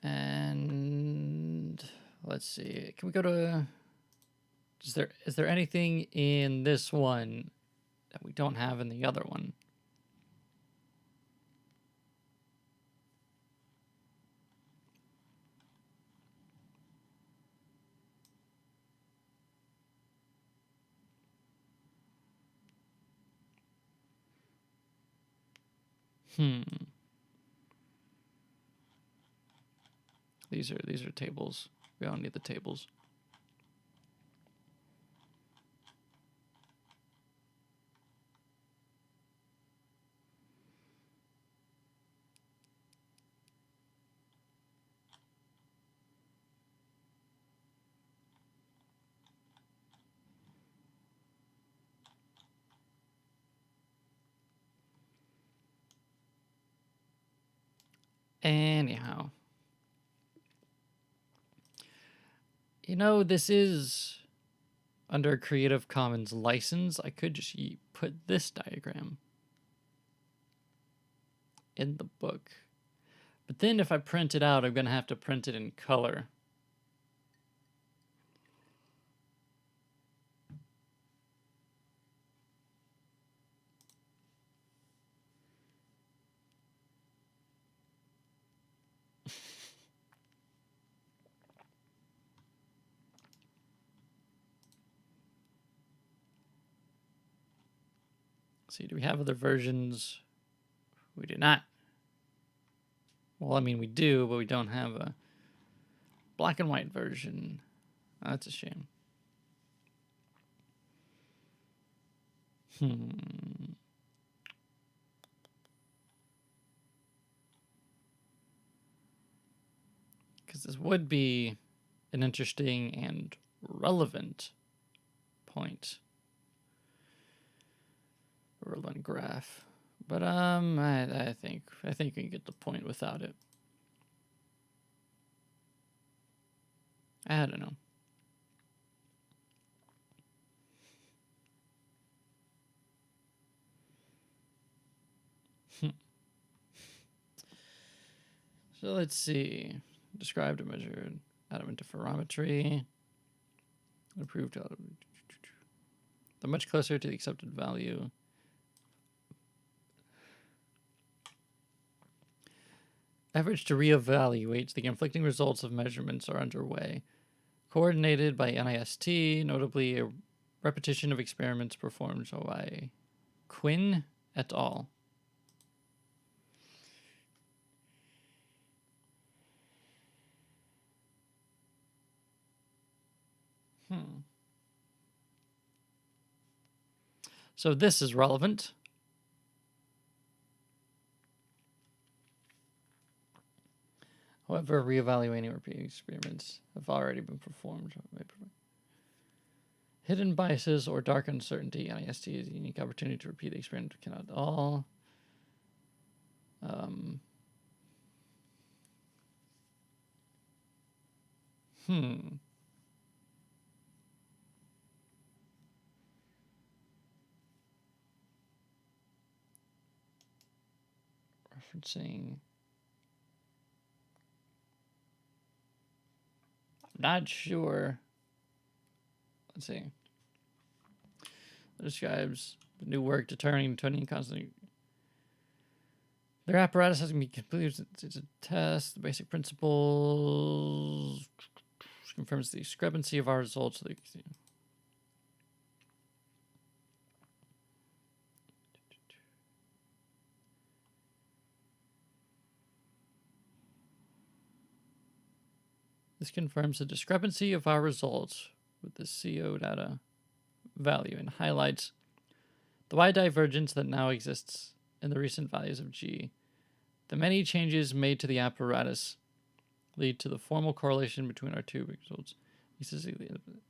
And let's see. Can we go to... Is there anything in this one that we don't have in the other one? These are tables. We don't need the tables. Anyhow. You know, this is under a Creative Commons license. I could just put this diagram in the book. But then if I print it out, I'm going to have to print it in color. See, do we have other versions? We do not. Well, I mean, we do, but we don't have a black and white version. Oh, that's a shame. Because this would be an interesting and relevant point. Relevant graph. But I think we can get the point without it. I don't know. So let's see. Described and measured atom interferometry. Improved. They're much closer to the accepted value. Efforts to reevaluate the conflicting results of measurements are underway. Coordinated by NIST, notably a repetition of experiments performed by Quinn et al. So this is relevant. However, reevaluating repeating experiments have already been performed. Hidden biases or dark uncertainty. NIST is a unique opportunity to repeat the experiment cannot all. Referencing. I'm not sure. Let's see. It describes the new work determining Newtonian constant. Their apparatus has to be completed. It's a test. The basic principles confirms the discrepancy of our results. This confirms the discrepancy of our results with the CO data value and highlights the wide divergence that now exists in the recent values of G. The many changes made to the apparatus lead to the formal correlation between our two results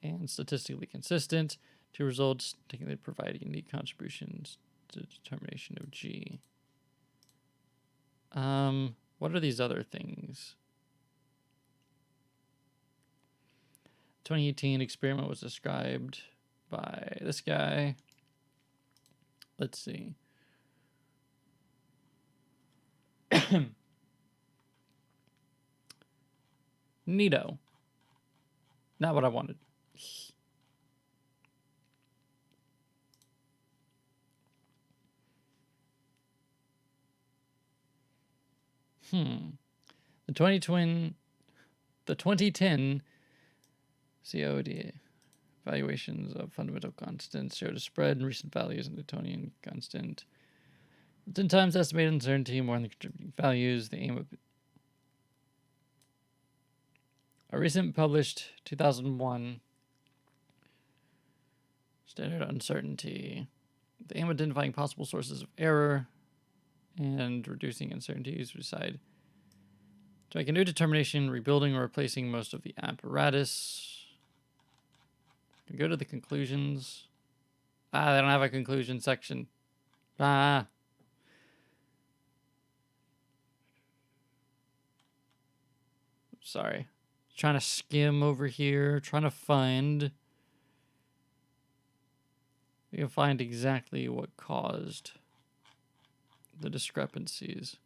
and statistically consistent. Two results technically provide unique contributions to determination of G. What are these other things? 2018 experiment was described by this guy. Let's see. Neato. Not what I wanted. The 2010 COD evaluations of fundamental constants showed a spread in recent values in Newtonian constant. 10 times estimated uncertainty, more than the contributing values. The aim of A recent published 2001 standard uncertainty. The aim of identifying possible sources of error and reducing uncertainties we decide to make a new determination, rebuilding or replacing most of the apparatus. Go to the conclusions. They don't have a conclusion section. Sorry. Trying to skim over here, trying to find. You can find exactly what caused the discrepancies.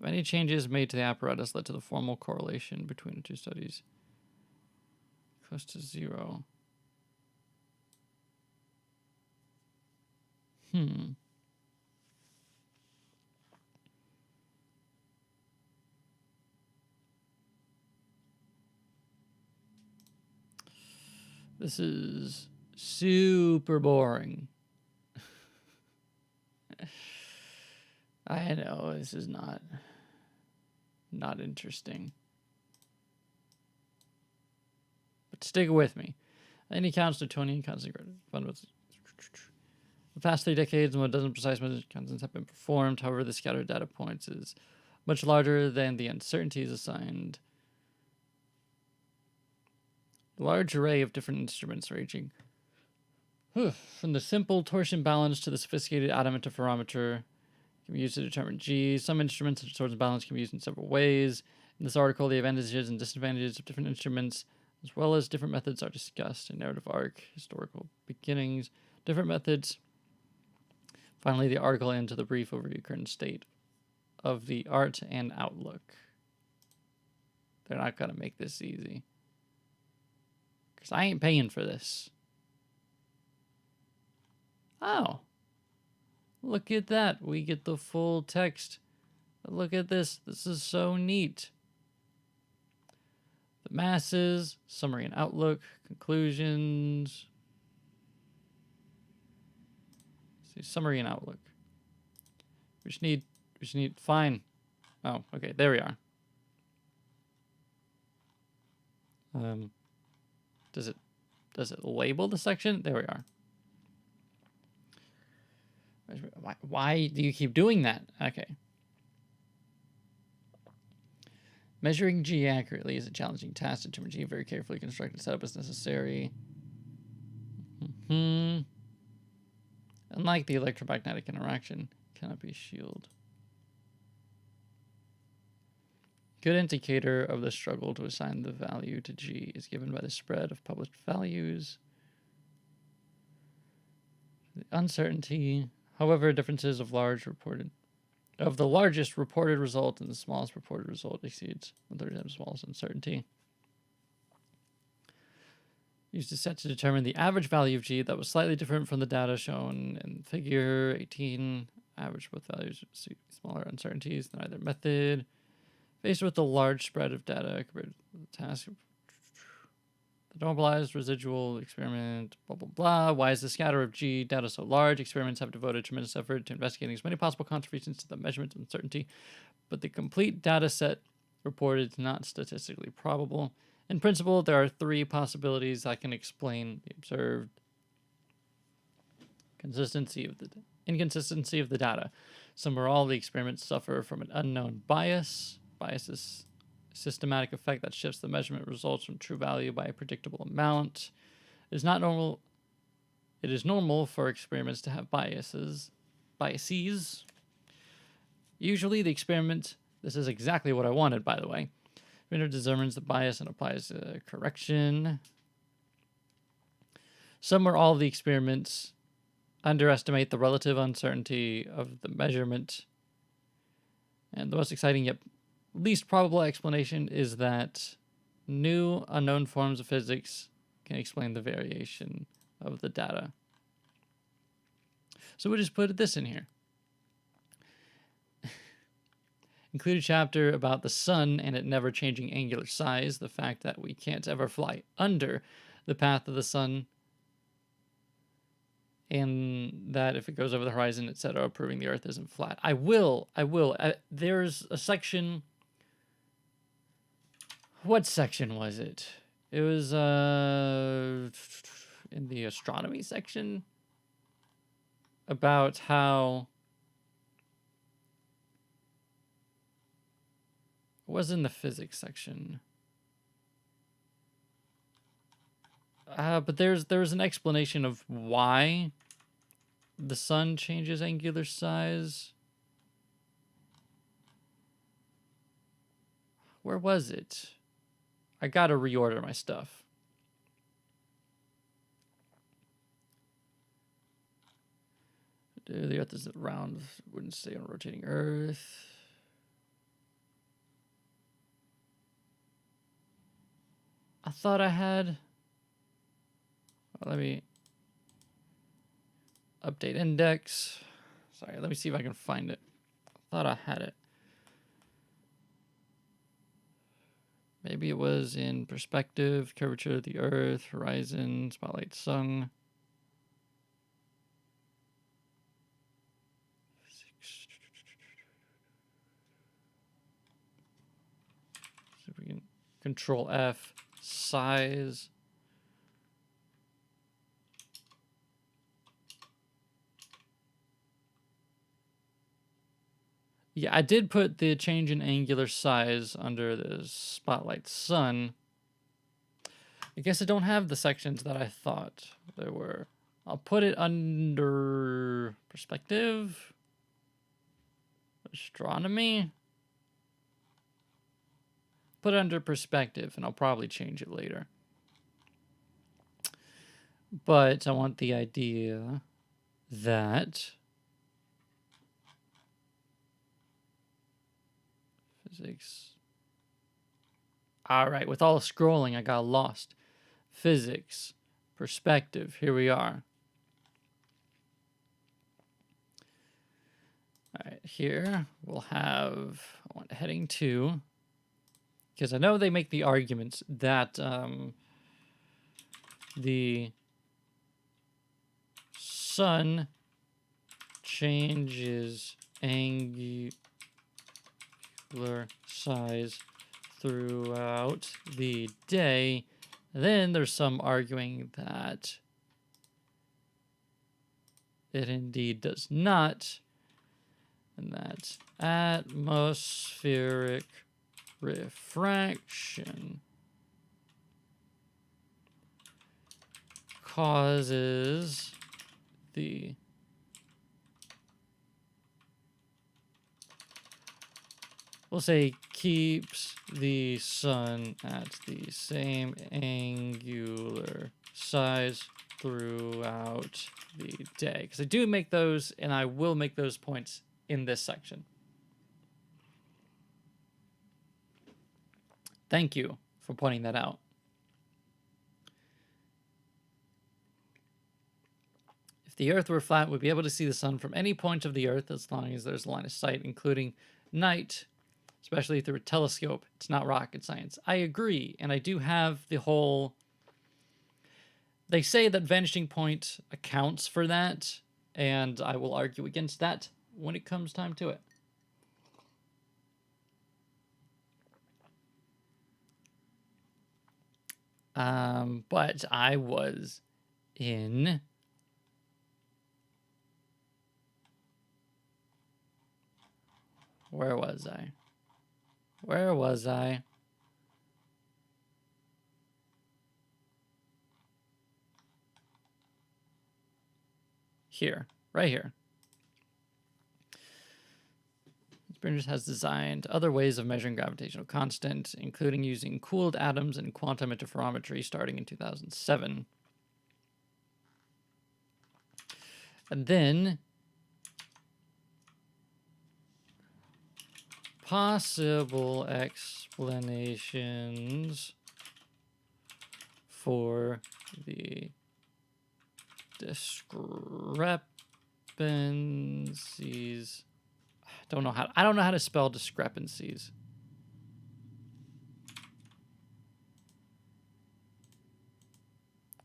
Many changes made to the apparatus led to the formal correlation between the two studies. Close to 0. This is super boring. I know, this is not interesting. But stick with me. Any counts Newtonian constant fun with the past 3 decades, more than a dozen precise measurement constants have been performed. However, the scattered data points is much larger than the uncertainties assigned. The large array of different instruments ranging from the simple torsion balance to the sophisticated atom interferometer can be used to determine G. Some instruments, such as torsion balance, can be used in several ways. In this article, the advantages and disadvantages of different instruments, as well as different methods, are discussed. A narrative arc, historical beginnings, different methods. Finally, the article ends with a brief overview of current state of the art and outlook. They're not going to make this easy. Because I ain't paying for this. Oh. Look at that. We get the full text. Look at this. This is so neat. The masses, summary and outlook, conclusions. Let's see, summary and outlook. We just need, fine. Oh, okay, there we are. Does it label the section? There we are. Why do you keep doing that? Okay. Measuring G accurately is a challenging task. Determine G very carefully constructed setup is necessary. Unlike the electromagnetic interaction, cannot be shielded. Good indicator of the struggle to assign the value to G is given by the spread of published values. The uncertainty, however, differences of the largest reported result and the smallest reported result exceeds 1/3 of the smallest uncertainty. Used a set to determine the average value of G that was slightly different from the data shown in figure 18. Average both values smaller uncertainties than either method. Faced with the large spread of data compared to the task, the normalized residual experiment, blah, blah, blah. Why is the scatter of G data so large? Experiments have devoted tremendous effort to investigating as many possible contributions to the measurement of uncertainty, but the complete data set reported is not statistically probable. In principle, there are 3 possibilities that can explain the observed inconsistency of the data. Some or all of the experiments suffer from an unknown bias. Bias is a systematic effect that shifts the measurement results from true value by a predictable amount. It is normal for experiments to have biases. Usually the experiment, this is exactly what I wanted, by the way. Experimenter determines the bias and applies a correction. Some or all of the experiments underestimate the relative uncertainty of the measurement. And the most exciting yet least probable explanation is that new unknown forms of physics can explain the variation of the data. So we just put this in here. Include a chapter about the sun and it never changing angular size, the fact that we can't ever fly under the path of the sun, and that if it goes over the horizon, etc., proving the Earth isn't flat. I will. There's a section. What section was it? It was in the astronomy section about how it was in the physics section. But there's an explanation of why the sun changes angular size. Where was it? I gotta reorder my stuff. The Earth is round, wouldn't stay on a rotating Earth. I thought I had. Let me update index. Sorry, let me see if I can find it. I thought I had it. Maybe it was in perspective, curvature of the Earth, horizon, spotlight, sun. See if we can Control F, size. Yeah, I did put the change in angular size under the spotlight sun. I guess I don't have the sections that I thought there were. I'll put it under perspective, astronomy. Put it under perspective, and I'll probably change it later. But I want the idea that physics. All right, with all the scrolling, I got lost. Physics, perspective, here we are. All right, here we'll have, I want heading 2, because I know they make the arguments that the sun changes angular size throughout the day. Then there's some arguing that it indeed does not, and that atmospheric refraction causes the we'll say keeps the sun at the same angular size throughout the day. Because I do make those, and I will make those points in this section. Thank you for pointing that out. If the Earth were flat, we'd be able to see the sun from any point of the Earth as long as there's a line of sight, including night, especially through a telescope. It's not rocket science. I agree, and I do have the whole... They say that vanishing point accounts for that, and I will argue against that when it comes time to it. But I was in... Where was I? Where was I? Here, right here. Sprujit has designed other ways of measuring gravitational constant, including using cooled atoms and quantum interferometry starting in 2007. And then possible explanations for the discrepancies. I don't know how to spell discrepancies.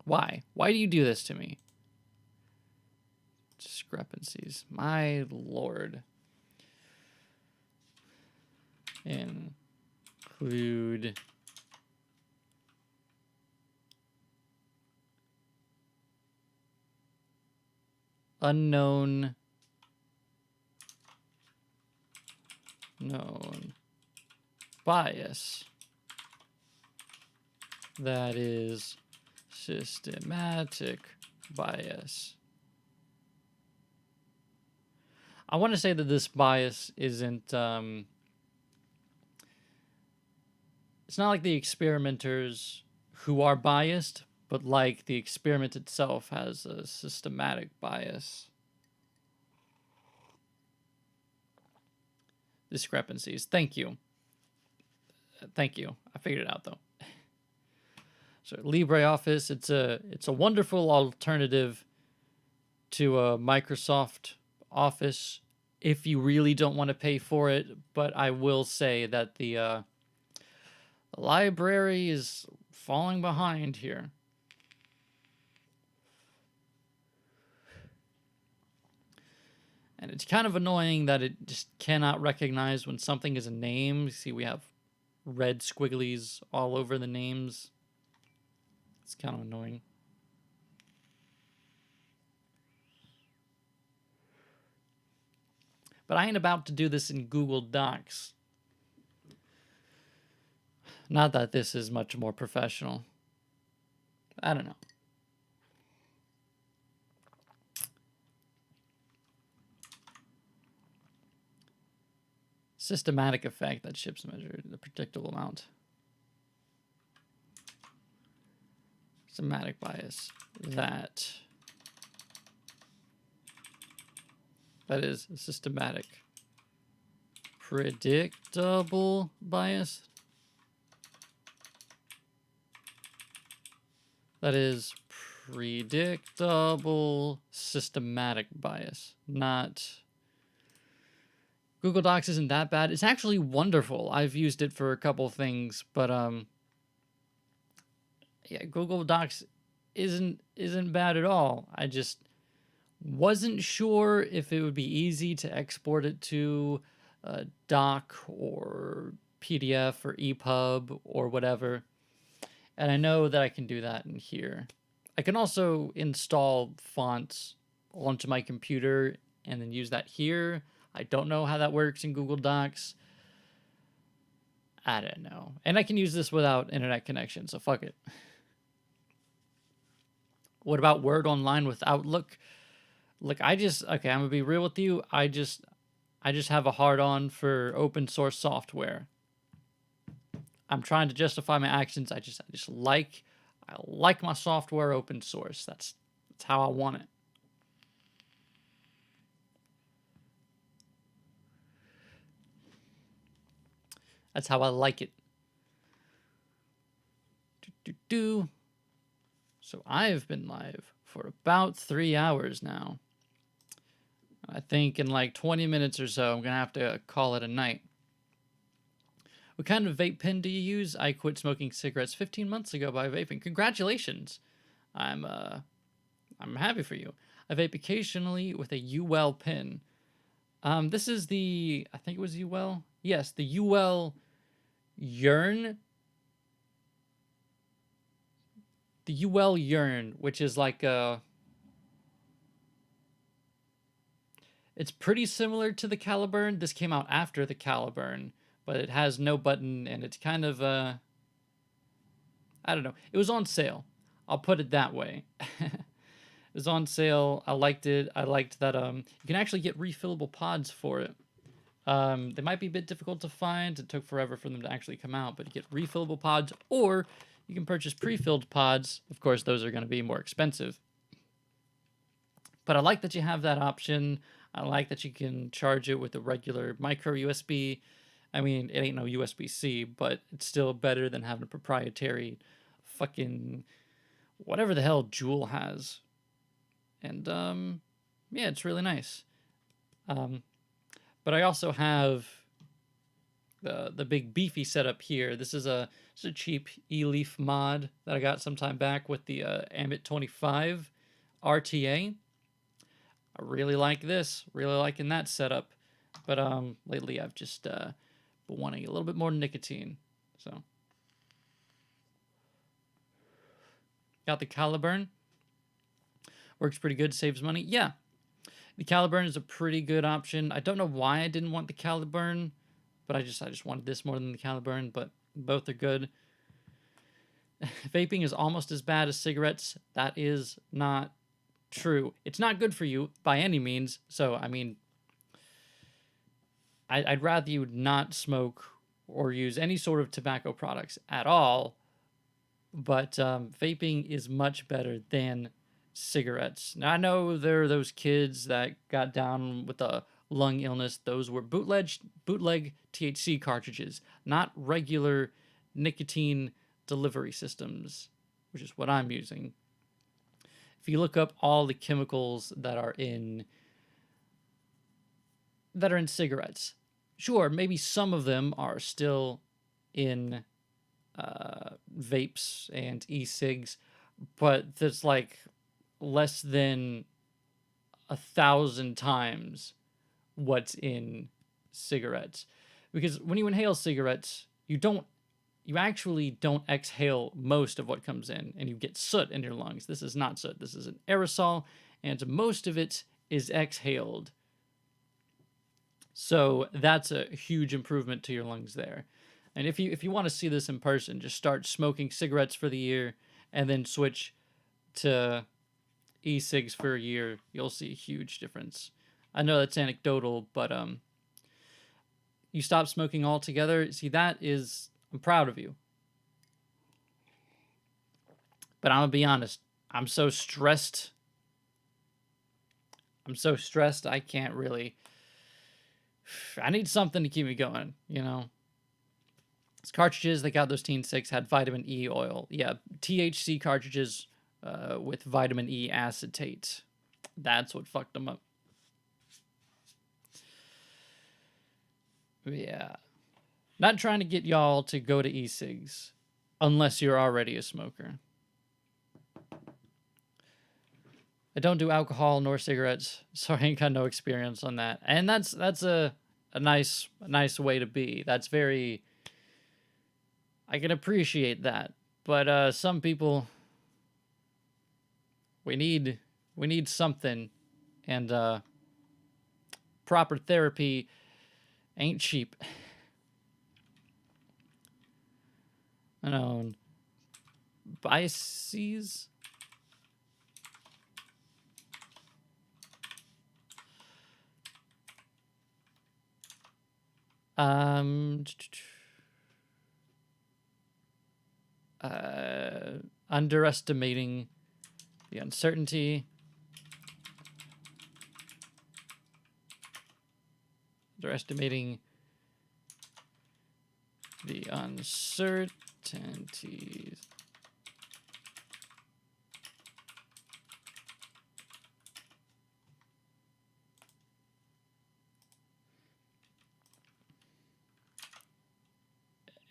Why? Why do you do this to me? discrepancies. My lord. Include unknown known bias that is systematic bias. I want to say that this bias isn't, it's not like the experimenters who are biased, but like the experiment itself has a systematic bias. Discrepancies. Thank you. Thank you. I figured it out though. So LibreOffice, it's a wonderful alternative to Microsoft Office if you really don't want to pay for it. But I will say that the library is falling behind here. And it's kind of annoying that it just cannot recognize when something is a name. You see, we have red squigglies all over the names. It's kind of annoying. But I ain't about to do this in Google Docs. Not that this is much more professional. I don't know. Systematic effect that ships measured the predictable amount. Systematic bias that is systematic. Predictable bias that is predictable systematic bias, not... Google Docs isn't that bad. It's actually wonderful. I've used it for a couple things, but yeah, Google Docs isn't bad at all. I just wasn't sure if it would be easy to export it to a doc or PDF or EPUB or whatever. And I know that I can do that in here. I can also install fonts onto my computer and then use that here. I don't know how that works in Google Docs. I don't know. And I can use this without internet connection, so fuck it. What about Word Online with Outlook? Look, okay, I'm gonna be real with you. I just have a hard-on for open source software. I'm trying to justify my actions. I like my software open source. That's how I want it. That's how I like it. So I've been live for about 3 hours now. I think in like 20 minutes or so, I'm going to have to call it a night. What kind of vape pen do you use? I quit smoking cigarettes 15 months ago by vaping. Congratulations. I'm happy for you. I vape occasionally with a UL pen. This is the, I think it was UL. Yes, the UL Yearn. The UL Yearn, which is like a... It's pretty similar to the Caliburn. This came out after the Caliburn, but it has no button, and it's kind of, I don't know. It was on sale. I'll put it that way. It was on sale. I liked it. I liked that you can actually get refillable pods for it. They might be a bit difficult to find. It took forever for them to actually come out, but you get refillable pods, or you can purchase pre-filled pods. Of course, those are going to be more expensive. But I like that you have that option. I like that you can charge it with a regular micro USB. I mean, it ain't no USB-C, but it's still better than having a proprietary fucking whatever the hell Juul has. And, yeah, it's really nice. But I also have the big beefy setup here. This is a cheap eLeaf mod that I got some time back with the Ambit 25 RTA. I really like this. Really liking that setup. But lately I've just been wanting a little bit more nicotine. So got the Caliburn. Works pretty good, saves money. Yeah. The Caliburn is a pretty good option. I don't know why I didn't want the Caliburn, but I just wanted this more than the Caliburn, but both are good. Vaping is almost as bad as cigarettes. That is not true. It's not good for you by any means. So, I mean, I'd rather you not smoke or use any sort of tobacco products at all. But vaping is much better than cigarettes. Now, I know there are those kids that got down with a lung illness. Those were bootleg THC cartridges, not regular nicotine delivery systems, which is what I'm using. If you look up all the chemicals that are in cigarettes, sure, maybe some of them are still in vapes and e-cigs, but there's like less than 1,000 times what's in cigarettes. Because when you inhale cigarettes, you actually don't exhale most of what comes in, and you get soot in your lungs. This is not soot. This is an aerosol, and most of it is exhaled. So that's a huge improvement to your lungs there. And if you want to see this in person, just start smoking cigarettes for the year and then switch to e-cigs for a year. You'll see a huge difference. I know that's anecdotal, but you stop smoking altogether. See, I'm proud of you. But I'm going to be honest. I'm so stressed. I can't really. I need something to keep me going, you know? These cartridges, they got those Teen 6, had vitamin E oil. Yeah, THC cartridges with vitamin E acetate. That's what fucked them up. Yeah. Not trying to get y'all to go to e-cigs unless you're already a smoker. I don't do alcohol nor cigarettes, so I ain't got no experience on that. And that's a nice way to be. That's very... I can appreciate that. But some people... We need something. And proper therapy ain't cheap. I know. Biases... underestimating the uncertainty. Underestimating the uncertainties.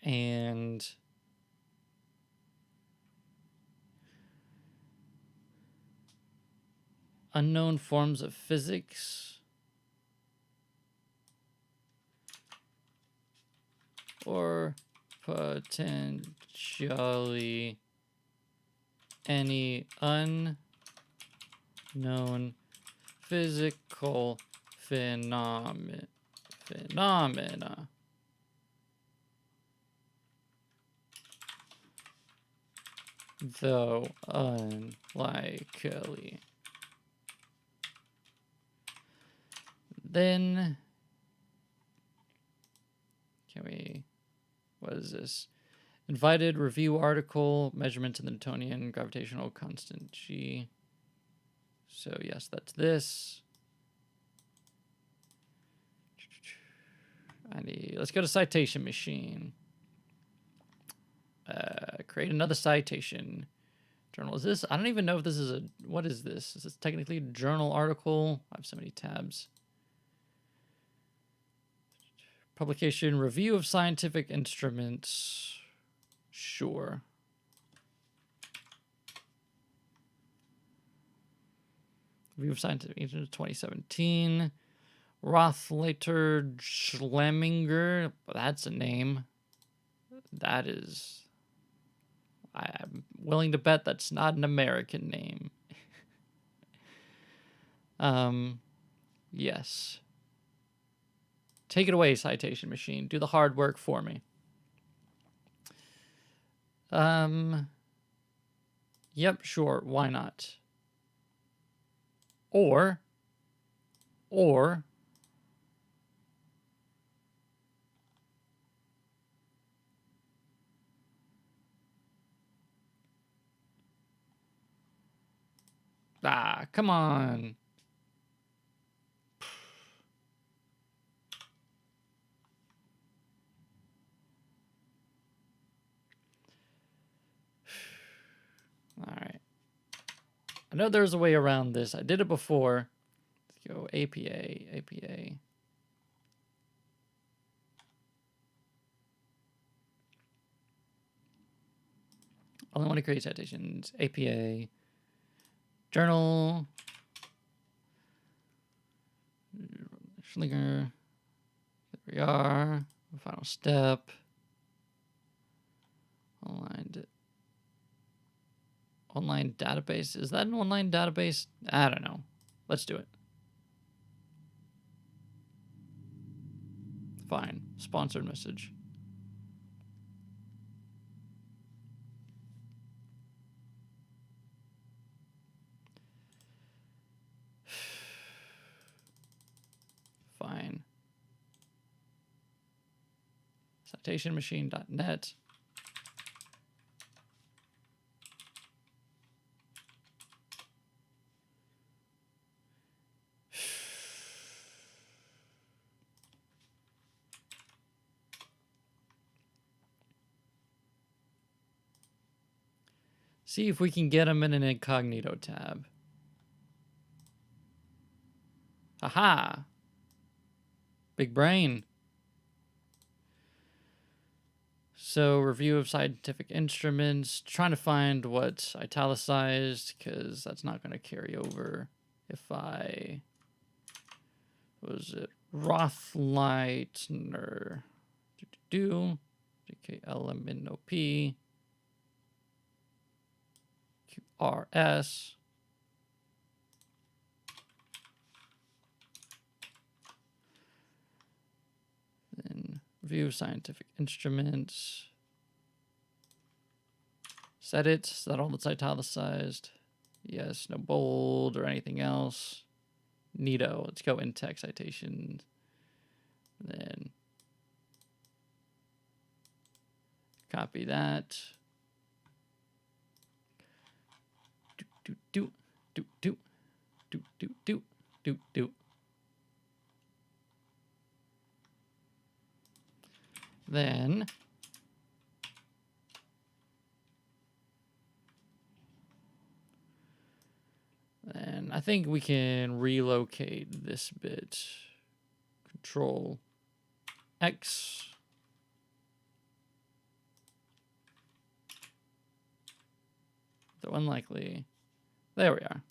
And unknown forms of physics or potentially any unknown physical phenomena. Though unlikely. Then, what is this? Invited review article, measurements of the Newtonian gravitational constant G. So yes, that's this. Let's go to citation machine. Create another citation. Journal. Is this? I don't even know if this is a... What is this? Is this technically a journal article? I have so many tabs. Publication. Review of scientific instruments. Sure. Review of Scientific Instruments 2017. Rothleiter Schleminger. That's a name. That is... I'm willing to bet that's not an American name. Yes. Take it away, Citation Machine. Do the hard work for me. Yep, sure. Why not? Or... Ah, come on. All right. I know there's a way around this. I did it before. Let's go APA. Only want to create citations. APA. Journal. Schlinger. There we are. Final step. Online database. Is that an online database? I don't know. Let's do it. Fine. Sponsored message. Fine. Citationmachine.net. See if we can get them in an incognito tab. Aha! Big brain. So, review of scientific instruments. Trying to find what's italicized, because that's not going to carry over. If I... What was it? Rothleitner. JKLMNOP. QRS. Then review scientific instruments. Set it. Is that all that's italicized? Yes, no bold or anything else. Neato. Let's go in text citations. Then copy that. Do. Then I think we can relocate this bit. Control X. Though unlikely. There we are.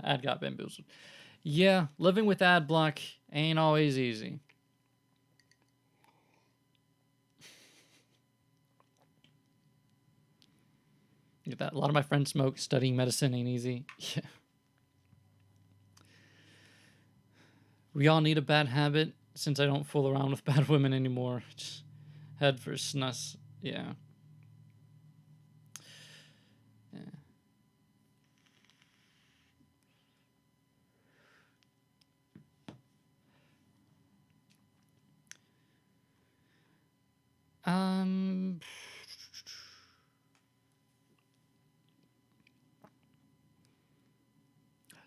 Ad got bamboozled. Yeah, living with ad block ain't always easy. Get that. A lot of my friends smoke. Studying medicine ain't easy. Yeah. We all need a bad habit. Since I don't fool around with bad women anymore, just head for snus. Yeah.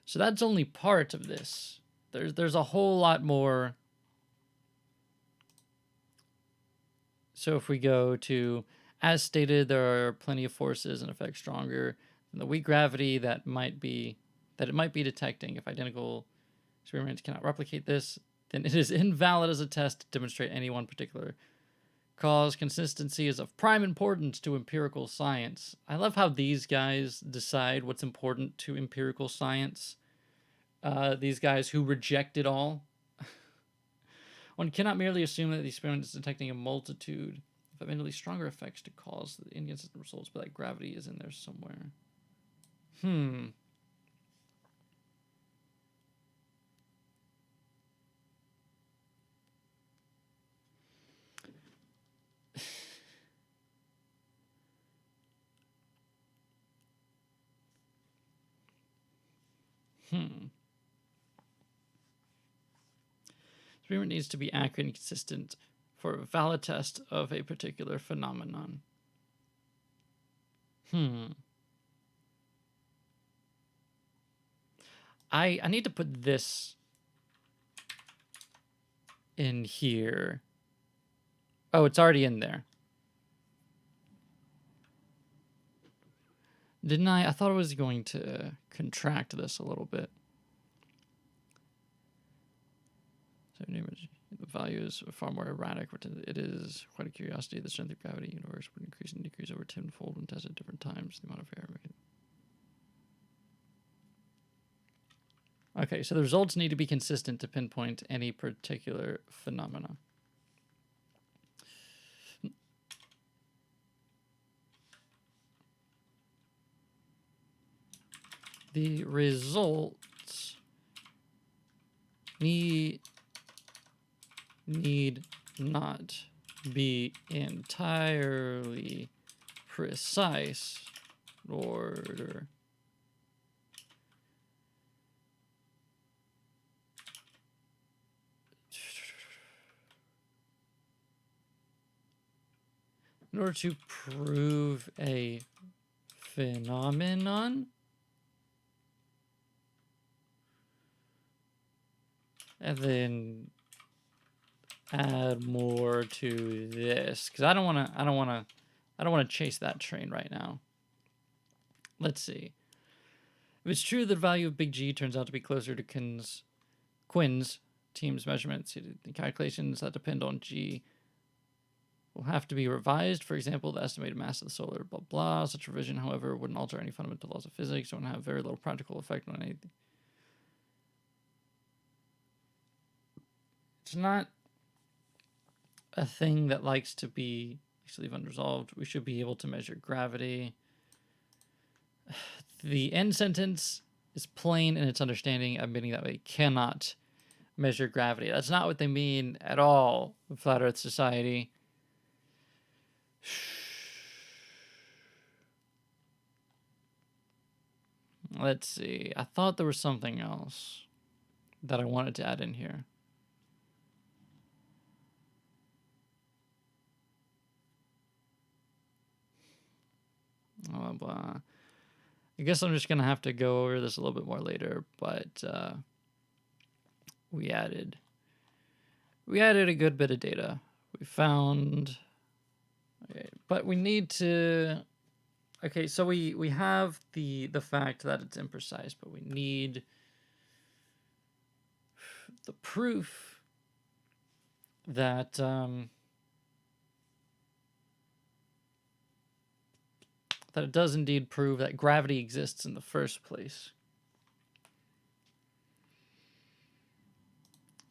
So that's only part of this. There's a whole lot more. So if we go to, as stated, there are plenty of forces and effects stronger than the weak gravity that it might be detecting. If identical experiments cannot replicate this, then it is invalid as a test to demonstrate any one particular cause consistency is of prime importance to empirical science. I love how these guys decide what's important to empirical science. These guys who reject it all. One cannot merely assume that the experiment is detecting a multitude of evidently stronger effects to cause the inconsistent results, but that gravity is in there somewhere. Experiment needs to be accurate and consistent for a valid test of a particular phenomenon. I need to put this in here. Oh, it's already in there. Didn't I? I thought I was going to contract this a little bit. So the value is far more erratic. It is quite a curiosity. The strength of gravity in the universe would increase and decrease over tenfold when tested at different times. The amount of error. Okay, so the results need to be consistent to pinpoint any particular phenomena. The results need not be entirely precise order. In order to prove a phenomenon, and then add more to this, because I don't want to chase that train right now. Let's see. If it's true that the value of big G turns out to be closer to Quinn's team's measurements, the calculations that depend on G will have to be revised. For example, the estimated mass of the solar blah blah. Such revision, however, wouldn't alter any fundamental laws of physics and would have very little practical effect on anything. It's not a thing that likes to leave unresolved. We should be able to measure gravity. The end sentence is plain in its understanding, admitting that we cannot measure gravity. That's not what they mean at all, Flat Earth Society. Let's see. I thought there was something else that I wanted to add in here. Blah, blah. I guess I'm just going to have to go over this a little bit more later, but we added a good bit of data. We found... Okay, but we need to... Okay, so we have the fact that it's imprecise, but we need the proof that that it does indeed prove that gravity exists in the first place.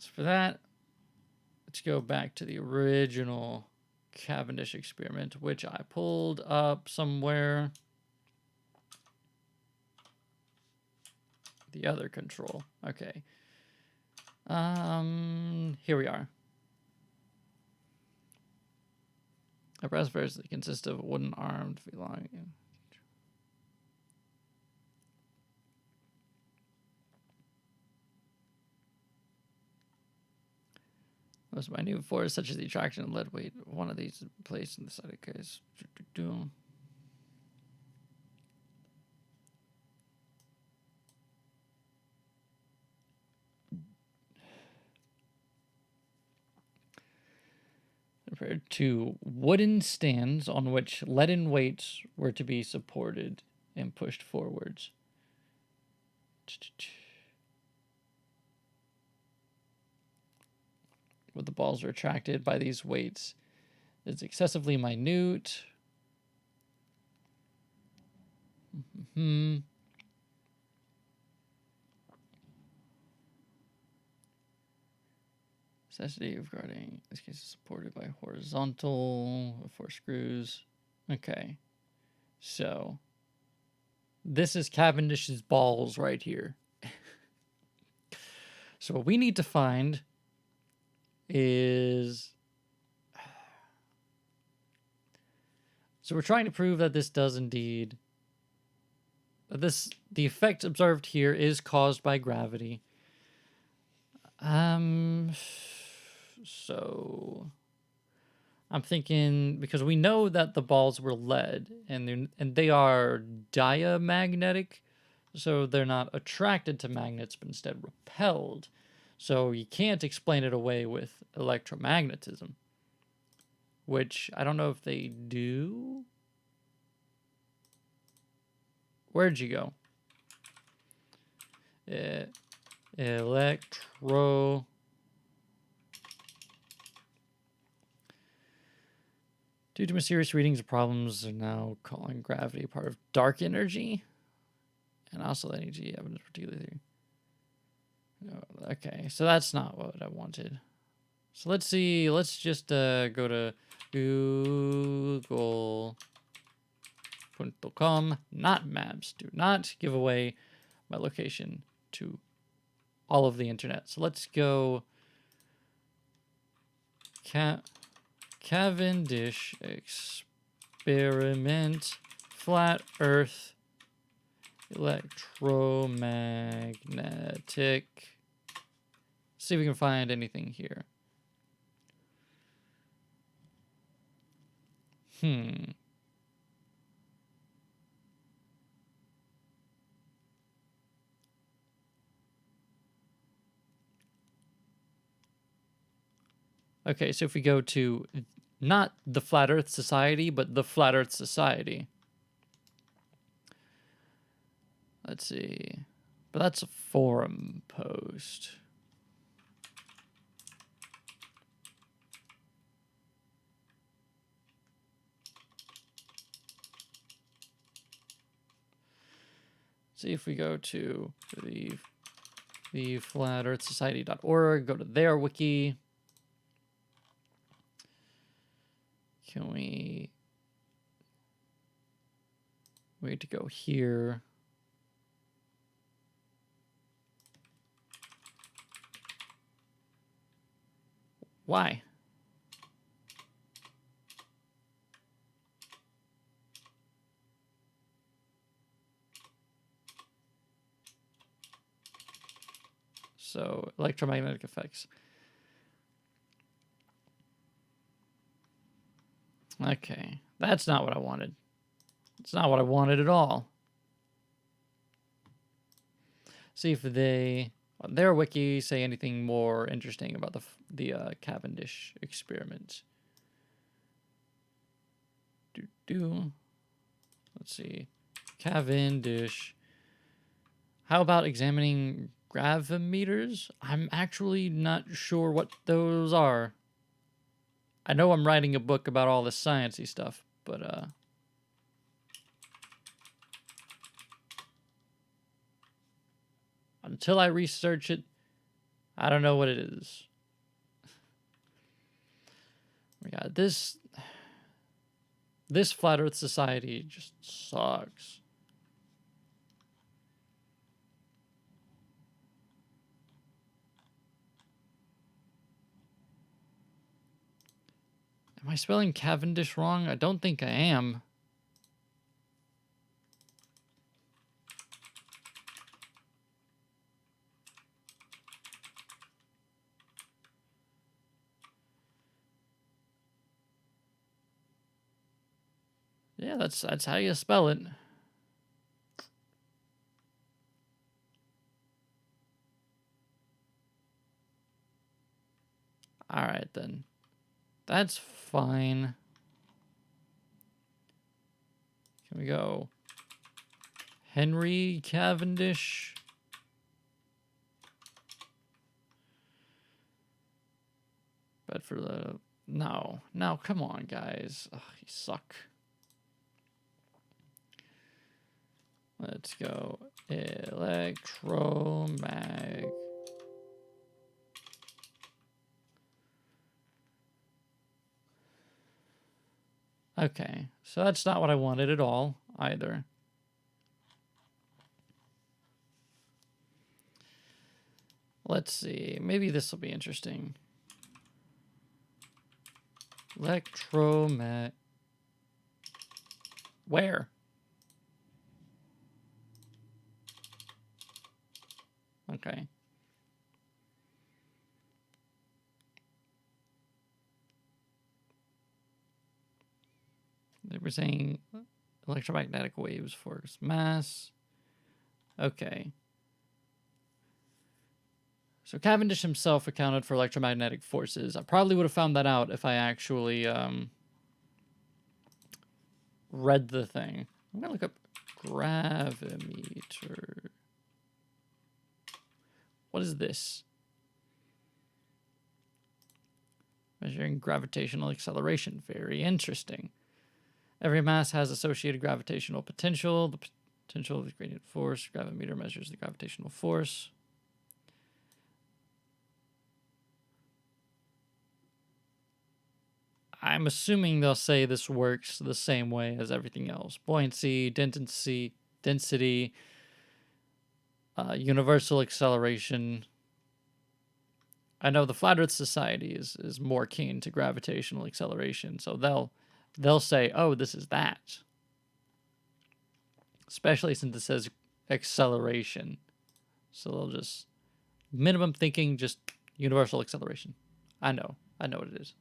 So for that, let's go back to the original Cavendish experiment, which I pulled up somewhere. The other control. Okay. Here we are. A brass variously consists of a wooden armed belonging. Most minute force, such as the attraction of lead weight, one of these placed in the side of the case. Compared to wooden stands on which leaden weights were to be supported and pushed forwards. When the balls are attracted by these weights, is excessively minute. Necessity of guarding. This case is supported by horizontal 4 screws. Okay. So this is Cavendish's balls right here. So what we need to find is... So we're trying to prove that this does indeed... The effect observed here is caused by gravity. So I'm thinking, because we know that the balls were lead, and they are diamagnetic, so they're not attracted to magnets, but instead repelled. So you can't explain it away with electromagnetism, which I don't know if they do. Where'd you go? Electro... Due to mysterious readings of problems, are now calling gravity part of dark energy. And also energy evidence particularly. Okay, so that's not what I wanted. So let's see, let's just go to google.com, not maps. Do not give away my location to all of the internet. So let's go Cavendish experiment, flat earth, electromagnetic. See if we can find anything here. Okay, so if we go to not the Flat Earth Society, but the Flat Earth Society. Let's see. But that's a forum post. See if we go to the flatearthsociety.org, go to their wiki. Can we wait to go here? Why? So, electromagnetic effects. Okay, that's not what I wanted. It's not what I wanted at all. See if they, on their wiki, say anything more interesting about the Cavendish experiment. Let's see. Cavendish. How about examining gravimeters? I'm actually not sure what those are. I know I'm writing a book about all this sciencey stuff, but until I research it, I don't know what it is. We got this Flat Earth Society just sucks. Am I spelling Cavendish wrong? I don't think I am. Yeah, that's how you spell it. All right then. That's fine. Can we go Henry Cavendish? But for the No, no, come on, guys. Ugh, you suck. Let's go electromag. Okay, so that's not what I wanted at all, either. Let's see. Maybe this will be interesting. Electromag. Where? Okay. They were saying electromagnetic waves force mass. Okay. So Cavendish himself accounted for electromagnetic forces. I probably would have found that out if I actually read the thing. I'm going to look up gravimeter. What is this? Measuring gravitational acceleration. Very interesting. Every mass has associated gravitational potential. The potential of the gradient force. Gravimeter measures the gravitational force. I'm assuming they'll say this works the same way as everything else. Buoyancy, density, universal acceleration. I know the Flat Earth Society is more keen to gravitational acceleration, so they'll say, oh, this is that. Especially since it says acceleration. So they'll just, minimum thinking, just universal acceleration. I know what it is.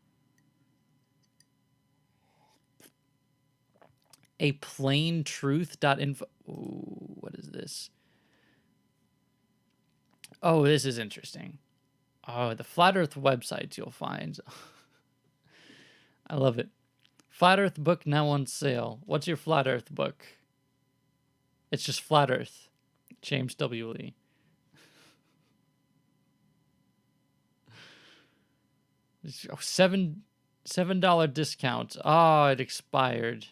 A plain truth.info. Ooh, what is this? Oh, this is interesting. Oh, the Flat Earth websites you'll find. I love it. Flat Earth book now on sale. What's your Flat Earth book? It's just Flat Earth. James W. Lee. Oh, $7 discount. Oh, it expired.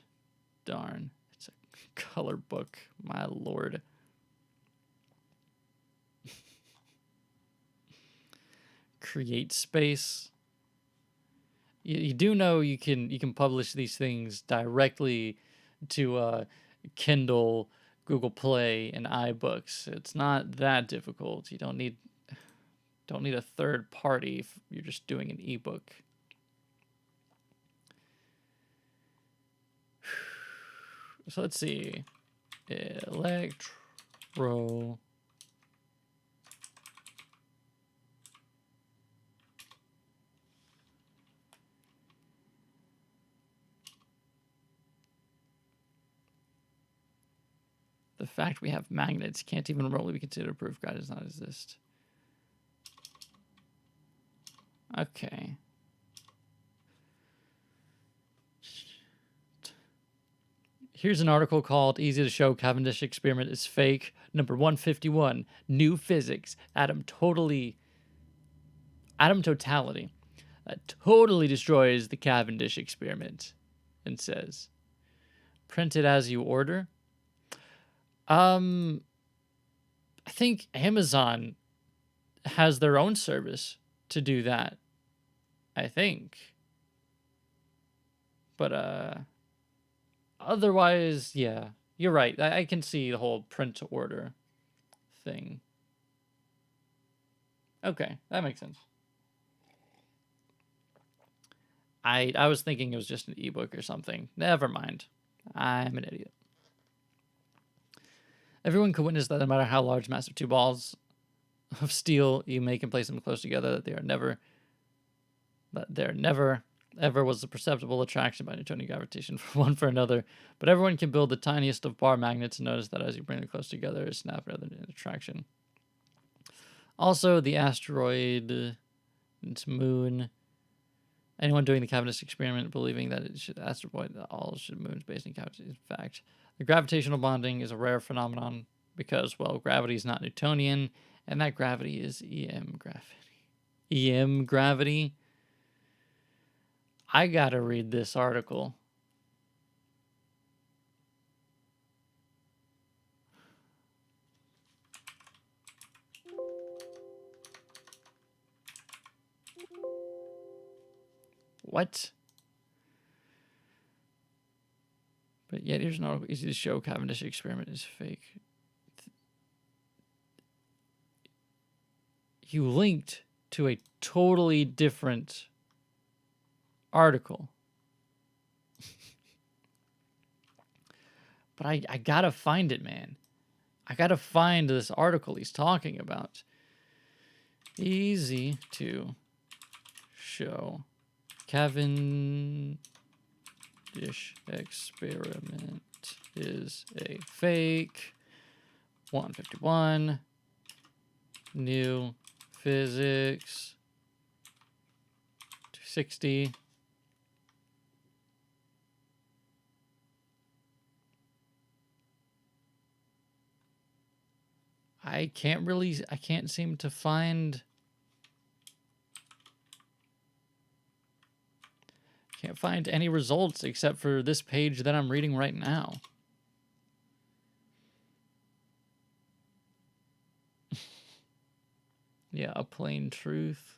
Darn. It's a color book. My lord. Create space. You do know you can publish these things directly to Kindle, Google Play, and iBooks. It's not that difficult. You don't need a third party if you're just doing an ebook. So let's see. Electro. The fact we have magnets can't even remotely be considered proof God does not exist. Okay. Here's an article called Easy to Show Cavendish Experiment is Fake. Number 151. New Physics. Atom totality. That totally destroys the Cavendish experiment. And says, print it as you order. I think Amazon has their own service to do that. I think. But, otherwise, yeah, you're right. I can see the whole print to order thing. Okay, that makes sense. I was thinking it was just an ebook or something. Never mind. I'm an idiot. Everyone can witness that no matter how large massive two balls of steel you make and place them close together, that there never ever was a perceptible attraction by Newtonian gravitation for one for another. But everyone can build the tiniest of bar magnets and notice that as you bring them close together, it snaps rather than attraction. Also, the asteroid, its moon. Anyone doing the Cavendish experiment believing that it should asteroid all should moons based on Cavendish. In fact, the gravitational bonding is a rare phenomenon because, well, gravity is not Newtonian, and that gravity is EM gravity. EM gravity. I gotta read this article. What? But yet here's an article. Easy to show Cavendish experiment is fake. You linked to a totally different article. But I gotta find it, man. I gotta find this article he's talking about. Easy to show Cavendish experiment is a fake. 151. New physics. 260. I can't seem to find. Can't find any results except for this page that I'm reading right now. Yeah, a plain truth.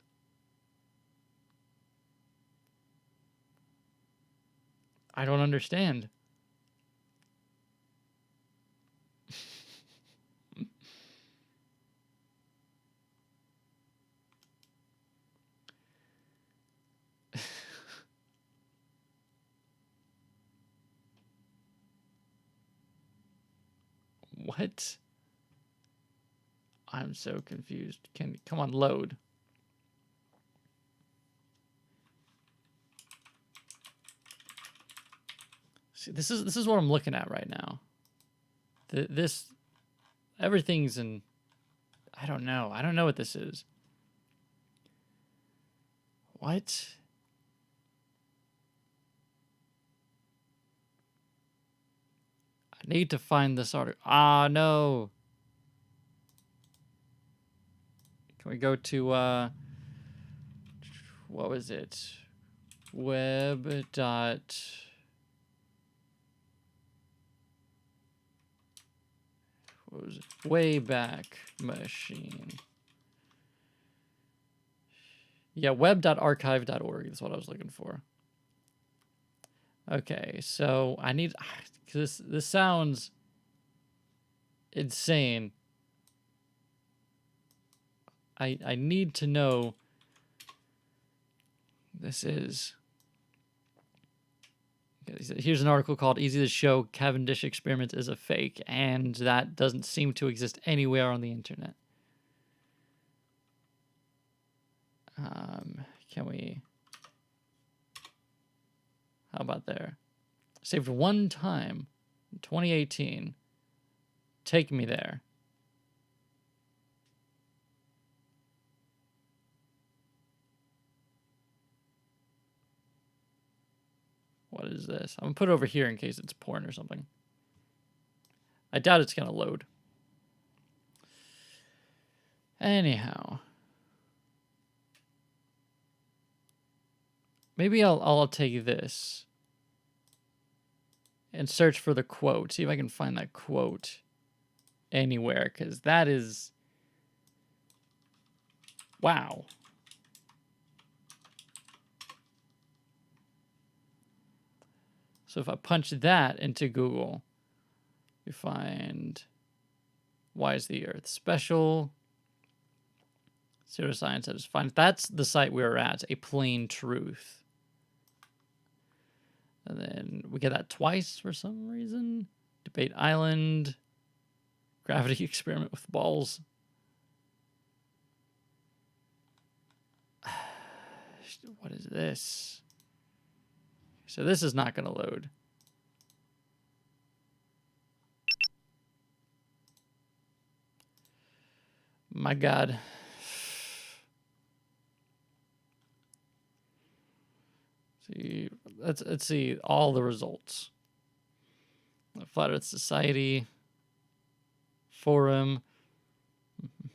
I don't understand. What? I'm so confused. Come on, load. See, this is what I'm looking at right now. Everything's in. I don't know. I don't know what this is. What? I need to find this article. Ah, no. Can we go to, what was it? Web dot... What was it? Wayback Machine. Yeah, web.archive.org is what I was looking for. Okay, so I need... This sounds insane. I need to know this is. Here's an article called Easy to Show Cavendish Experiment is a Fake, and that doesn't seem to exist anywhere on the internet. Can we... How about there? Saved one time in 2018. Take me there. What is this? I'm going to put it over here in case it's porn or something. I doubt it's going to load. Anyhow. Maybe I'll take this and search for the quote. See if I can find that quote anywhere, because that is... Wow. So if I punch that into Google, we find, why is the Earth special? Pseudoscience satisfied. That's the site we were at, a plain truth. And then we get that twice for some reason. Debate Island. Gravity experiment with balls. What is this? So this is not going to load. My God. See, let's see all the results. The Flat Earth Society forum.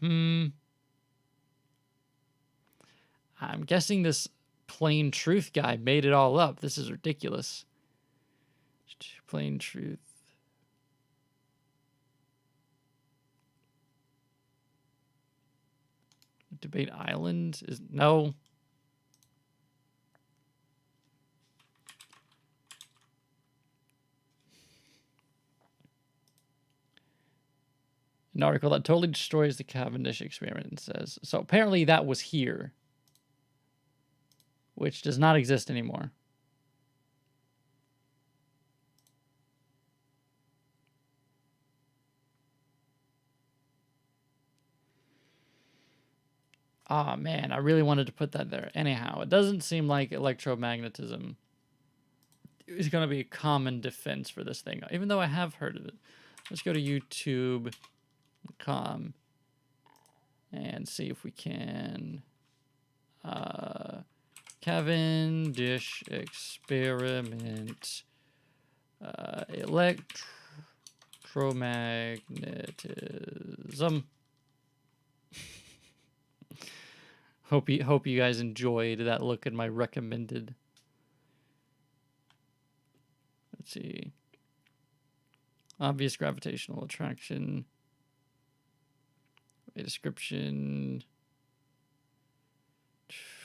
I'm guessing this plain truth guy made it all up. This is ridiculous. Plain truth. Debate Island is no. An article that totally destroys the Cavendish experiment, says. So apparently that was here, which does not exist anymore. Ah, man, I really wanted to put that there. Anyhow, it doesn't seem like electromagnetism is going to be a common defense for this thing, even though I have heard of it. Let's go to YouTube.com and see if we can... Cavendish experiment, electromagnetism. Hope you guys enjoyed that look at my recommended. Let's see. Obvious gravitational attraction. A description.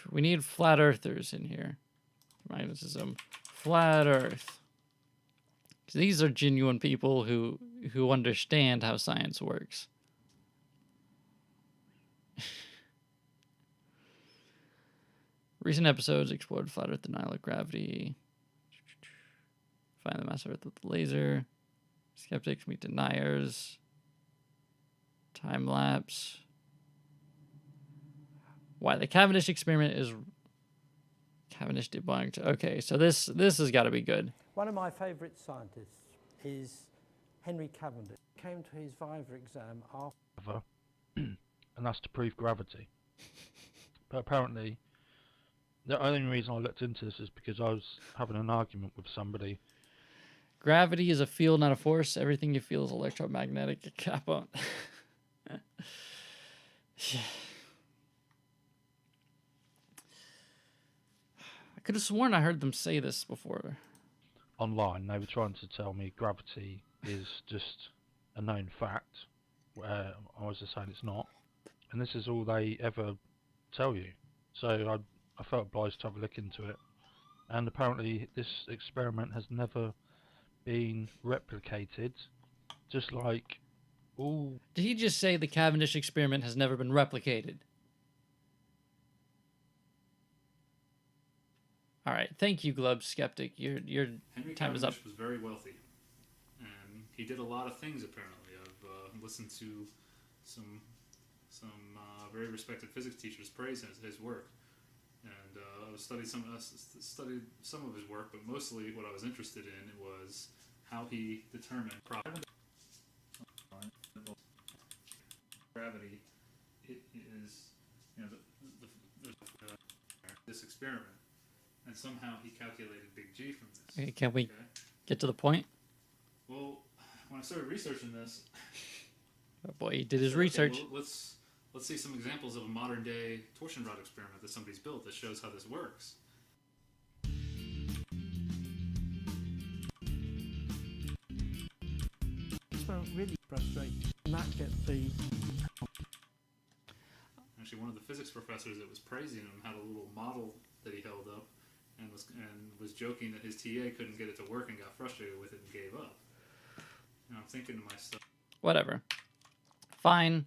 We need flat earthers in here. Magnetism. Flat earth. These are genuine people who understand how science works. Recent episodes explored flat earth denial of gravity. Find the mass of earth with the laser. Skeptics meet deniers. Time lapse. Why the Cavendish experiment is Cavendish debunked. Okay, so this has got to be good. One of my favourite scientists is Henry Cavendish. He came to his Viva exam after, and that's to prove gravity. But apparently, the only reason I looked into this is because I was having an argument with somebody. Gravity is a field, not a force. Everything you feel is electromagnetic. Cap on. Yeah. I could have sworn I heard them say this before. Online, they were trying to tell me gravity is just a known fact, where I was just saying it's not. And this is all they ever tell you. So I felt obliged to have a look into it. And apparently this experiment has never been replicated, just like all... Did he just say the Cavendish experiment has never been replicated? All right, thank you, Globe Skeptic. Your Henry time is up. Cavendish was very wealthy, and he did a lot of things. Apparently, I've listened to some very respected physics teachers praise his work, and I studied some of his work. But mostly, what I was interested in was how he determined gravity. It is, this experiment. And somehow he calculated big G from this. Okay, can we get to the point? Well, when I started researching this, Oh boy, he did his research. Well, let's see some examples of a modern day torsion rod experiment that somebody's built that shows how this works. so really frustrating. And that gets the... Actually, one of the physics professors that was praising him had a little model that he held up and was joking that his TA couldn't get it to work and got frustrated with it and gave up. And I'm thinking to myself, Whatever. Fine.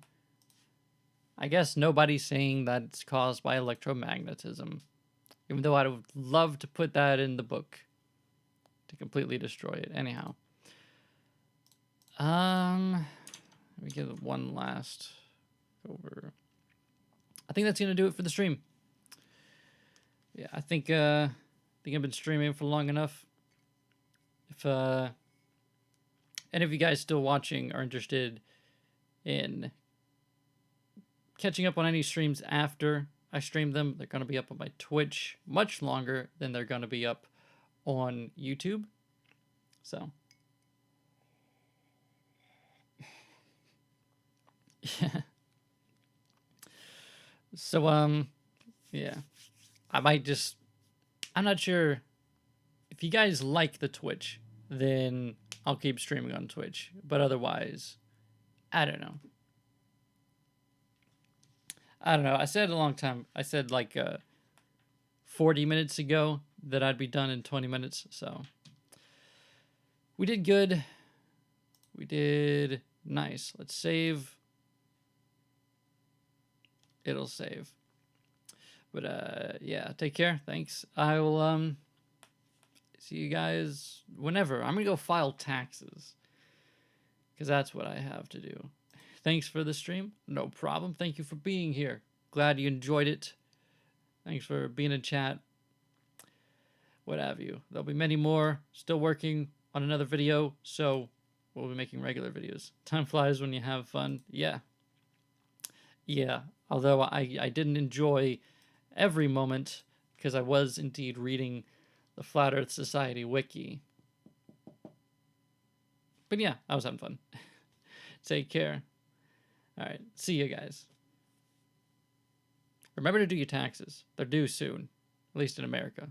I guess nobody's saying that it's caused by electromagnetism. Even though I would love to put that in the book to completely destroy it. Anyhow. Let me get one last over. I think that's gonna do it for the stream. Yeah, I think I've been streaming for long enough. If any of you guys still watching are interested in catching up on any streams after I stream them, they're going to be up on my Twitch much longer than they're going to be up on YouTube. So, yeah. So, yeah. I might just I'm not sure if you guys like the Twitch, then I'll keep streaming on Twitch. But otherwise, I don't know. I don't know. I said a long time. I said like 40 minutes ago that I'd be done in 20 minutes. So we did good. We did nice. Let's save. It'll save. But yeah, take care. Thanks. I will see you guys whenever. I'm gonna go file taxes because that's what I have to do. Thanks for the stream. No problem. Thank you for being here. Glad you enjoyed it. Thanks for being in chat. What have you. There'll be many more. Still working on another video, so we'll be making regular videos. Time flies when you have fun. Yeah. Yeah. Although I didn't enjoy every moment because I was indeed reading the Flat Earth Society wiki. But yeah, I was having fun. Take care. All right. See you guys. Remember to do your taxes. They're due soon, at least in America.